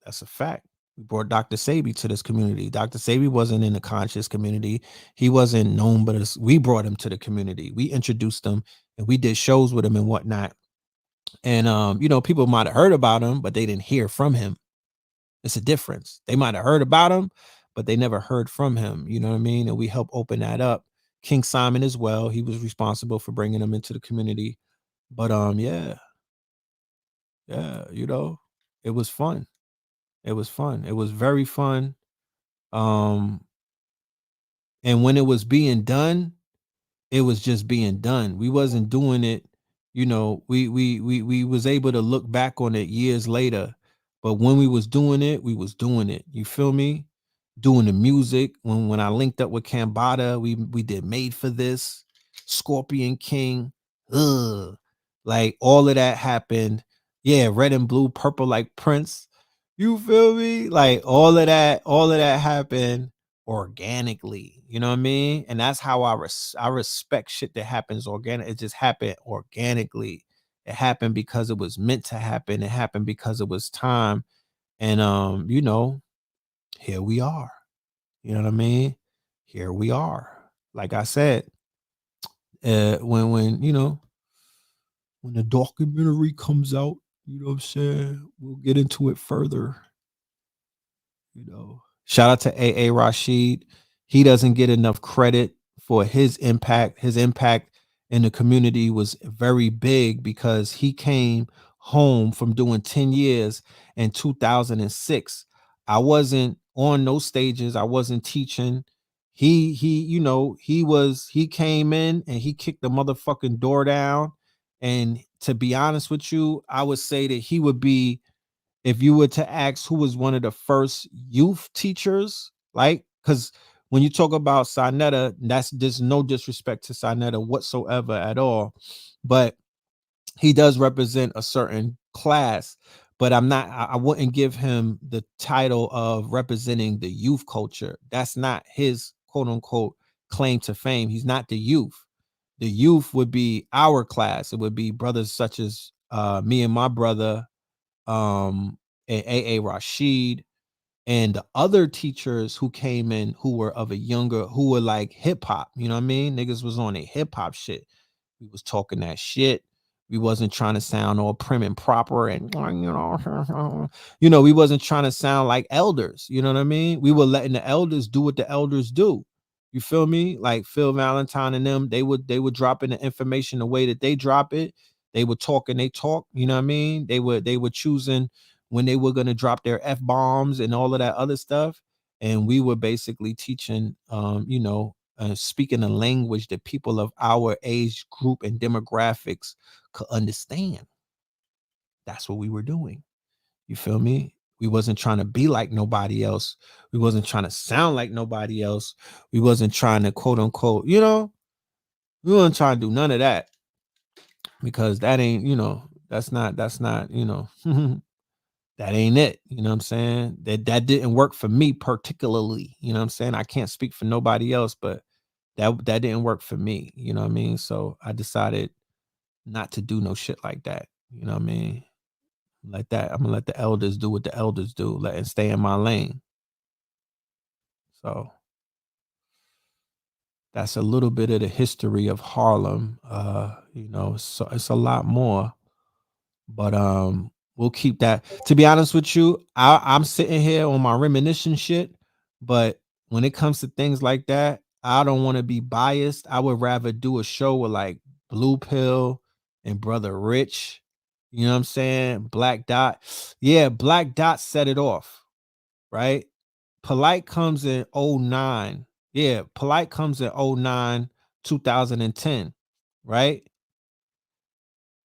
That's a fact. We brought Dr. Sabi to this community. Dr. Sabi wasn't in the conscious community. He wasn't known, but we brought him to the community. We introduced him and we did shows with him and whatnot. And people might have heard about him, but they didn't hear from him. It's a difference. They might have heard about him, but they never heard from him. You know what I mean? And we help open that up. King Simon as well. He was responsible for bringing them into the community. But yeah, it was fun. It was fun. It was very fun. And when it was being done, it was just being done. We wasn't doing it. We was able to look back on it years later. But when we was doing it, we was doing it. You feel me? Doing the music. When I linked up with Cambada, we did Made for This, Scorpion King. Like all of that happened. Yeah, red and blue, purple like Prince. You feel me? Like all of that happened organically. You know what I mean? And that's how I respect shit that happens organic. It just happened organically. It happened because it was meant to happen. It happened because it was time. And here we are. You know what I mean? Here we are. Like I said, when you know, when the documentary comes out, you know what I'm saying? We'll get into it further. You know, shout out to A.A. Rashid. He doesn't get enough credit for his impact. His impact in the community was very big because he came home from doing 10 years in 2006. I wasn't on those stages. I wasn't teaching. You know, he came in and he kicked the motherfucking door down. And to be honest with you, I would say that he would be, if you were to ask who was one of the first youth teachers, like, because when you talk about Sinetta, there's no disrespect to Sinetta whatsoever at all, but he does represent a certain class. But I wouldn't give him the title of representing the youth culture. That's not his quote unquote claim to fame. He's not the youth. The youth would be our class. It would be brothers such as me and my brother, and A.A. Rashid, and the other teachers who came in who were of a younger, who were like hip hop. You know what I mean? Niggas was on a hip hop shit. We was talking that shit. We wasn't trying to sound all prim and proper and we wasn't trying to sound like elders. You know what I mean? We were letting the elders do what the elders do. You feel me? Like Phil Valentine and them, they would drop in the information the way that they drop it. They would talk and they talk. You know what I mean? They were choosing when they were gonna drop their F bombs and all of that other stuff. And we were basically teaching, speaking a language that people of our age group and demographics could understand. That's what we were doing. You feel me? We wasn't trying to be like nobody else. We wasn't trying to sound like nobody else. We wasn't trying to quote unquote, we wasn't trying to do none of that, because that ain't, that's not, that ain't it. You know what I'm saying? That didn't work for me particularly. You know what I'm saying? I can't speak for nobody else, but that didn't work for me. You know what I mean? So I decided not to do no shit like that. You know what I mean? Like that, I'm gonna let the elders do what the elders do, let and stay in my lane. So that's a little bit of the history of Harlem. So it's a lot more, but we'll keep that. To be honest with you, I'm sitting here on my reminiscing shit, but when it comes to things like that, I don't want to be biased. I would rather do a show with like Blue Pill and Brother Rich. You know what I'm saying? Black Dot. Yeah, Black Dot set it off, right? Polite comes in '09. Yeah, Polite comes in '09, 2010, right?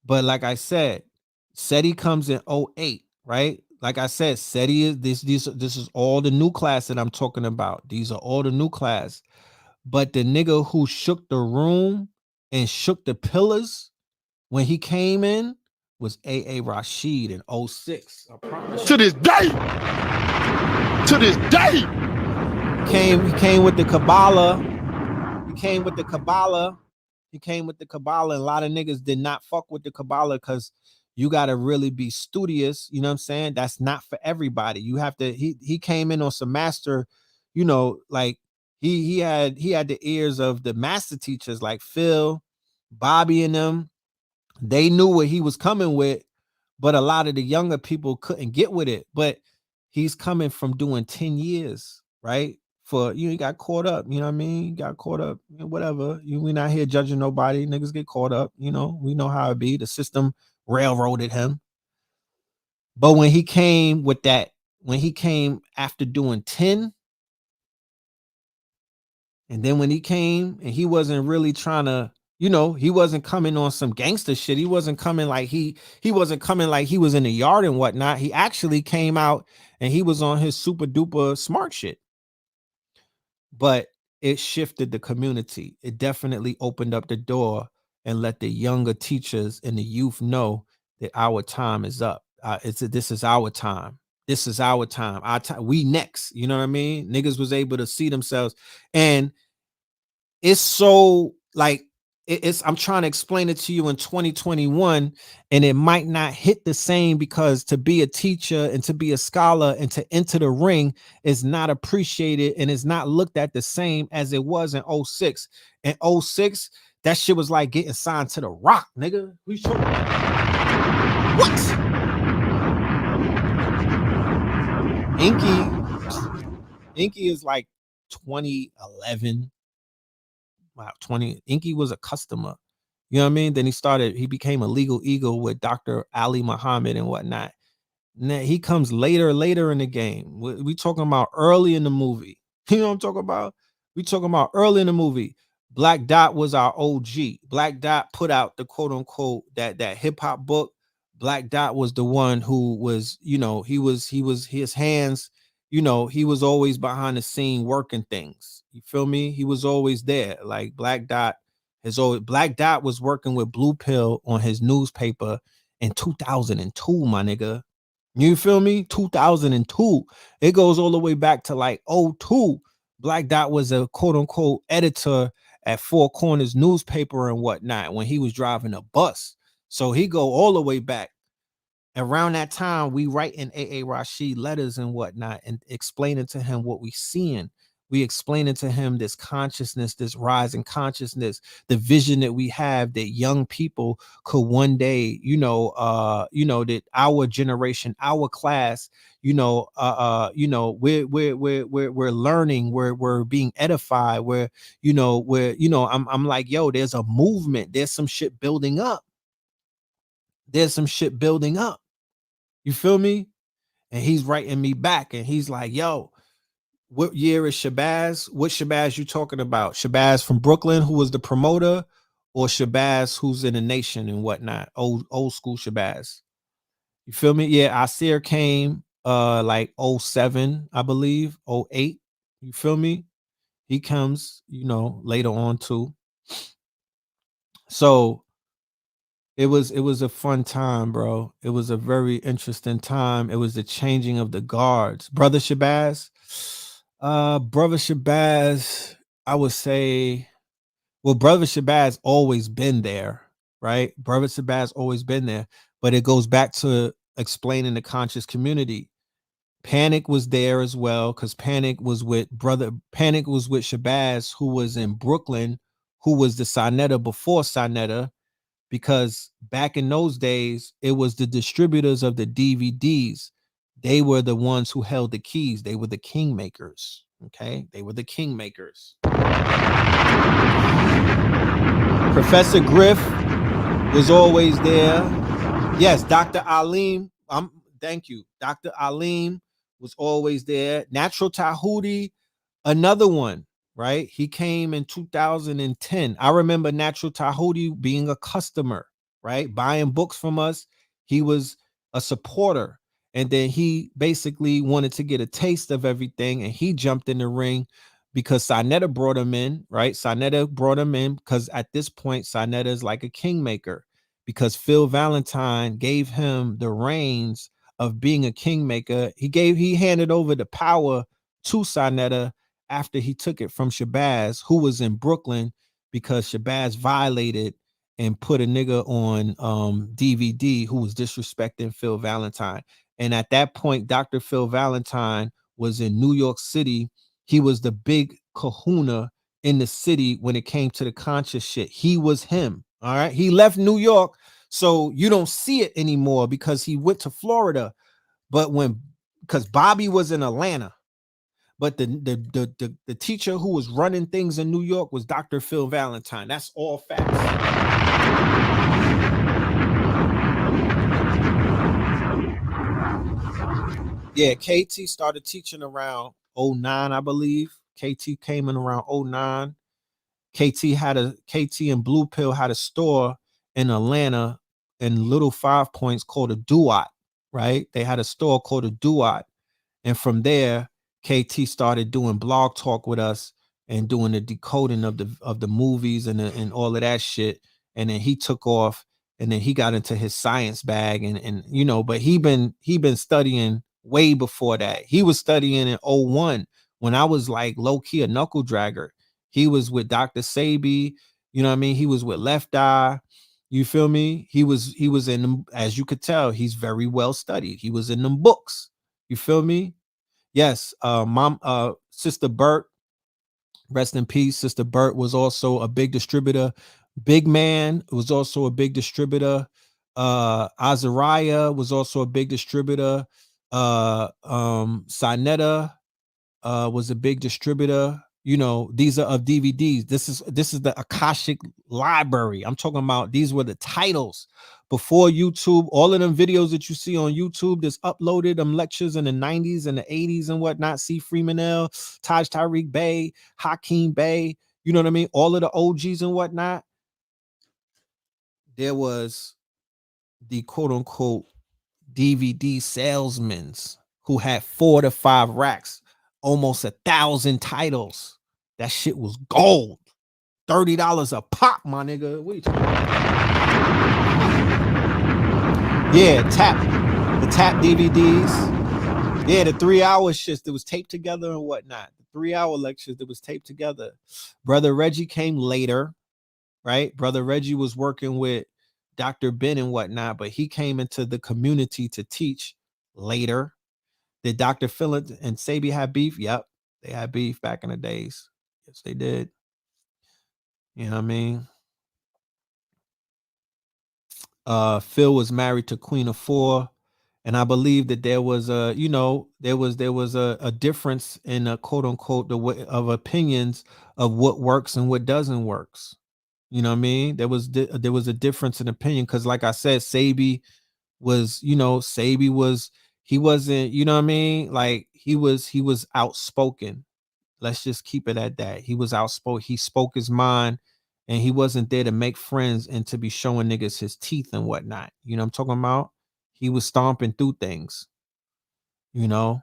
But like I said, SETI comes in '08, right? Like I said, SETI is this is all the new class that I'm talking about. These are all the new class. But the nigga who shook the room and shook the pillars when he came in was A.A. Rashid in '06. I promise you. To this day. To this day. He came with the Kabbalah. He came with the Kabbalah. And a lot of niggas did not fuck with the Kabbalah because you got to really be studious. You know what I'm saying? That's not for everybody. You have to, he came in on some master, like he had the ears of the master teachers like Phil, Bobby and them. They knew what he was coming with, but a lot of the younger people couldn't get with it. But he's coming from doing 10 years, right? For you got caught up, you know what I mean? You got caught up, whatever. We not here judging nobody. Niggas get caught up, we know how it be. The system railroaded him. But when he came after doing 10, and then when he came and he wasn't really trying to, he wasn't coming on some gangster shit. He wasn't coming like he wasn't coming like he was in the yard and whatnot. He actually came out and he was on his super duper smart shit. But it shifted the community. It definitely opened up the door and let the younger teachers and the youth know that our time is up. This is our time. This is our time. Our time. We next. You know what I mean? Niggas was able to see themselves, and it's so like I'm trying to explain it to you in 2021, and it might not hit the same because to be a teacher and to be a scholar and to enter the ring is not appreciated and is not looked at the same as it was in 06. In 06, that shit was like getting signed to the Rock, nigga. What? Inky is like 2011. Wow, 20. Inky was a customer. You know what I mean? Then he became a legal eagle with Dr. Ali Muhammad and whatnot. Now he comes later in the game. We talking about early in the movie. You know what I'm talking about? We talking about early in the movie. Black Dot was our OG. Black Dot put out the quote unquote that hip hop book. Black Dot was the one who was, he was his hands, he was always behind the scene working things. You feel me? He was always there. Like Black Dot was working with Blue Pill on his newspaper in 2002, my nigga. You feel me? 2002. It goes all the way back to like 02. Black Dot was a quote unquote editor at Four Corners newspaper and whatnot when he was driving a bus. So he go all the way back. Around that time, we write in A.A. Rashid letters and whatnot and explaining to him what we seeing. We explaining to him this consciousness, this rise in consciousness, the vision that we have that young people could one day, that our generation, our class, we're learning, we're being edified, I'm like, yo, there's a movement, there's some shit building up. You feel me? And he's writing me back and he's like, yo, what year is Shabazz? What Shabazz you talking about? Shabazz from Brooklyn, who was the promoter, or Shabazz who's in the nation and whatnot? Old school Shabazz. You feel me? Yeah, Asir came like 07, I believe, 08. You feel me? He comes, later on too. So it was a fun time, bro. It was a very interesting time. It was the changing of the guards. Brother Shabazz, I would say, well, Brother Shabazz always been there, right? Brother Shabazz always been there, but it goes back to explaining the conscious community. Panic was there as well, because Panic was with Shabazz, who was in Brooklyn, who was the Sinetta before Sinetta, because back in those days, it was the distributors of the DVDs. They were the ones who held the keys. They were the kingmakers. Okay, they were the kingmakers. Professor Griff was always there. Yes, Dr. Alim. Thank you. Dr. Alim was always there. Natural Tahuti, another one, right? He came in 2010. I remember Natural Tahuti being a customer, right? Buying books from us. He was a supporter. And then he basically wanted to get a taste of everything. And he jumped in the ring because Sinetta brought him in, right? Sinetta brought him in because at this point, Sinetta is like a kingmaker, because Phil Valentine gave him the reins of being a kingmaker. He handed over the power to Sinetta after he took it from Shabazz, who was in Brooklyn, because Shabazz violated and put a nigga on DVD who was disrespecting Phil Valentine. And at that point, Dr. Phil Valentine was in New York City. He was the big kahuna in the city when it came to the conscious shit. He was him. All right. He left New York, so you don't see it anymore because he went to Florida. But because Bobby was in Atlanta, but the teacher who was running things in New York was Dr. Phil Valentine. That's all facts. Yeah, KT started teaching around 09, I believe. KT came in around 09. KT and Blue Pill had a store in Atlanta in Little 5 Points called a Duat, right? They had a store called a Duat. And from there, KT started doing blog talk with us and doing the decoding of the movies and all of that shit. And then he took off, and then he got into his science bag but he been studying way before that. He was studying in 01 when I was like low key a knuckle dragger. He was with Dr. Sabi, You know what I mean? He was with Left Eye. You feel me? He was in them, as you could tell, he's very well studied. He was in them books. You feel me? Yes. Sister Burt, rest in peace. Sister Burt was also a big distributor. Big Man was also a big distributor. Azariah was also a big distributor. Sinetta was a big distributor. You know, these are of DVDs. This is the Akashic Library. I'm talking about, these were the titles before YouTube. All of them videos that you see on YouTube that's uploaded, them lectures in the 90s and the 80s and whatnot. C. Freeman L, Taj Tariq Bey, Hakeem Bey, you know what I mean? All of the OGs and whatnot. There was the quote unquote DVD salesmen who had 4 to 5 racks, almost 1,000 titles. That shit was gold. $30 a pop, my nigga. What are you talking about? Yeah, the tap DVDs. Yeah, the 3-hour shits that was taped together and whatnot. The 3-hour lectures that was taped together. Brother Reggie came later, right? Brother Reggie was working with Dr. Ben and whatnot, but he came into the community to teach later. Did Dr. Phillips and Sabi have beef? Yep, they had beef back in the days. Yes, they did. You know what I mean? Phil was married to Queen of Four, and I believe that there was a, you know, there was a difference in a quote unquote the way of opinions of what works and what doesn't works. You know what I mean? There was a difference in opinion because, like I said, Sabi was, you know, he wasn't, you know what I mean? Like he was outspoken. Let's just keep it at that. He was outspoken. He spoke his mind, and he wasn't there to make friends and to be showing niggas his teeth and whatnot. You know what I'm talking about? He was stomping through things, you know?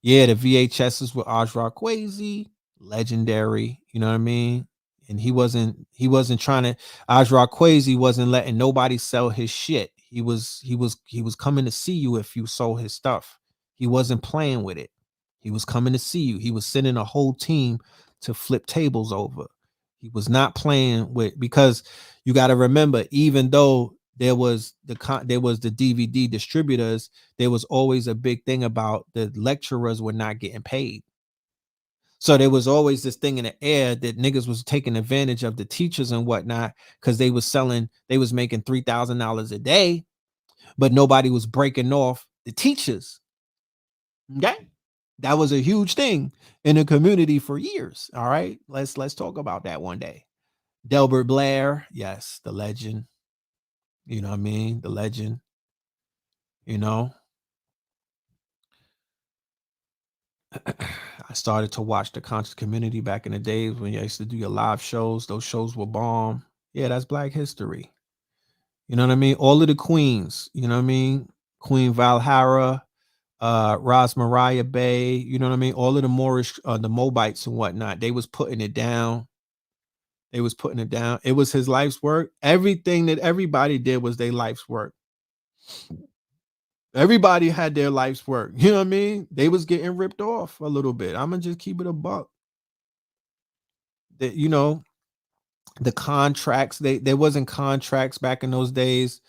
Yeah, the VHSs with Ajra Kwesi, legendary, you know what I mean? And he wasn't trying to, Ajra Kwesi wasn't letting nobody sell his shit. He was coming to see you if you sold his stuff. He wasn't playing with it. He was coming to see you. He was sending a whole team to flip tables over. He was not playing with, because you got to remember, even though there was the DVD distributors, there was always a big thing about the lecturers were not getting paid. So there was always this thing in the air that niggas was taking advantage of the teachers and whatnot, because they was making $3,000 a day, but nobody was breaking off the teachers. Okay, that was a huge thing in the community for years. All right, let's talk about that one day. Delbert Blair, yes, the legend. You know what I mean? The legend. You know, I started to watch the conscious community back in the days when you used to do your live shows. Those shows were bomb. Yeah, that's Black history. You know what I mean? All of the queens, you know what I mean? Queen Valhara, Ras Mariah Bay, you know what I mean? All of the Moorish, the Moabites and whatnot, they was putting it down. It was his life's work. Everything that everybody did was their life's work. Everybody had their life's work. You know what I mean? They was getting ripped off a little bit. I'm gonna just keep it a buck. That, you know, the contracts, there wasn't contracts back in those days.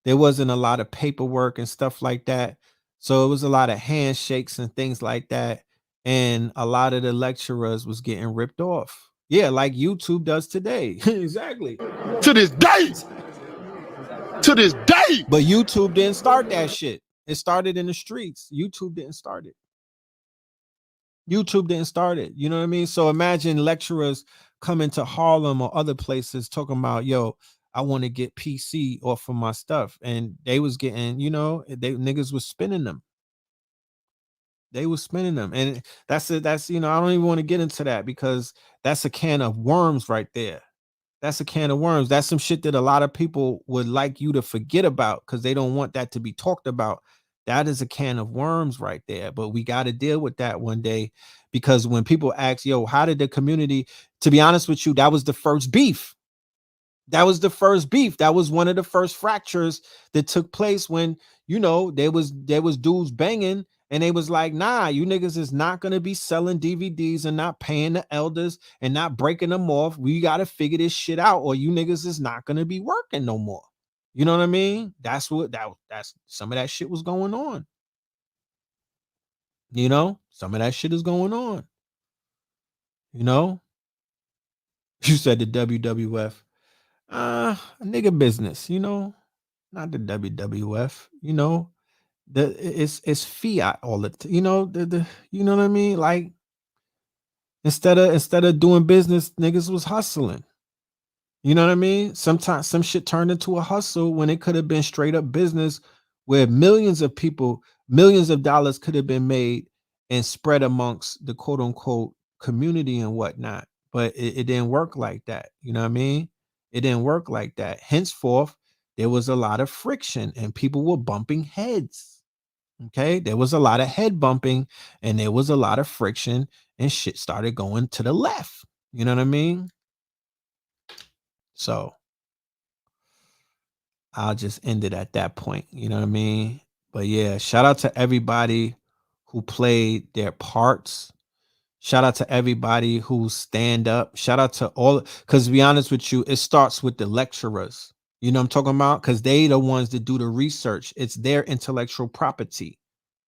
There wasn't a lot of paperwork and stuff like that. So it was a lot of handshakes and things like that. And a lot of the lecturers was getting ripped off. Yeah, like YouTube does today. Exactly. To this day. To this day. But YouTube didn't start that shit. It started in the streets. YouTube didn't start it. You know what I mean? So imagine lecturers coming to Harlem or other places talking about, yo, I want to get PC off of my stuff. And they was getting, you know, niggas was spinning them. They was spinning them. And that's, you know, I don't even want to get into that because that's a can of worms right there. That's a can of worms. That's some shit that a lot of people would like you to forget about because they don't want that to be talked about. That is a can of worms right there. But we got to deal with that one day, because when people ask, yo, how did the community, to be honest with you, that was the first beef. That was the first beef. That was one of the first fractures that took place when, you know, there was dudes banging And they was like, nah, you niggas is not going to be selling DVDs and not paying the elders and not breaking them off. We got to figure this shit out, or you niggas is not going to be working no more. You know what I mean? That's some of that shit was going on. You know, some of that shit is going on. You know, you said the WWF, nigga business, you know, not the WWF, you know, it's fiat all the you know, the you know what I mean? Like instead of doing business, niggas was hustling. You know what I mean? Sometimes some shit turned into a hustle when it could have been straight up business where millions of people, millions of dollars could have been made and spread amongst the quote unquote community and whatnot. But it didn't work like that. You know what I mean? It didn't work like that. Henceforth, there was a lot of friction and people were bumping heads. Okay. There was a lot of head bumping and there was a lot of friction and shit started going to the left. You know what I mean? So I'll just end it at that point. You know what I mean? But yeah, shout out to everybody who played their parts. Shout out to everybody who stand up. Shout out to all, because to be honest with you, it starts with the lecturers. You know what I'm talking about? Because they the ones that do the research. It's their intellectual property.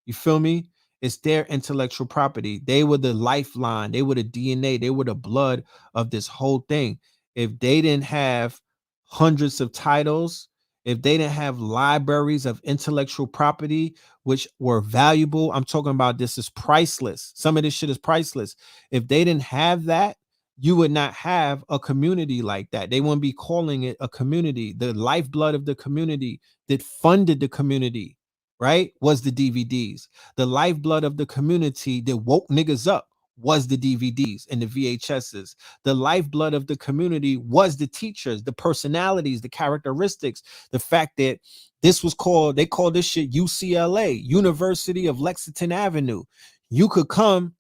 You feel me? It's their intellectual property. They were the lifeline. They were the DNA. They were the blood of this whole thing. If they didn't have hundreds of titles, if they didn't have libraries of intellectual property, which were valuable, I'm talking about this is priceless. Some of this shit is priceless. If they didn't have that, you would not have a community like that. They wouldn't be calling it a community. The lifeblood of the community that funded the community, right, was the DVDs. The lifeblood of the community that woke niggas up was the DVDs and the VHSs. The lifeblood of the community was the teachers, the personalities, the characteristics, the fact that this was called, they called this shit UCLA, University of Lexington Avenue. You could come,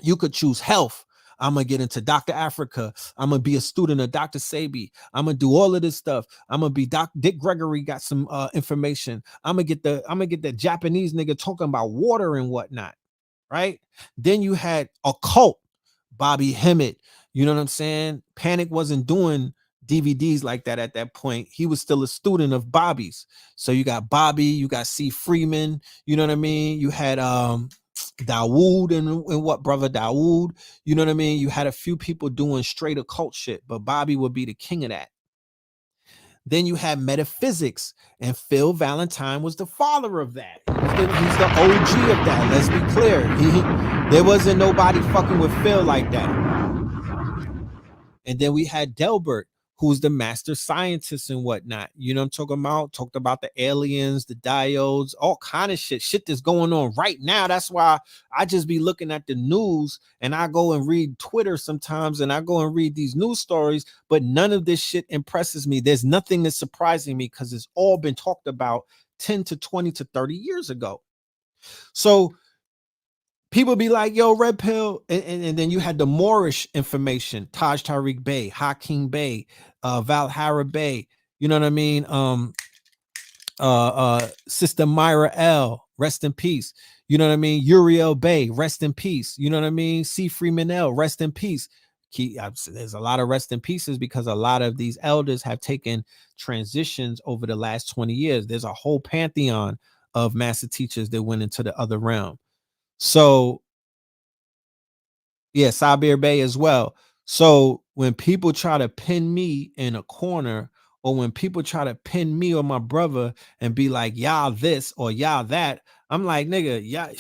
you could choose health. I'm gonna get into Dr. Africa. I'm gonna be a student of Dr. Sabi. I'm gonna do all of this stuff. I'm gonna be Dick Gregory got some information. I'm gonna get the Japanese nigga talking about water and whatnot, right? Then you had a cult, Bobby Hemmett. You know what I'm saying? Panic wasn't doing DVDs like that at that point. He was still a student of Bobby's. So you got Bobby, you got C. Freeman. You know what I mean? You had Dawood and what brother Dawood, you know what I mean? You had a few people doing straight occult shit, but Bobby would be the king of that. Then you had metaphysics, and Phil Valentine was the father of that. He's the OG of that. Let's be clear. There wasn't nobody fucking with Phil like that. And then we had Delbert, who's the master scientist and whatnot. You know what I'm talking about? Talked about the aliens, the diodes, all kind of shit that's going on right now. That's why I just be looking at the news and I go and read Twitter sometimes and I go and read these news stories, but none of this shit impresses me. There's nothing that's surprising me because it's all been talked about 10 to 20 to 30 years ago. So people be like, yo, Red Pill. And then you had the Moorish information, Taj Tariq Bey, Hakeem Bey, Valhara Bey, you know what I mean? Sister Myra L, rest in peace. You know what I mean? Uriel Bey, rest in peace. You know what I mean? C. Freeman L, rest in peace. There's a lot of rest in pieces because a lot of these elders have taken transitions over the last 20 years. There's a whole pantheon of master teachers that went into the other realm. So, yeah, Sabir Bey as well. So when people try to pin me in a corner, or when people try to pin me or my brother and be like, y'all this or y'all that, I'm like, nigga, y'all,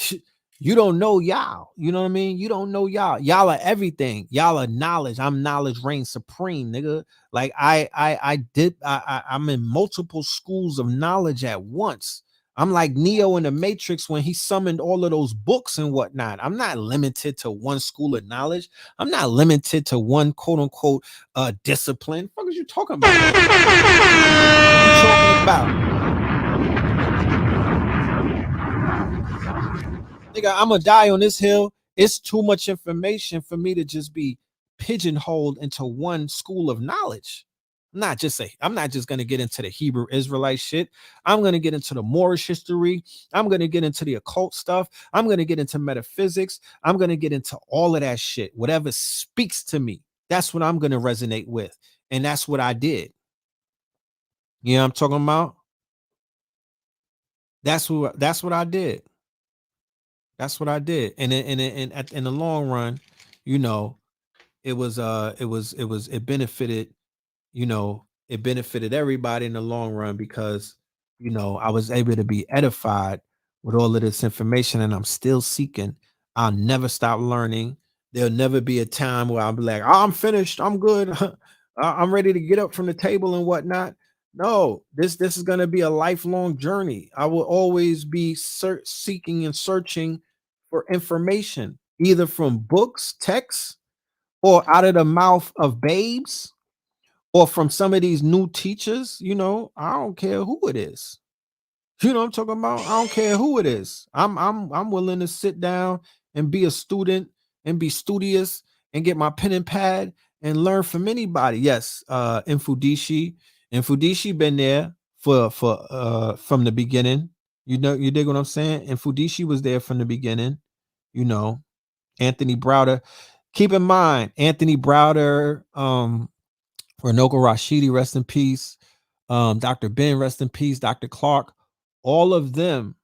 you don't know y'all. You know what I mean? You don't know y'all. Y'all are everything. Y'all are knowledge. I'm knowledge reigns supreme, nigga. Like I'm in multiple schools of knowledge at once. I'm like Neo in the Matrix when he summoned all of those books and whatnot. I'm not limited to one school of knowledge. I'm not limited to one quote unquote discipline. What the fuck is you talking about? What are you talking about? Nigga, I'm gonna die on this hill. It's too much information for me to just be pigeonholed into one school of knowledge. I'm not just going to get into the Hebrew Israelite shit. I'm going to get into the Moorish history. I'm going to get into the occult stuff. I'm going to get into metaphysics. I'm going to get into all of that shit. Whatever speaks to me, that's what I'm going to resonate with. And that's what I did. You know what I'm talking about? That's what I did. That's what I did. And in the long run, you know, it benefited, you know, it benefited everybody in the long run because, you know, I was able to be edified with all of this information, and I'm still seeking. I'll never stop learning. There'll never be a time where I'll be like, oh, I'm finished. I'm good. I'm ready to get up from the table and whatnot. No, this is going to be a lifelong journey. I will always be seeking and searching for information, either from books, texts, or out of the mouth of babes, or from some of these new teachers. You know, I don't care who it is. You know what I'm talking about? I don't care who it is. I'm willing to sit down and be a student and be studious and get my pen and pad and learn from anybody. Yes, Infudishi been there for from the beginning. You know, you dig what I'm saying? Infudishi was there from the beginning. You know, Anthony Browder. Keep in mind, Anthony Browder, Ranoka Rashidi, rest in peace. Dr. Ben, rest in peace. Dr. Clark, all of them.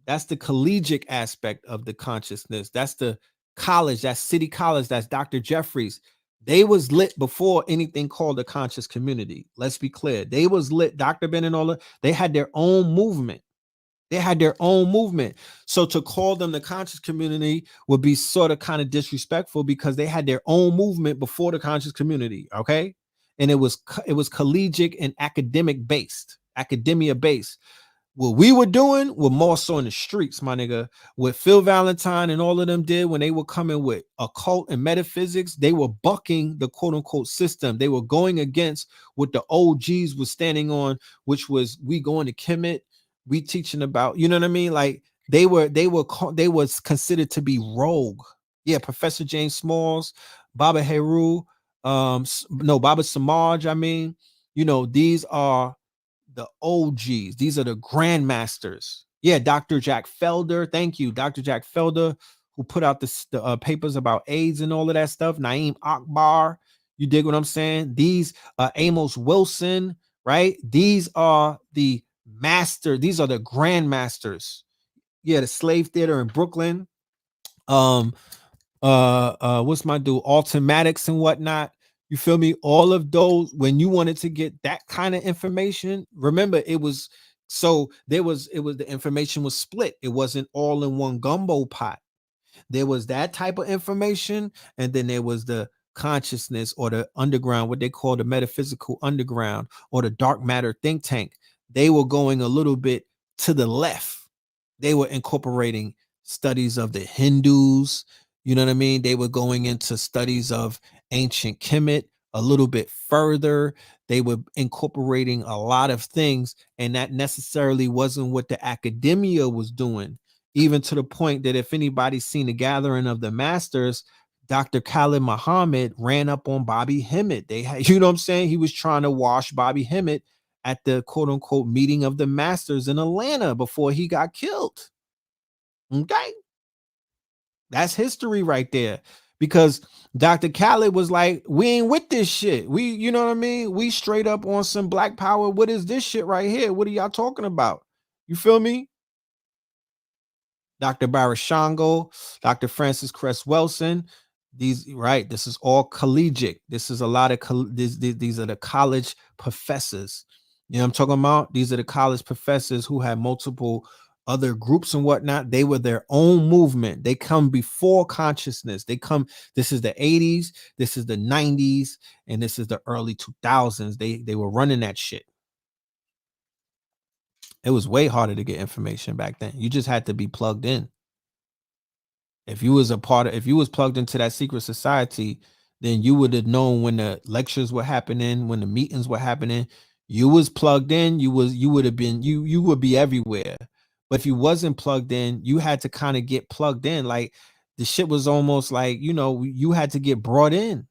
That's the collegiate aspect of the consciousness. That's the college, that's City College, that's Dr. Jeffries. They was lit before anything called the conscious community. Let's be clear. They was lit. Dr. Ben and all of, they had their own movement. They had their own movement. So to call them the conscious community would be sort of kind of disrespectful because they had their own movement before the conscious community. Okay. And it was collegiate and academia based. What we were doing were more so in the streets, my nigga. What Phil Valentine and all of them did when they were coming with occult and metaphysics, they were bucking the quote unquote system. They were going against what the OGs was standing on, which was we going to Kemet, we teaching about, you know what I mean? Like they was considered to be rogue. Yeah, Professor James Smalls, Baba Heru, Baba Samaj. I mean, you know, these are the OGs. These are the grandmasters. Yeah, Dr. Jack Felder. Thank you, Dr. Jack Felder, who put out the papers about AIDS and all of that stuff. Naeem Akbar. You dig what I'm saying? These Amos Wilson, right? These are the these are the grandmasters. Yeah, the slave theater in Brooklyn. What's my dude? Automatics and whatnot. You feel me? All of those, when you wanted to get that kind of information, remember it was the information was split. It wasn't all in one gumbo pot. There was that type of information, and then there was the consciousness or the underground, what they call the metaphysical underground or the dark matter think tank. They were going a little bit to the left. They were incorporating studies of the Hindus. You know what I mean? They were going into studies of ancient Kemet a little bit further. They were incorporating a lot of things, and that necessarily wasn't what the academia was doing. Even to the point that if anybody's seen the Gathering of the Masters, Dr. Khalid Muhammad ran up on Bobby Hemmett. They had, you know what I'm saying? He was trying to wash Bobby Hemmett at the quote unquote meeting of the Masters in Atlanta before he got killed. Okay. That's history right there. Because Dr. Khaled was like, we ain't with this shit. We, you know what I mean? We straight up on some black power. What is this shit right here? What are y'all talking about? You feel me? Dr. Barashango, Dr. Francis Cress Wilson. These, right? This is all collegiate. This is a lot of these are the college professors. You know what I'm talking about? These are the college professors who had multiple other groups and whatnot. They were their own movement. They come before consciousness. They come, this is the 80s, this is the 90s, and this is the early 2000s. They were running that shit. It was way harder to get information back then. You just had to be plugged in. If you was if you was plugged into that secret society, then you would have known when the lectures were happening, when the meetings were happening. You was plugged in, you would have been, you would be everywhere. But if you wasn't plugged in, you had to kind of get plugged in. Like the shit was almost like, you know, you had to get brought in.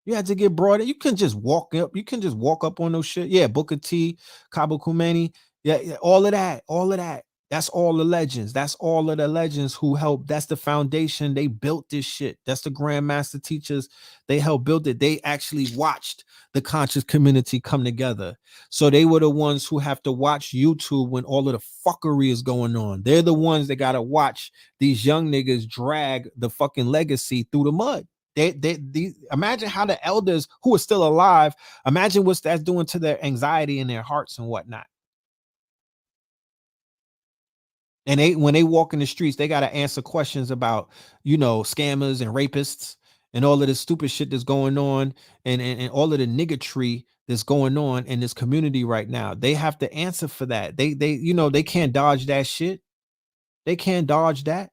You had to get brought in. You can just walk up. You can just walk up on those shit. Yeah, Booker T, Cabo Kumeni. Yeah, all of that. All of that. That's all the legends. That's all of the legends who helped. That's the foundation. They built this shit. That's the grandmaster teachers. They helped build it. They actually watched the conscious community come together. So they were the ones who have to watch YouTube when all of the fuckery is going on. They're the ones that got to watch these young niggas drag the fucking legacy through the mud. Imagine how the elders who are still alive, imagine what that's doing to their anxiety and their hearts and whatnot. And when they walk in the streets, they got to answer questions about, scammers and rapists and all of this stupid shit that's going on and all of the niggatry that's going on in this community right now. They have to answer for that. They can't dodge that shit. They can't dodge that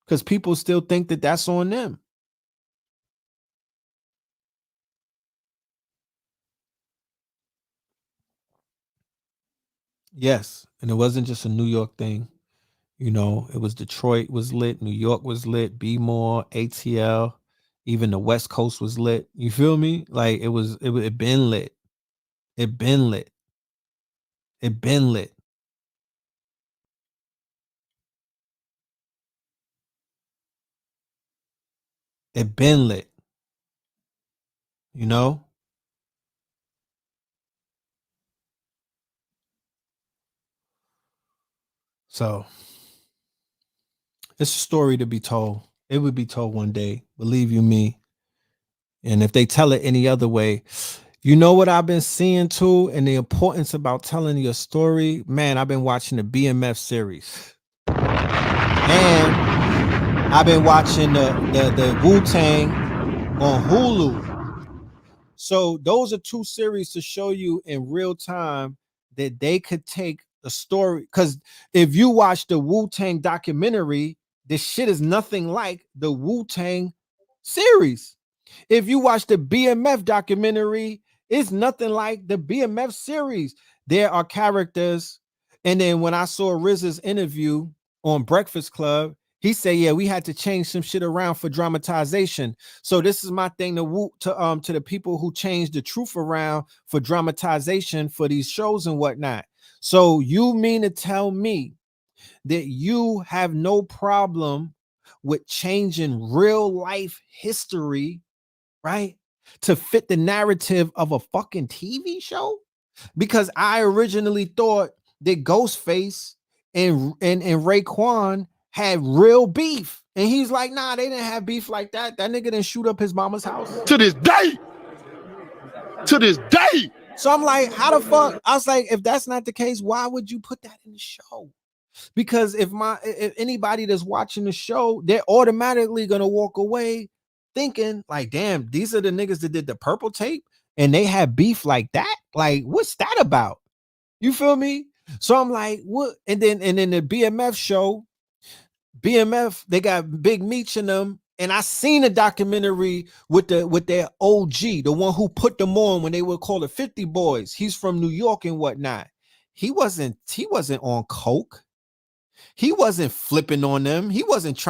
because people still think that that's on them. Yes, and it wasn't just a New York thing. It was Detroit was lit, New York was lit, B-More, ATL, even the West Coast was lit. You feel me? Like it been lit. It been lit. It been lit. It been lit. So it's a story to be told. It would be told one day, believe you me. And if they tell it any other way, you know what I've been seeing too, and the importance about telling your story. Man, I've been watching the BMF series, and I've been watching the Wu-Tang on Hulu. So those are two series to show you in real time that they could take a story. Because if you watch the Wu-Tang documentary, this shit is nothing like the Wu-Tang series. If you watch the BMF documentary, it's nothing like the BMF series. There are characters. And then when I saw RZA's interview on Breakfast Club, he said, yeah, we had to change some shit around for dramatization. So this is my thing to the people who changed the truth around for dramatization for these shows and whatnot. So you mean to tell me that you have no problem with changing real life history, right, to fit the narrative of a fucking TV show? Because I originally thought that Ghostface and Raekwon had real beef, and he's like, nah, they didn't have beef like that. That nigga didn't shoot up his mama's house. To this day. So I'm like, how the fuck? I was like, if that's not the case, why would you put that in the show? Because if anybody that's watching the show, they're automatically gonna walk away thinking like, damn, these are the niggas that did the Purple Tape and they had beef like that. Like, what's that about? You feel me? So I'm like, what? And then the BMF show, BMF, they got Big Meech in them. And I seen a documentary with their OG, the one who put them on when they were called the 50 Boys. He's from New York and whatnot. He wasn't on coke. He wasn't flipping on them. He wasn't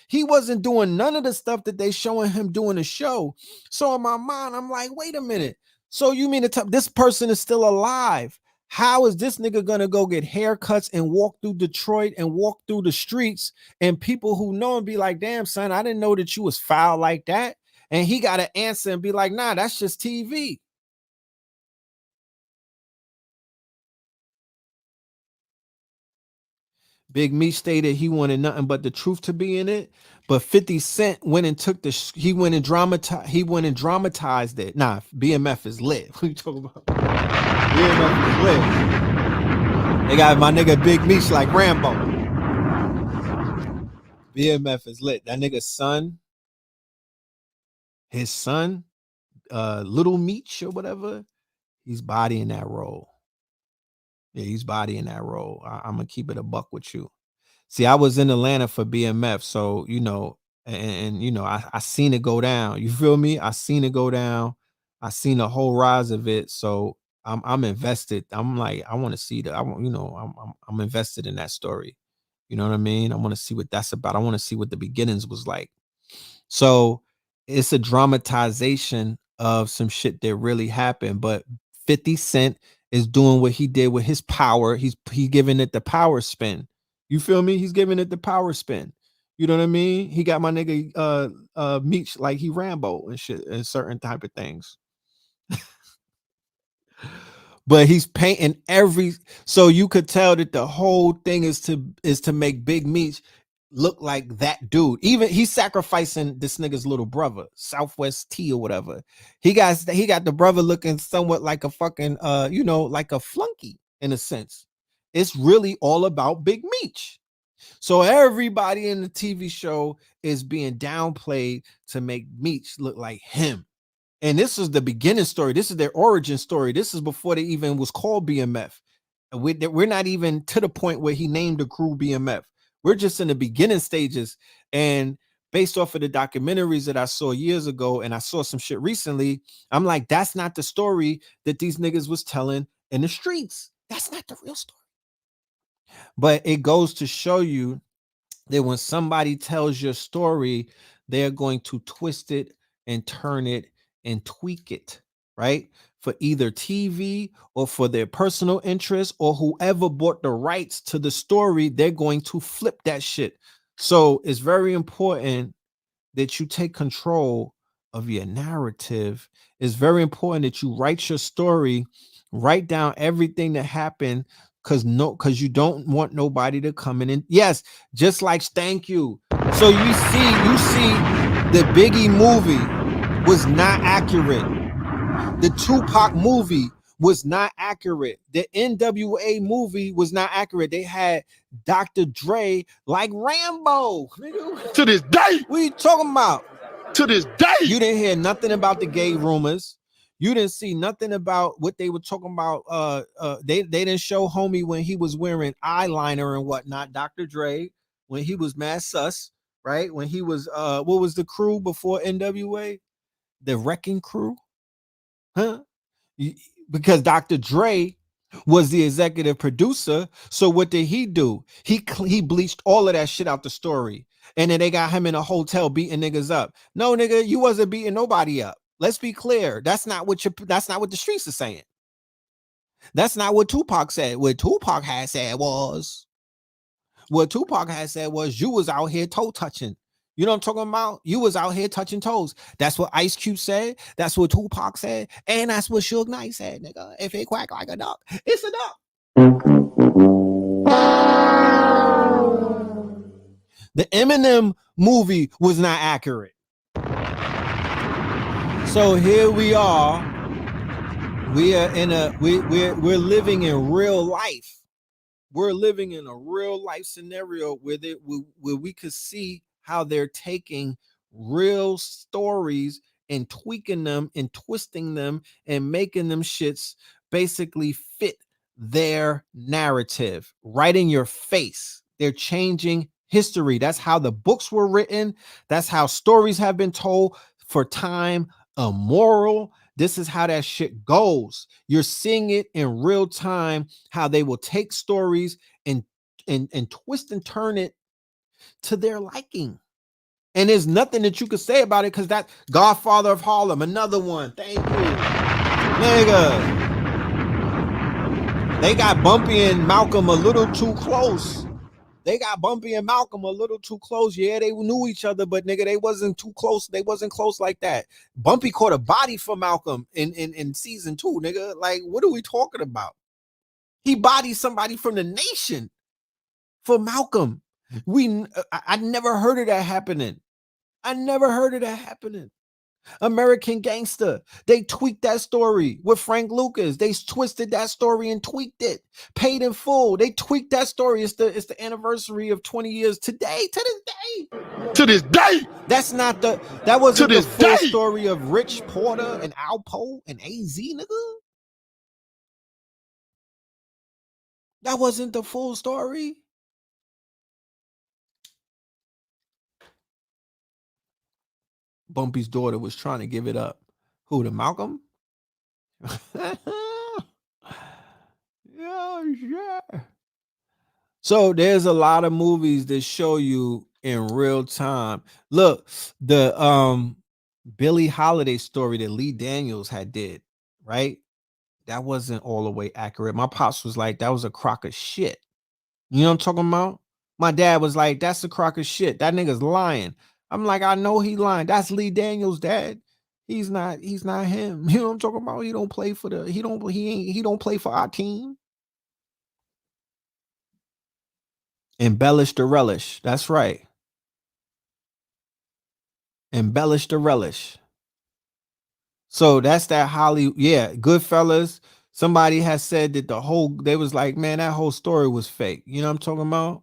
he wasn't doing none of the stuff that they showing him doing the show. So in my mind, I'm like, wait a minute. So you mean to tell this person is still alive? How is this nigga gonna go get haircuts and walk through Detroit and walk through the streets and people who know him be like, damn, son, I didn't know that you was foul like that. And he got to answer and be like, nah, that's just TV. Big Meech stated he wanted nothing but the truth to be in it, but 50 Cent went and dramatized it. Nah, BMF is lit. What are you talking about? BMF is lit. They got my nigga Big Meech like Rambo. BMF is lit. That nigga's son, his son, Little Meech or whatever, he's bodying that role. Yeah, he's bodying that role. I'm gonna keep it a buck with you. See, I was in Atlanta for BMF, so I seen it go down. You feel me? I seen it go down. I seen the whole rise of it. So I'm invested. I'm like, I want to see that. I'm invested in that story. You know what I mean? I want to see what that's about. I want to see what the beginnings was like. So it's a dramatization of some shit that really happened. But 50 Cent is doing what he did with his power. He giving it the power spin. You feel me? He's giving it the power spin. You know what I mean? He got my nigga Meech like he Rambo and shit and certain type of things. But he's painting so you could tell that the whole thing is to make Big Meech look like that dude. Even he's sacrificing this nigga's little brother, Southwest T or whatever. He got the brother looking somewhat like a fucking like a flunky in a sense. It's really all about Big Meech. So everybody in the TV show is being downplayed to make Meech look like him. And this is the beginning story. This is their origin story. This is before they even was called BMF. We're not even to the point where he named the crew BMF. We're just in the beginning stages. And based off of the documentaries that I saw years ago, and I saw some shit recently, I'm like, that's not the story that these niggas was telling in the streets. That's not the real story. But it goes to show you that when somebody tells your story, they're going to twist it and turn it and tweak it, right? For either TV or for their personal interest, or whoever bought the rights to the story, they're going to flip that shit. So it's very important that you take control of your narrative. It's very important that you write your story, write down everything that happened, because you don't want nobody to come in and yes, just like thank you. So you see the Biggie movie was not accurate. The Tupac movie was not accurate. The NWA movie was not accurate. They had Dr. Dre like Rambo. To this day. What are you talking about? To this day. You didn't hear nothing about the gay rumors. You didn't see nothing about what they were talking about. They didn't show homie when he was wearing eyeliner and whatnot. Dr. Dre, when he was mad sus, right? When he was what was the crew before NWA? The Wrecking Crew, huh? Because Dr. Dre was the executive producer. So what did he do? He bleached all of that shit out the story. And then they got him in a hotel beating niggas up. No, nigga, you wasn't beating nobody up. Let's be clear. That's not what the streets are saying. That's not what Tupac said. What Tupac had said was you was out here toe touching. You know what I'm talking about? You was out here touching toes. That's what Ice Cube said. That's what Tupac said. And that's what Suge Knight said, nigga. If it quack like a duck, it's a duck. The Eminem movie was not accurate. So here we are. We're living in real life. We're living in a real life scenario where we could see how they're taking real stories and tweaking them and twisting them and making them shits basically fit their narrative right in your face. They're changing history. That's how the books were written. That's how stories have been told for time immemorial. This is how that shit goes. You're seeing it in real time, how they will take stories and twist and turn it to their liking. And there's nothing that you could say about it because that Godfather of Harlem, another one. Thank you. Nigga. They got Bumpy and Malcolm a little too close. Yeah, they knew each other, but nigga, they wasn't too close. They wasn't close like that. Bumpy caught a body for Malcolm in season 2, nigga. Like, what are we talking about? He bodied somebody from the nation for Malcolm. I never heard of that happening. American Gangster. They tweaked that story with Frank Lucas. They twisted that story and tweaked it. Paid in Full. They tweaked that story. It's the anniversary of 20 years today. To this day. That wasn't the full story of Rich Porter and Alpo and AZ, nigga. That wasn't the full story. Bumpy's daughter was trying to give it up. Who, to Malcolm? Yeah. So there's a lot of movies that show you in real time. Look, the Billie Holiday story that Lee Daniels had did, right? That wasn't all the way accurate. My pops was like, that was a crock of shit. You know what I'm talking about? My dad was like, that's a crock of shit. That nigga's lying. I'm like, I know he lying. That's Lee Daniels' dad. He's not him. You know what I'm talking about? He don't play for he don't play for our team. Embellish the relish. That's right. Embellish the relish. So that's that Hollywood. Yeah, Goodfellas. Somebody has said that they was like, man, that whole story was fake. You know what I'm talking about?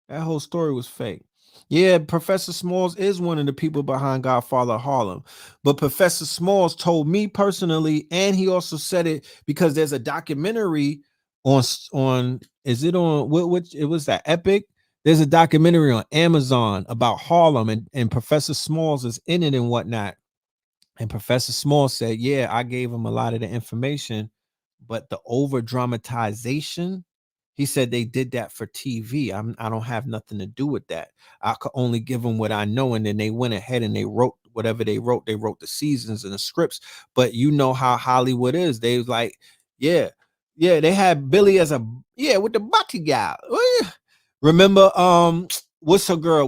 That whole story was fake. Yeah, Professor Smalls is one of the people behind Godfather Harlem. But Professor Smalls told me personally, and he also said it because there's a documentary on is it on which it was that Epic? There's a documentary on Amazon about Harlem, and Professor Smalls is in it and whatnot. And Professor Small said, yeah, I gave him a lot of the information, but the over dramatization, he said they did that for TV. I don't have nothing to do with that. I could only give them what I know. And then they went ahead and they wrote whatever they wrote. They wrote the seasons and the scripts. But you know how Hollywood is. They was like, yeah, they had Billy as with the Bucky guy. Remember, what's the girl?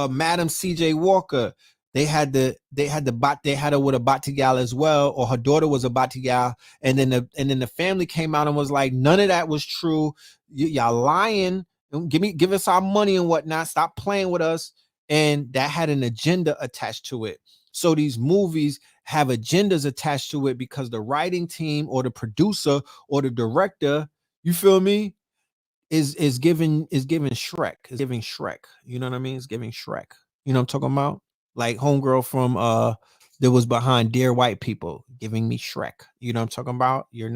Madam CJ Walker. They had her with a Batigal as well, or her daughter was a Batigal, and then the family came out and was like, none of that was true. Y'all lying. Give us our money and whatnot. Stop playing with us. And that had an agenda attached to it. So these movies have agendas attached to it because the writing team or the producer or the director, you feel me, is giving Shrek. Is giving Shrek. You know what I mean? It's giving Shrek. You know what I'm talking about? Like homegirl from that was behind Dear White People, giving me Shrek. You know what I'm talking about? You're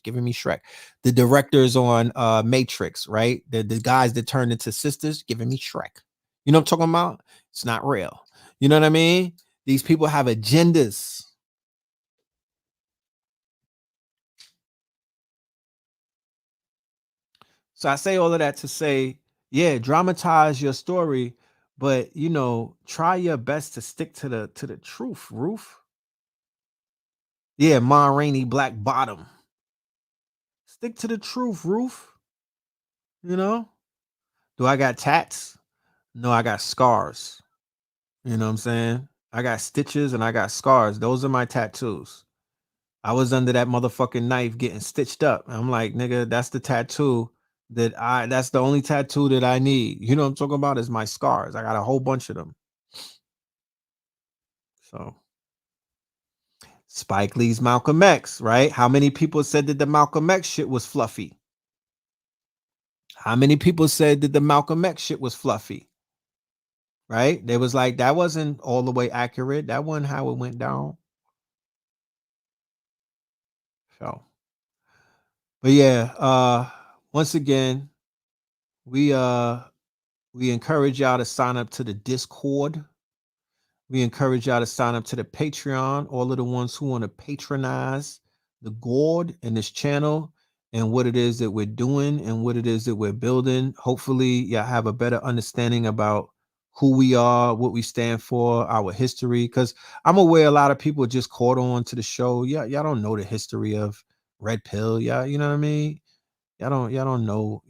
giving me Shrek. The directors on Matrix, right? The guys that turned into sisters, giving me Shrek. You know what I'm talking about? It's not real. You know what I mean? These people have agendas. So I say all of that to say, yeah, dramatize your story, but try your best to stick to the truth, Roof. Yeah, Ma Rainey Black Bottom. Stick to the truth, Roof. You know? Do I got tats? No, I got scars. You know what I'm saying? I got stitches and I got scars. Those are my tattoos. I was under that motherfucking knife getting stitched up. I'm like, nigga, that's the tattoo that's the only tattoo that I need. You know what I'm talking about? Is my scars. I got a whole bunch of them. So Spike Lee's Malcolm X, right? How many people said that the Malcolm X shit was fluffy? How many people said that the Malcolm X shit was fluffy? Right? They was like, that wasn't all the way accurate. That wasn't how it went down. So, but yeah, once again, we encourage y'all to sign up to the Discord. We encourage y'all to sign up to the Patreon. All of the ones who want to patronize the gourd and this channel and what it is that we're doing and what it is that we're building. Hopefully, y'all have a better understanding about who we are, what we stand for, our history. Because I'm aware a lot of people just caught on to the show. Y'all don't know the history of Red Pill. Y'all, you know what I mean? Y'all don't know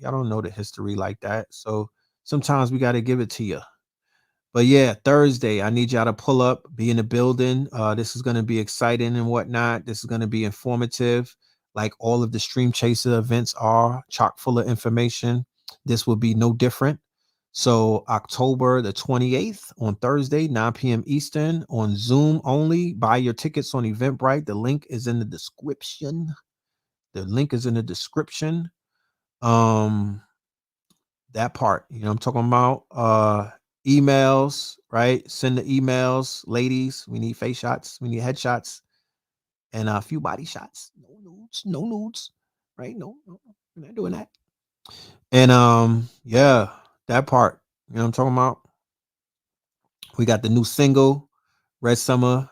the history like that. So sometimes we got to give it to you. But yeah, Thursday, I need y'all to pull up, be in the building. This is going to be exciting and whatnot. This is going to be informative, like all of the Stream Chaser events are, chock full of information. This will be no different. So October the 28th on Thursday, 9 p.m. Eastern on Zoom only. Buy your tickets on Eventbrite. The link is in the description. That part, I'm talking about. Emails, right? Send the emails, ladies. We need face shots, we need headshots, and a few body shots. No nudes, right? No, we're not doing that. And yeah, that part. You know what I'm talking about? We got the new single, Red Summer,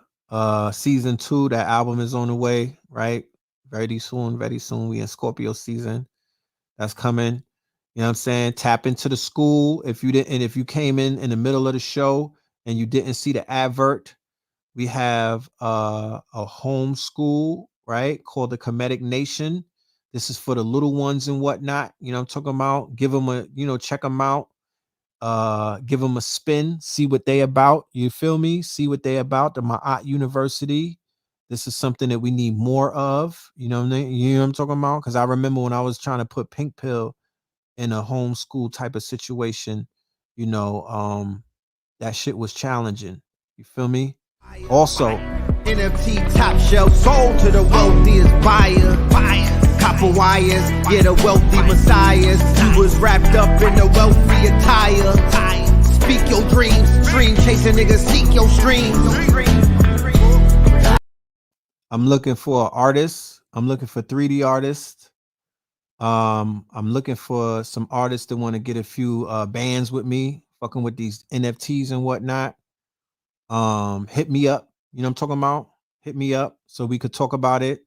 season 2. That album is on the way, right? Very soon, very soon. We in Scorpio season. That's coming. You know what I'm saying? Tap into the school. If you didn't, and if you came in the middle of the show and you didn't see the advert, We have a homeschool, right, called the Comedic Nation. This is for the little ones and whatnot. You know, I'm talking about. Give them a, check them out. Give them a spin, see what they about. You feel me? See what they about. The Ma'at University. This is something that we need more of. You know what I mean? You know what I'm talking about? Because I remember when I was trying to put Pink Pill in a homeschool type of situation, that shit was challenging. You feel me? Also, NFT top shelf sold to the wealthiest buyer. Copper wires, yeah, the wealthy messiahs. You was wrapped up in the wealthy attire. Speak your dreams, dream chasing niggas, seek your streams. I'm looking for an artist. I'm looking for 3D artists. I'm looking for some artists that want to get a few bands with me, fucking with these NFTs and whatnot. Hit me up. You know what I'm talking about? Hit me up so we could talk about it.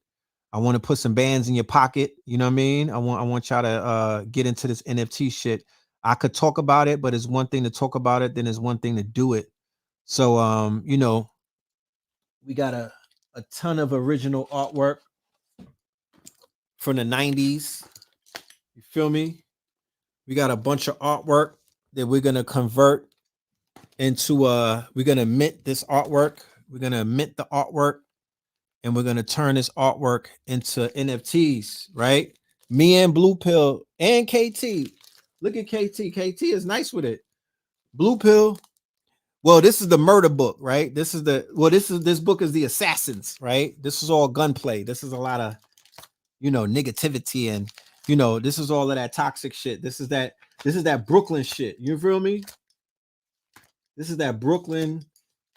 I want to put some bands in your pocket. You know what I mean? I want y'all to get into this NFT shit. I could talk about it, but it's one thing to talk about it, then it's one thing to do it. So we got a ton of original artwork from the 90s. You feel me? We got a bunch of artwork that we're gonna convert into we're gonna mint this artwork. We're gonna mint the artwork and we're gonna turn this artwork into NFTs, right? Me and Blue Pill and KT. Look at KT. KT is nice with it. Blue Pill. Well, this is the murder book, right? This book is the assassins, right? This is all gunplay. This is a lot of negativity and this is all of that toxic shit. This is that Brooklyn shit. You feel me? This is that Brooklyn.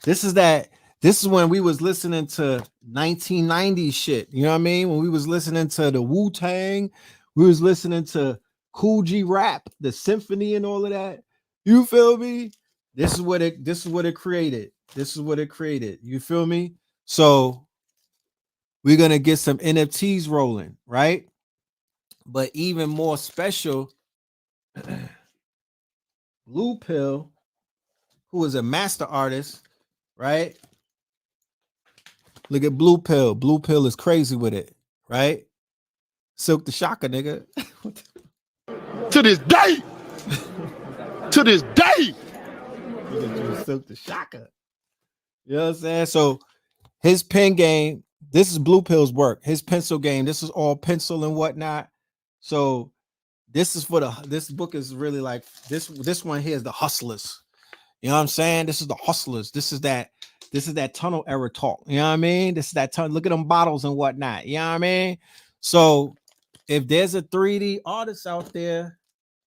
This is when we was listening to 1990s shit. You know what I mean? When we was listening to the Wu-Tang, we was listening to Cool G Rap, the symphony and all of that. You feel me? This is what it created. This is what it created. You feel me? So we're gonna get some NFTs rolling, right? But even more special, Blue Pill, who is a master artist, right? Look at Blue Pill. Blue Pill is crazy with it, right? Silk the Shaka, nigga. To this day. To this day. Silk the Shaka. You know what I'm saying? So his pen game, this is Blue Pill's work. His pencil game, this is all pencil and whatnot. So this is this book is really like this one here is the hustlers. You know what I'm saying? This is the hustlers. This is that tunnel era talk. You know what I mean? This is that tunnel. Look at them bottles and whatnot. You know what I mean? So if there's a 3D artist out there,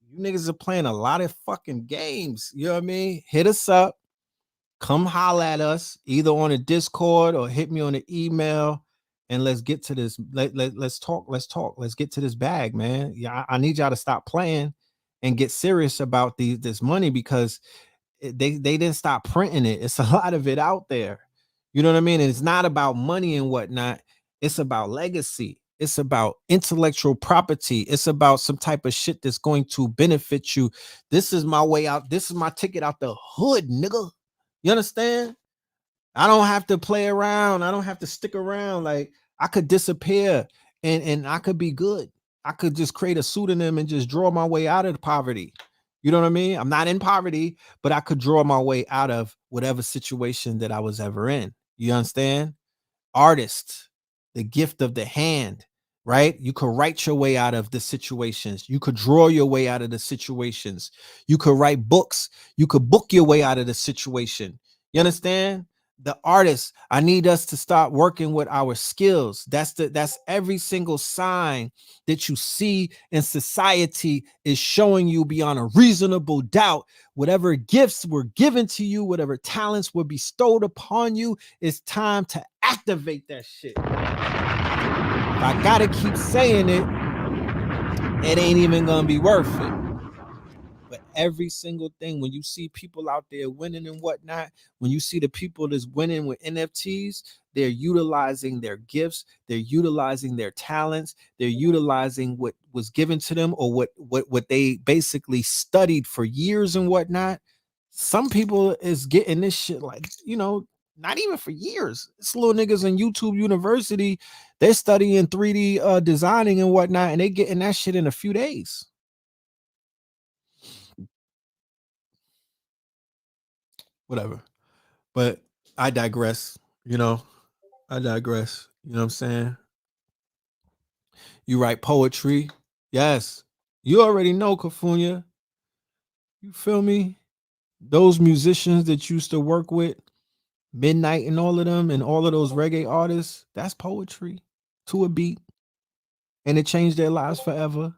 you niggas are playing a lot of fucking games. You know what I mean? Hit us up. Come holler at us either on a Discord or hit me on an email and let's get to this. Let's talk. Let's get to this bag, man. Yeah, I need y'all to stop playing and get serious about this money because they didn't stop printing it. It's a lot of it out there. You know what I mean? And it's not about money and whatnot. It's about legacy. It's about intellectual property. It's about some type of shit that's going to benefit you. This is my way out. This is my ticket out the hood, nigga. You understand? I don't have to play around. I don't have to stick around. Like I could disappear and I could be good. I could just create a pseudonym and just draw my way out of poverty. You know what I mean? I'm not in poverty, but I could draw my way out of whatever situation that I was ever in. You understand? Artist, the gift of the hand, right? You could write your way out of the situations. You could draw your way out of the situations. You could write books. You could book your way out of the situation. You understand? The artists, I need us to start working with our skills. That's every single sign that you see in society is showing you beyond a reasonable doubt. Whatever gifts were given to you, whatever talents were bestowed upon you, it's time to activate that shit. If I gotta keep saying it, it ain't even gonna be worth it. But every single thing, when you see people out there winning and whatnot, when you see the people that's winning with NFTs, they're utilizing their gifts, they're utilizing their talents, they're utilizing what was given to them or what they basically studied for years and whatnot. Some people is getting this shit like, Not even for years. It's little niggas in YouTube University. They're studying 3D designing and whatnot, and they getting that shit in a few days. Whatever. But I digress. I digress. You know what I'm saying? You write poetry. Yes. You already know, Kafunya. You feel me? Those musicians that you used to work with, Midnight and all of them, and all of those reggae artists, that's poetry to a beat. And it changed their lives forever,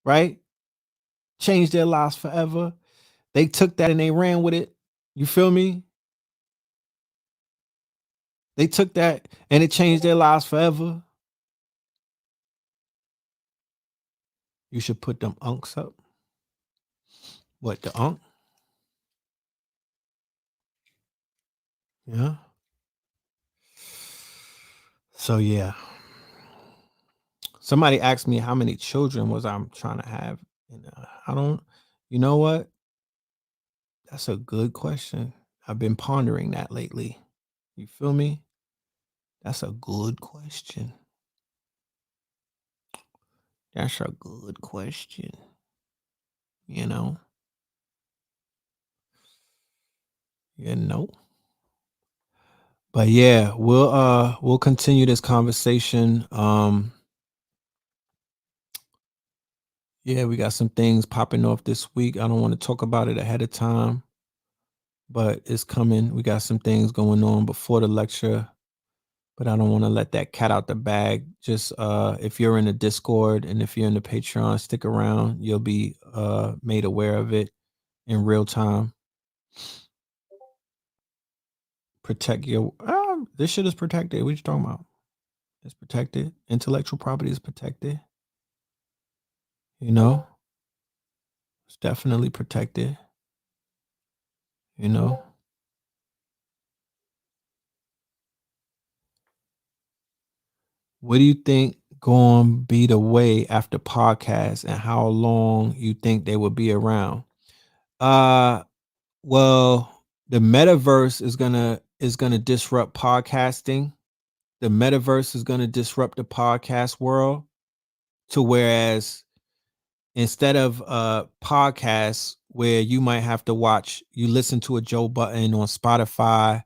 right? Changed their lives forever. They took that and they ran with it. You feel me? They took that and it changed their lives forever. You should put them unks up. What, the unk? Yeah. So yeah. Somebody asked me how many children was I'm trying to have. And I don't, you know what? That's a good question. I've been pondering that lately. You feel me? That's a good question. That's a good question. You know? You know? But yeah, we'll continue this conversation. Yeah, we got some things popping off this week. I don't want to talk about it ahead of time, but it's coming. We got some things going on before the lecture, but I don't want to let that cat out the bag. Just if you're in the Discord and if you're in the Patreon, stick around. You'll be made aware of it in real time. Protect your this shit is protected. What you talking about? It's protected. Intellectual property is protected. You know, it's definitely protected. You know. What do you think going to be the way after podcasts, and how long you think they will be around? Well, the metaverse is gonna disrupt podcasting. The metaverse is gonna disrupt the podcast world, to whereas instead of podcasts where you might have to you listen to a Joe Button on Spotify,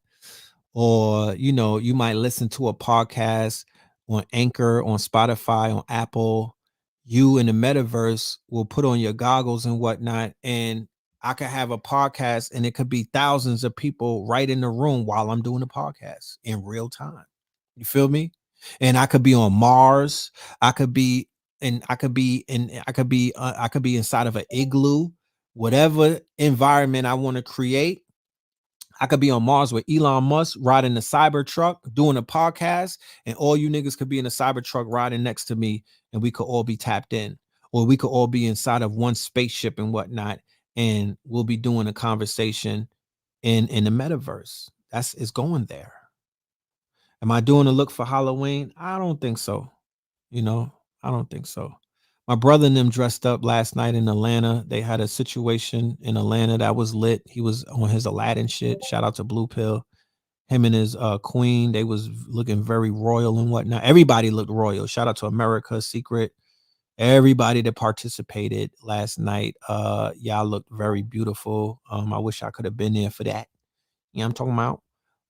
or you might listen to a podcast on Anchor, on Spotify, on Apple. You in the metaverse will put on your goggles and whatnot, and I could have a podcast and it could be thousands of people right in the room while I'm doing the podcast in real time. You feel me? And I could be on Mars. I could be I could be inside of an igloo. Whatever environment I want to create, I could be on Mars with Elon Musk riding the Cybertruck doing a podcast, and all you niggas could be in the Cybertruck riding next to me, and we could all be tapped in, or we could all be inside of one spaceship and whatnot, and we'll be doing a conversation in the metaverse. It's going there. Am I doing a look for Halloween? I don't think so. I don't think so. My brother and them dressed up last night in Atlanta. They had a situation in Atlanta that was lit. He was on his Aladdin shit. Shout out to Blue Pill. Him and his queen, they was looking very royal and whatnot. Everybody looked royal. Shout out to America's Secret. Everybody that participated last night, y'all looked very beautiful. I wish I could have been there for that. You know what I'm talking about?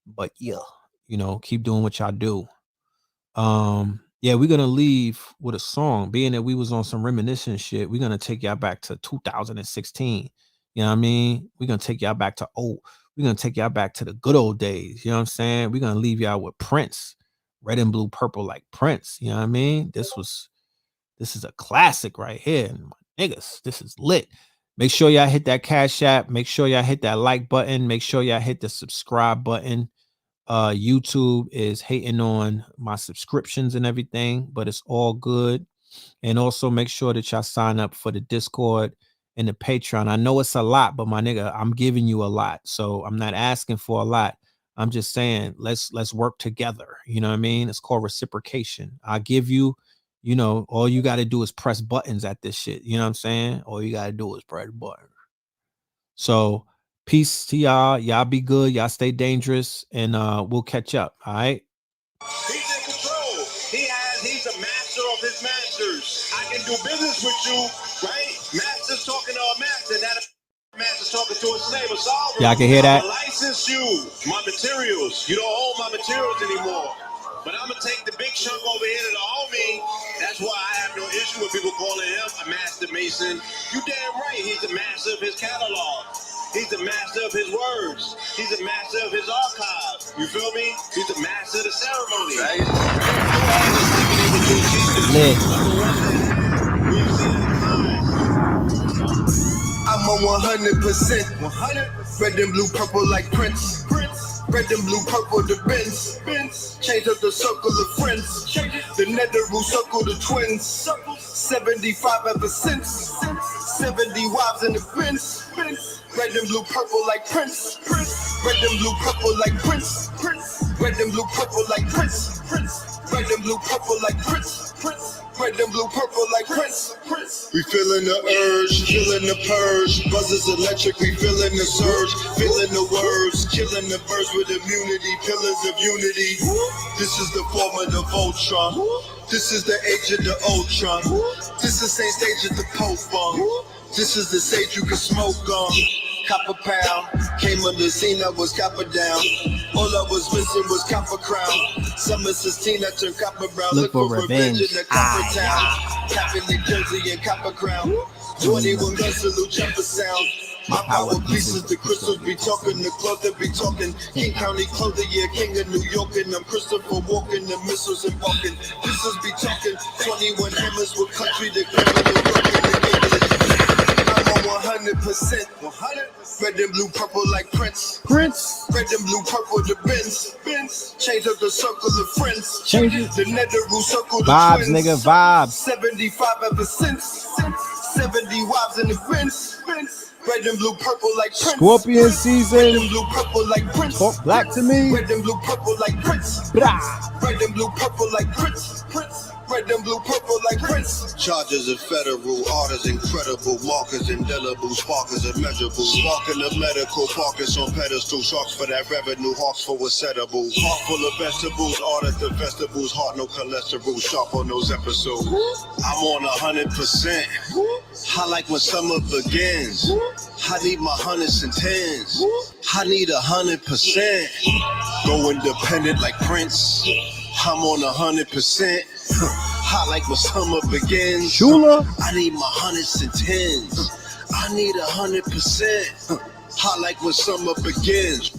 But yeah, keep doing what y'all do. Yeah, we're gonna leave with a song. Being that we was on some reminiscent shit, we're gonna take y'all back to 2016. You know what I mean? We're gonna take y'all back to the good old days. You know what I'm saying? We're gonna leave y'all with Prince, red and blue, purple, like Prince. You know what I mean? This is a classic right here. And my niggas, this is lit. Make sure y'all hit that Cash App. Make sure y'all hit that like button. Make sure y'all hit the subscribe button. YouTube is hating on my subscriptions and everything, but it's all good. And also make sure that y'all sign up for the Discord and the Patreon. I know it's a lot, but my nigga, I'm giving you a lot. So I'm not asking for a lot. I'm just saying let's work together. You know what I mean? It's called reciprocation. I give you, all you got to do is press buttons at this shit. You know what I'm saying? All you got to do is press buttons. So Peace to y'all. Y'all be good. Y'all stay dangerous, and we'll catch up. All right. He's in control. He's a master of his masters. I can do business with you, right? Master's talking to a master. That master's talking to a slave. Y'all can hear that? I license you, my materials. You don't own my materials anymore. But I'm gonna take the big chunk over here to the homie. That's why I have no issue with people calling him a master mason. You damn right. He's the master of his catalog. He's the master of his words. He's the master of his archive. You feel me? He's the master of the ceremony. Right? I'm a 100%. Red and blue, purple like Prince. Red and blue, purple the Benz. Change up the circle of friends. The Netheroo circle the twins. 75 ever since. 70 wives in the Benz. Red and blue, purple like Prince. Red and blue, purple like Prince. Red and blue, purple like Prince. Red and blue, purple like Prince. Red and blue, purple like Prince. We feeling the urge, killing the purge. Buzzers electric, we feeling the surge. Feeling the words, killing the birds with immunity. Pillars of unity. This is the form of the Voltron. This is the age of the Ultron. This is the same stage of the Pope bomb. This is the stage you can smoke on. Copper pound, came on the scene, I was copper down. All I was missing was copper crown. Summer 16, I turned copper brown. Look for revenge. In the copper town. Capping New Jersey and copper crown. 21 guns, salute jumper sound. My power pieces, the crystals be talking, the cloth that be talking. King County clothing, yeah, king of New York, and I'm Christopher walking, the missiles and walking. Pieces be talking, 21 hammers with country, the criminal I'm on 100%. Red and blue, purple like Prince. Red and blue, purple the Benz. Change up the circle of friends. Change it. The Netheroo circle the Vibes, twins. nigga, vibes. 75 ever since. 70 wives in the Benz. Red and blue, purple like Prince. Scorpion Red season. and blue, purple like Prince. Talk black to me. Red and blue, purple like Prince. Blah. Red and blue, purple like Prince. Red and blue, purple like Prince. Charges of federal, orders incredible, markers indelible, sparkers immeasurable, sparking the medical, parkers on pedestal, sharks for that revenue, hawks for what's edible. Heart full of vegetables, orders the vegetables, heart no cholesterol, sharp on those episodes. I'm on 100%. I like when summer begins. I need my hundreds and tens. I need 100%. Go independent like Prince. I'm on 100%. I like when summer begins. Shula. I need my hundreds and tens. I need 100%. I like when summer begins.